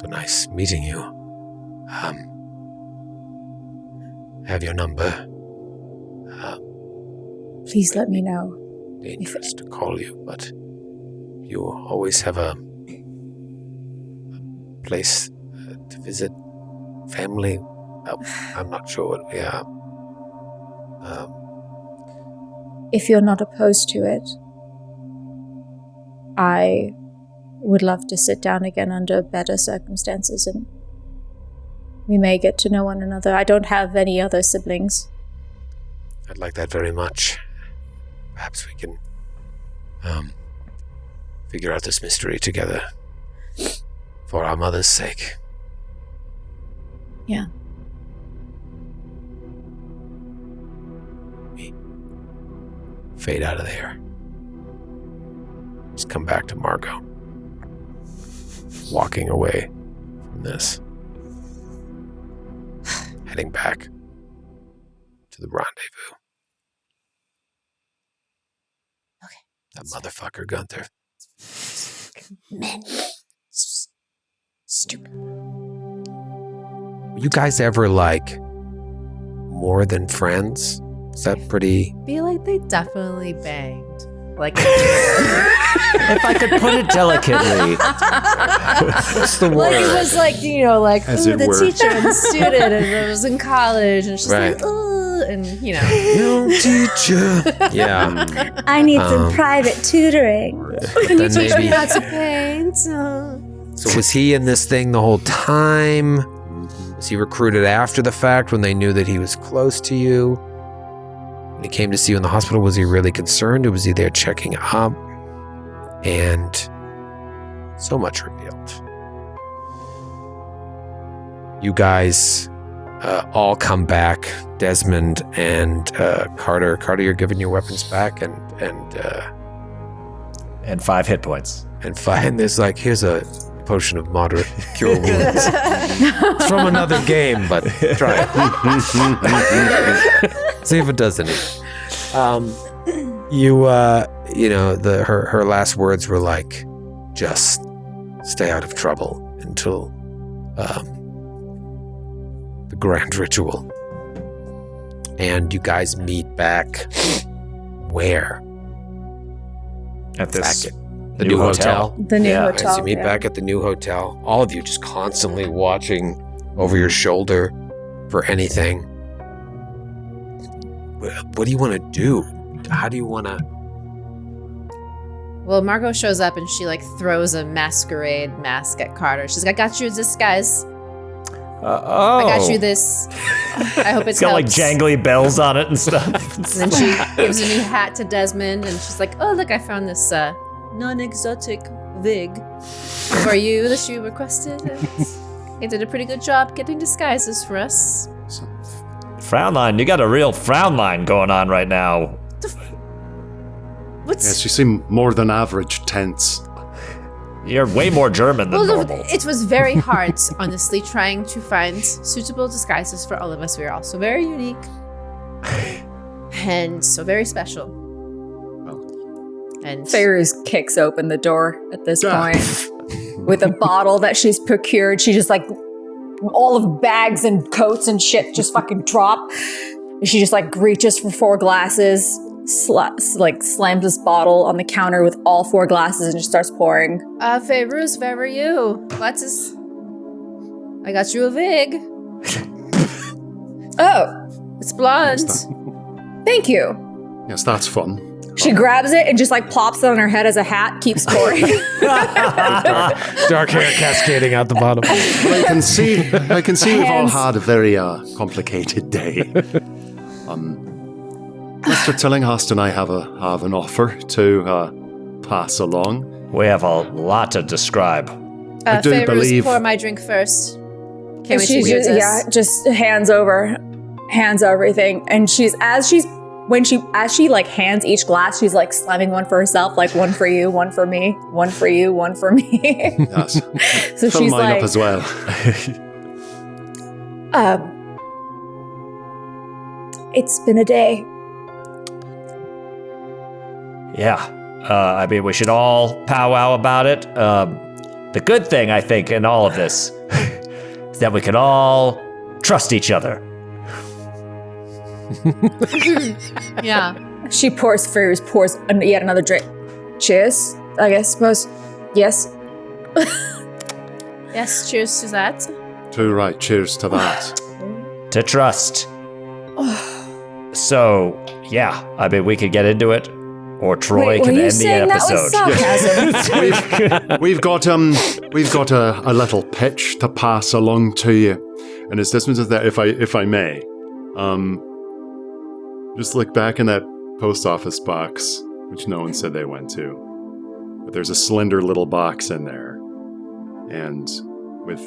nice meeting you. I have your number. Please let me know. Dangerous to call you, but you always have a place to visit. Family. I'm not sure what we are. If you're not opposed to it, I would love to sit down again under better circumstances, and we may get to know one another. I don't have any other siblings. I'd like that very much. Perhaps we can figure out this mystery together for our mother's sake. Yeah. We fade out of there. Just come back to Margot. Walking away from this. Heading back to the rendezvous. Okay. That motherfucker Gunther. Men. Stupid. Were you guys ever like more than friends? Is that pretty? I feel like they definitely banged. Like, If I could put it delicately. What's the like word? it was like, As ooh, it the were. teacher and the student, and it was in college, and she's Right. like, ooh, and Young teacher. Yeah. I need some Um, private tutoring. can you Then teach me maybe- how to paint? So was he in this thing the whole time? Was he recruited after the fact when they knew that he was close to you? When he came to see you in the hospital, was he really concerned, or was he there checking up? And so much revealed. You guys all come back, Desmond and Carter. Carter, you're giving your weapons back, and And 5 hit points. find there's like, here's a potion of moderate cure wounds. It's from another game, but try it. See if it does anything. Her last words were like, just stay out of trouble until the grand ritual. And you guys meet back where? At this the new hotel. The new Yeah. hotel. As you meet back at the new hotel, all of you just constantly watching over your shoulder for anything. What do you want to do? How do you want to? Well, Margot shows up and she like throws a masquerade mask at Carter. She's like, "I got you a disguise. I got you this. I hope It's got like jangly bells on it and stuff. And then she gives a new hat to Desmond, and she's like, "Oh, look, I found this non-exotic wig for you that you requested. They did a pretty good job getting disguises for us." Frown line, you got a real frown line going on right now. What's Yes, you seem more than average tense. You're way more German than Well, normal. it was very hard, honestly, trying to find suitable disguises for all of us. We are all so very unique and so very special. And Fairuz kicks open the door at this point with a bottle that she's procured. She just like all of bags and coats and shit just fucking drop. She just like reaches for 4 glasses, slams this bottle on the counter with all 4 glasses and just starts pouring. Fairuz, where are you? What is? I got you a wig. Oh, It's blonde. thank you. Yes, that's fun. She grabs it and just like plops it on her head as a hat, keeps pouring. Dark hair cascading out the bottom. Well, I can see we've all Hands. had a very complicated day. Mr. Tillinghast and I have an offer to pass along. We have a lot to describe. I do Fairuz, believe- pour my drink first. Can't wait to She hear just, this. just hands everything, and as she like hands each glass, she's like slamming one for herself, like one for you, one for me, one for you, one for me. Yes. So Fill she's mine like, up as well. it's been a day. Yeah. I mean, we should all powwow about it. The good thing, I think, in all of this is that we can all trust each other. Yeah. She pours yet another drink. Cheers, I guess, suppose. Yes. Yes, cheers to that. Too right. Cheers to that. To trust. So, yeah. I mean, we could get into it, or Troy Wait, were can you end the saying episode. that was sarcasm? we've got a little pitch to pass along to you, and as Desmond says that, if I may, just look back in that post office box, which no one said they went to, but there's a slender little box in there, and with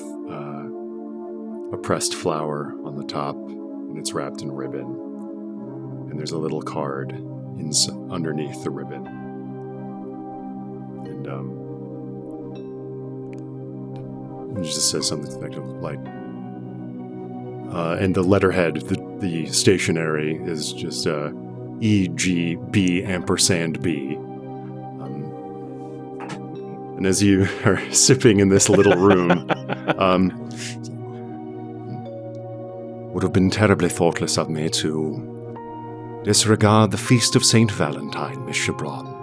a pressed flower on the top, and it's wrapped in ribbon, and there's a little card underneath the ribbon. And it just says something to the effect of like, and the letterhead, the stationery is just EGB ampersand B. And as you are sipping in this little room, would have been terribly thoughtless of me to disregard the feast of Saint Valentine, Miss Chabron.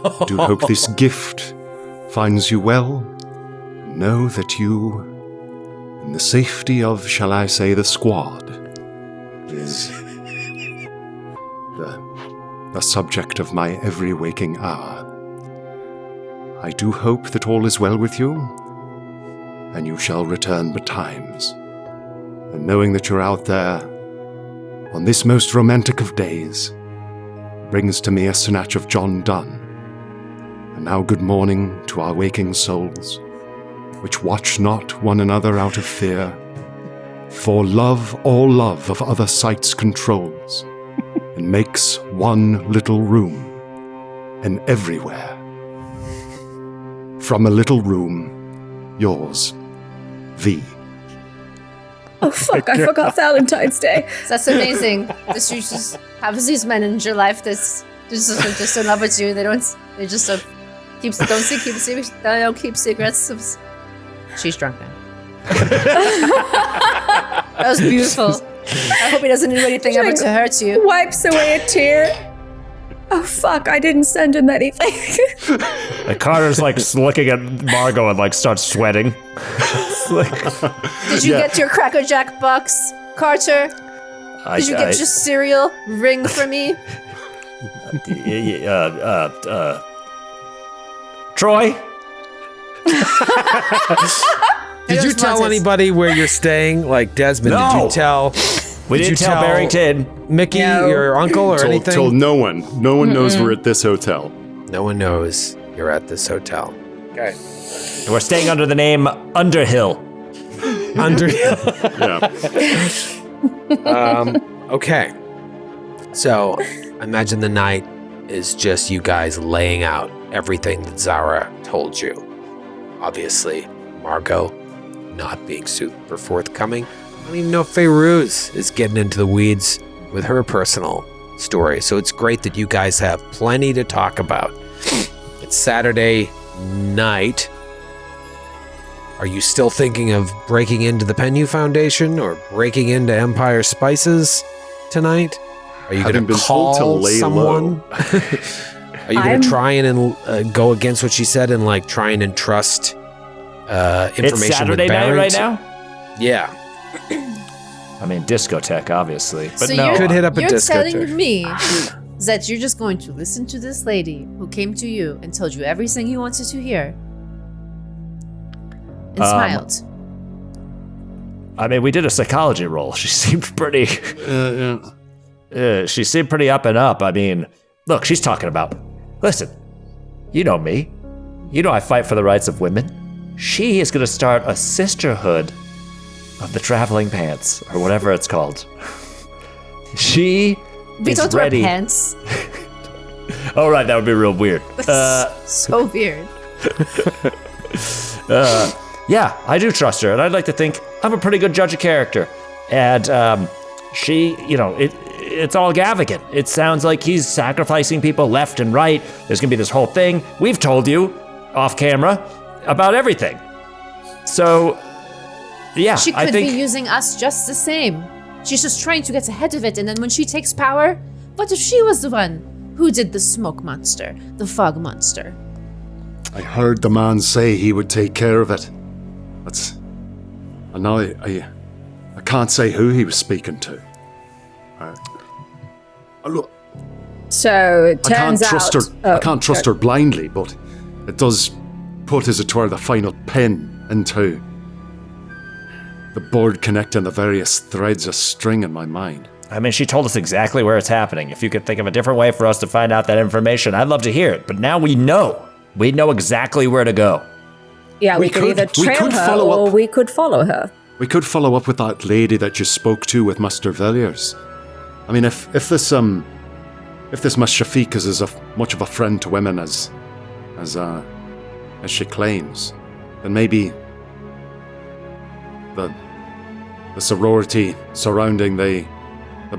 I do hope this gift finds you well. Know that you, in the safety of, shall I say, the squad, is the subject of my every waking hour. I do hope that all is well with you, and you shall return betimes. And knowing that you're out there, on this most romantic of days, brings to me a snatch of John Donne. And now good morning to our waking souls, which watch not one another out of fear, for love all love of other sights controls, and makes one little room, and everywhere. From a little room, yours, V. Oh fuck, I forgot Valentine's Day. That's amazing. This you just have these men in your life that's just in love with you. They just keep secrets. She's drunk now. That was beautiful. I hope he doesn't do anything ever to hurt you. Wipes away a tear. Oh, fuck, I didn't send him anything. And Carter's like looking at Margot and like starts sweating. Did you get your Cracker Jack box, Carter? Did you get your cereal? Ring for me? Troy? Did you tell anybody where you're staying? Like Desmond, No. did you tell? We didn't tell Barrington. Mickey, your uncle, or anything? Told no one. No one knows we're at this hotel. No one knows you're at this hotel. Okay. We're staying under the name Underhill. Underhill. Yeah. Okay. So, imagine the night is just you guys laying out everything that Zara told you. Obviously, Margot not being super forthcoming. I don't even know if Feyruz is getting into the weeds with her personal story. So it's great that you guys have plenty to talk about. It's Saturday night. Are you still thinking of breaking into the Pennu Foundation or breaking into Empire Spices tonight? Are you going to call someone? Are you going to try and go against what she said and like try and entrust information It's Saturday with night right Barrington? now? Yeah. I mean, discotheque, obviously. But So no. you're, Could hit up a you're discotheque. telling me that you're just going to listen to this lady who came to you and told you everything you wanted to hear and smiled. I mean, we did a psychology roll. She seemed pretty... she seemed pretty up and up. I mean, look, she's talking about... Listen, you know me. You know I fight for the rights of women. She is going to start a sisterhood of the traveling pants, or whatever it's called. She We is don't ready. wear pants. Oh, right, that would be real weird. So weird. Yeah, I do trust her, and I'd like to think I'm a pretty good judge of character. And she, you know, it's all Gavigan. It sounds like he's sacrificing people left and right. There's gonna be this whole thing. We've told you, off camera, about everything. So, yeah, She I could think... be using us just the same. She's just trying to get ahead of it, and then when she takes power, what if she was the one who did the smoke monster, the fog monster? I heard the man say he would take care of it. That's... And now I can't say who he was speaking to. Look, So it I can't turns trust out... her. I can't trust her blindly, but it does put, as it were, the final pin into the board connecting the various threads of string in my mind. I mean, she told us exactly where it's happening. If you could think of a different way for us to find out that information, I'd love to hear it. But now we know. We know exactly where to go. Yeah, we We could could- either we trail could her follow or up. we could follow her. We could follow up with that lady that you spoke to with Master Villiers. I mean, if this Miss Shafiqas is much of a friend to women as she claims, then maybe the sorority surrounding the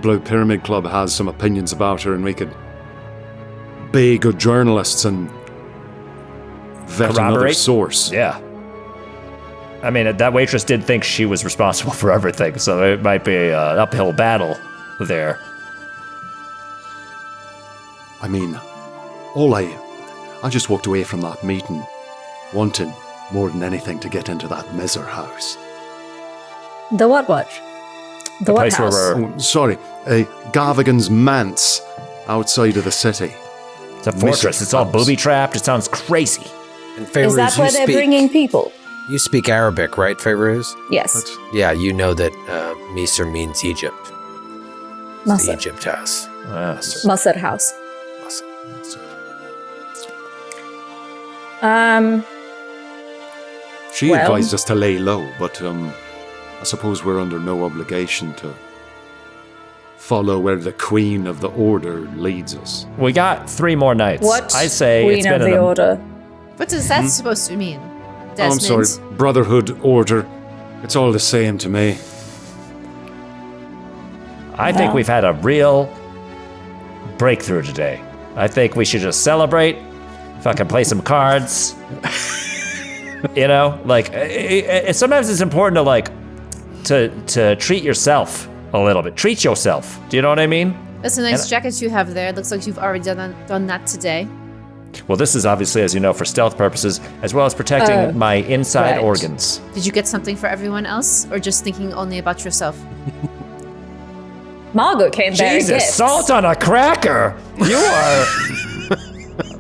Blue Pyramid Club has some opinions about her, and we could be good journalists and vet another Corroborate? source. Yeah. I mean, that waitress did think she was responsible for everything, so it might be an uphill battle there. I mean, I just walked away from that meeting wanting more than anything to get into that Miser house. The what watch? The what place where house? we're- Oh, sorry, Gavigan's manse outside of the city. It's a fortress. It's all booby-trapped. It sounds crazy. And Feyruz, Is that where they're bringing people? You speak Arabic, right, Feyruz? Yes. Yeah, you know that Misr means Egypt. It's the Masr. Egypt house. Masr house. She Well- advised us to lay low, but I suppose we're under no obligation to follow where the Queen of the Order leads us. We got 3 more nights. What? I say Queen it's of been the Order. What is that supposed to mean? Oh, I'm Desmond? sorry, Brotherhood, Order. It's all the same to me. I think we've had a real breakthrough today. I think we should just celebrate, fucking play some cards. You know, like sometimes it's important to like to treat yourself a little bit. Treat yourself. Do you know what I mean? That's a nice jacket you have there. It looks like you've already done that today. Well, this is obviously, as you know, for stealth purposes, as well as protecting my inside right. organs. Did you get something for everyone else, or just thinking only about yourself? Margot came bearing Jesus, gifts. salt on a cracker! You are...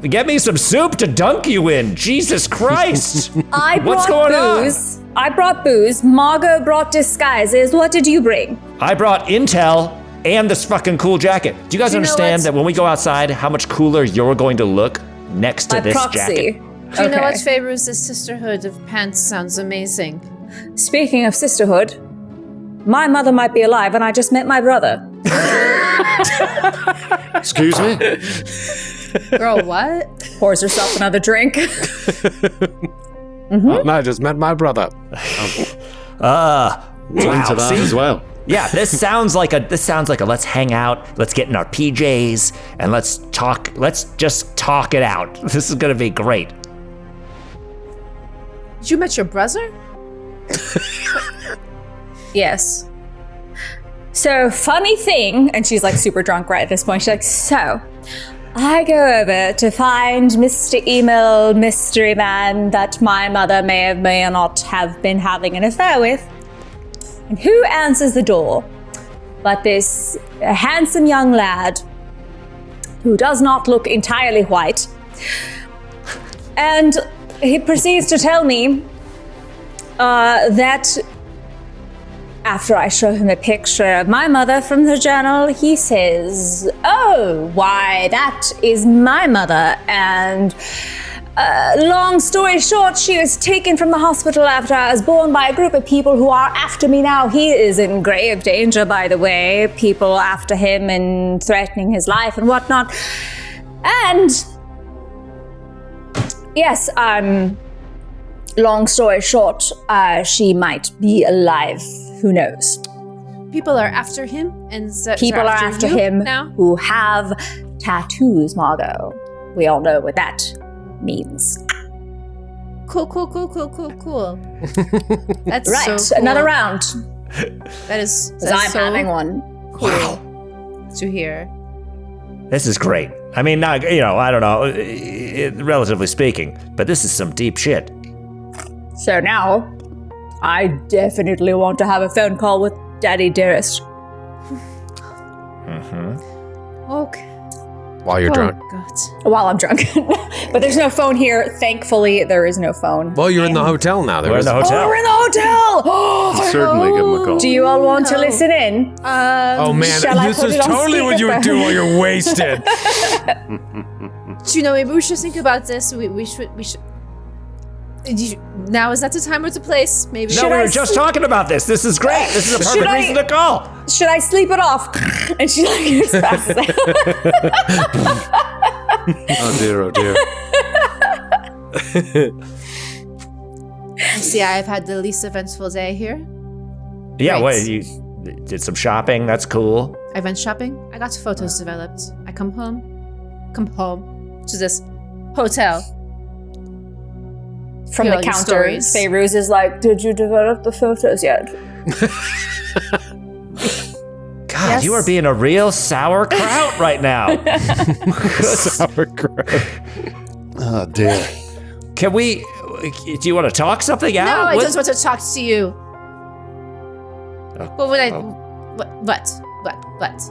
Get me some soup to dunk you in! Jesus Christ! What's going booze. I brought booze. Margot brought disguises. What did you bring? I brought intel and this fucking cool jacket. Do you guys understand that when we go outside, how much cooler you're going to look next to this jacket? Do you know what favors the sisterhood of pants sounds amazing? Speaking of sisterhood, my mother might be alive and I just met my brother. Excuse me? Girl, what? Pours herself another drink. I just met my brother. Wow. Into that as well. Yeah, this sounds like a let's hang out, let's get in our PJs, and let's just talk it out. This is gonna be great. Did you met your brother? Yes. So, funny thing, and she's like super drunk right at this point. She's like, so, I go over to find Mr. Email Mystery Man that my mother may or may not have been having an affair with. And who answers the door but this handsome young lad who does not look entirely white. And he proceeds to tell me that after I show him a picture of my mother from the journal, he says, oh, why, that is my mother. And long story short, she was taken from the hospital after I was born by a group of people who are after me now. He is in grave danger, by the way. People after him and threatening his life and whatnot. And yes, long story short, she might be alive. Who knows? People are after him, and people are after him now who have tattoos, Margot. We all know what that means. Cool. That's right. So cool. Another round. That's I'm so having one. Cool to hear. This is great. I mean, not, I don't know, relatively speaking, but this is some deep shit. So now, I definitely want to have a phone call with Daddy Dearest. Okay. While you're drunk. God. While I'm drunk. But there's no phone here. Thankfully, there is no phone. Well, you're in the hotel now. We're in the hotel. Oh, we're in the hotel! Certainly give him a call. Do you all want to listen in? Oh man, shall I this put is it on totally what you would do while you're wasted. Do you know, maybe we should think about this. We should. Now is that the time or the place? Maybe. No, we were just talking about this. This is great. This is a perfect reason to call. Should I sleep it off? And she like passes out. Oh dear. See, I've had the least eventful day here. Yeah, Right. what, you did some shopping. That's cool. I went shopping. I got photos developed. I come home to this hotel. From Hear the all your counter, stories. Feyruz is like, did you develop the photos yet? God, Yes. you are being a real sauerkraut right now. Sauerkraut. Oh dear. Do you want to talk something out? No, I What- just want to talk to you. What would I? oh. What? What? I'm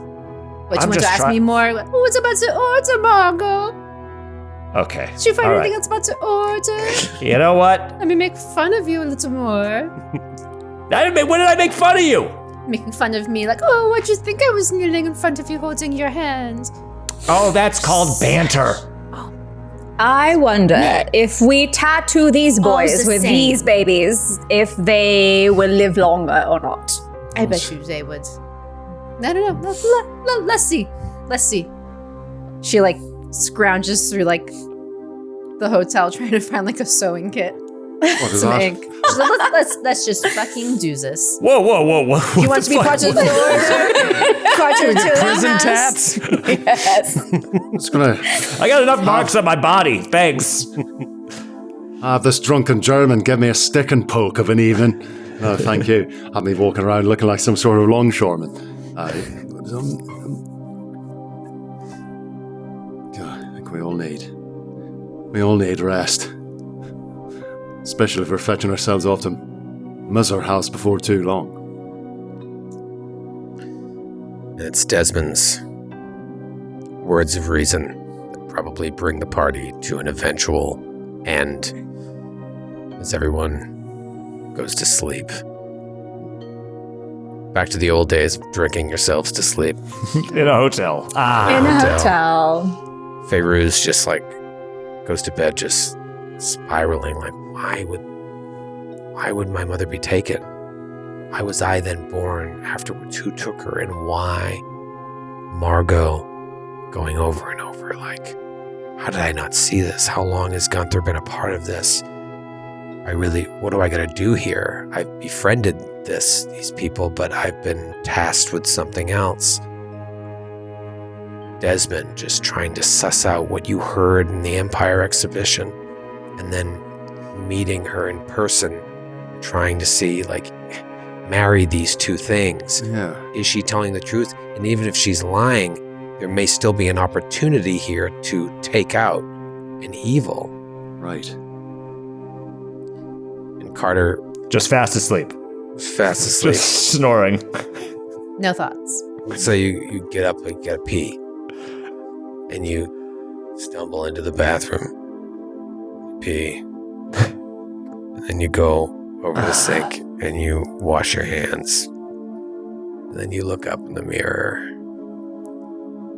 You want just to ask try- me more? What's about to order, Margot? Okay. Did you find All anything right. else about to order? You know what? Let me make fun of you a little more. When did I make fun of you? Making fun of me, like, oh, what'd you think I was kneeling in front of you holding your hand? Oh, that's called banter. I wonder if we tattoo these boys the with same. these babies, if they will live longer or not. I bet you they would. I don't know. Let's see. She like scrounges through like the hotel trying to find like a sewing kit. What is Some that? ink. She's like, let's just fucking do this. Whoa. You want to be part of the order? Part of the Prison Stamas? tats. Yes. It's gonna I got enough marks on my body. Thanks. have this drunken German give me a stick and poke of an evening. No, thank you. Have me walking around looking like some sort of longshoreman. Look, we all need rest. Especially if we're fetching ourselves off to Muzzer House before too long. And it's Desmond's words of reason that probably bring the party to an eventual end as everyone goes to sleep. Back to the old days of drinking yourselves to sleep. In a hotel. In a hotel. Fairuz just like goes to bed just spiraling like, why would my mother be taken? Why was I then born afterwards? Who took her and why? Margot going over and over like, how did I not see this? How long has Gunther been a part of this? What do I gotta do here? I've befriended these people, but I've been tasked with something else. Desmond just trying to suss out what you heard in the Empire exhibition and then meeting her in person, trying to see, like, marry these two things. Yeah. Is she telling the truth? And even if she's lying, there may still be an opportunity here to take out an evil. Right. And Carter... Just fast asleep. Fast asleep. Just snoring. No thoughts. So you get up and get a pee. And you stumble into the bathroom. Pee. And then you go over the sink and you wash your hands. And then you look up in the mirror.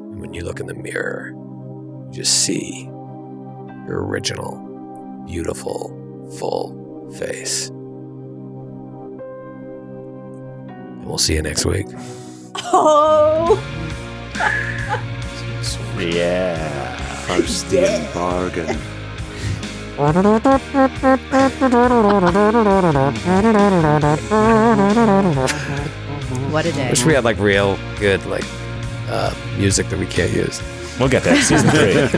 And when you look in the mirror, you just see your original, beautiful, full face. And we'll see you next week. Oh! Yeah. Faustian bargain. What a day. Wish we had like real good like music that we can't use. We'll get that. Season 3.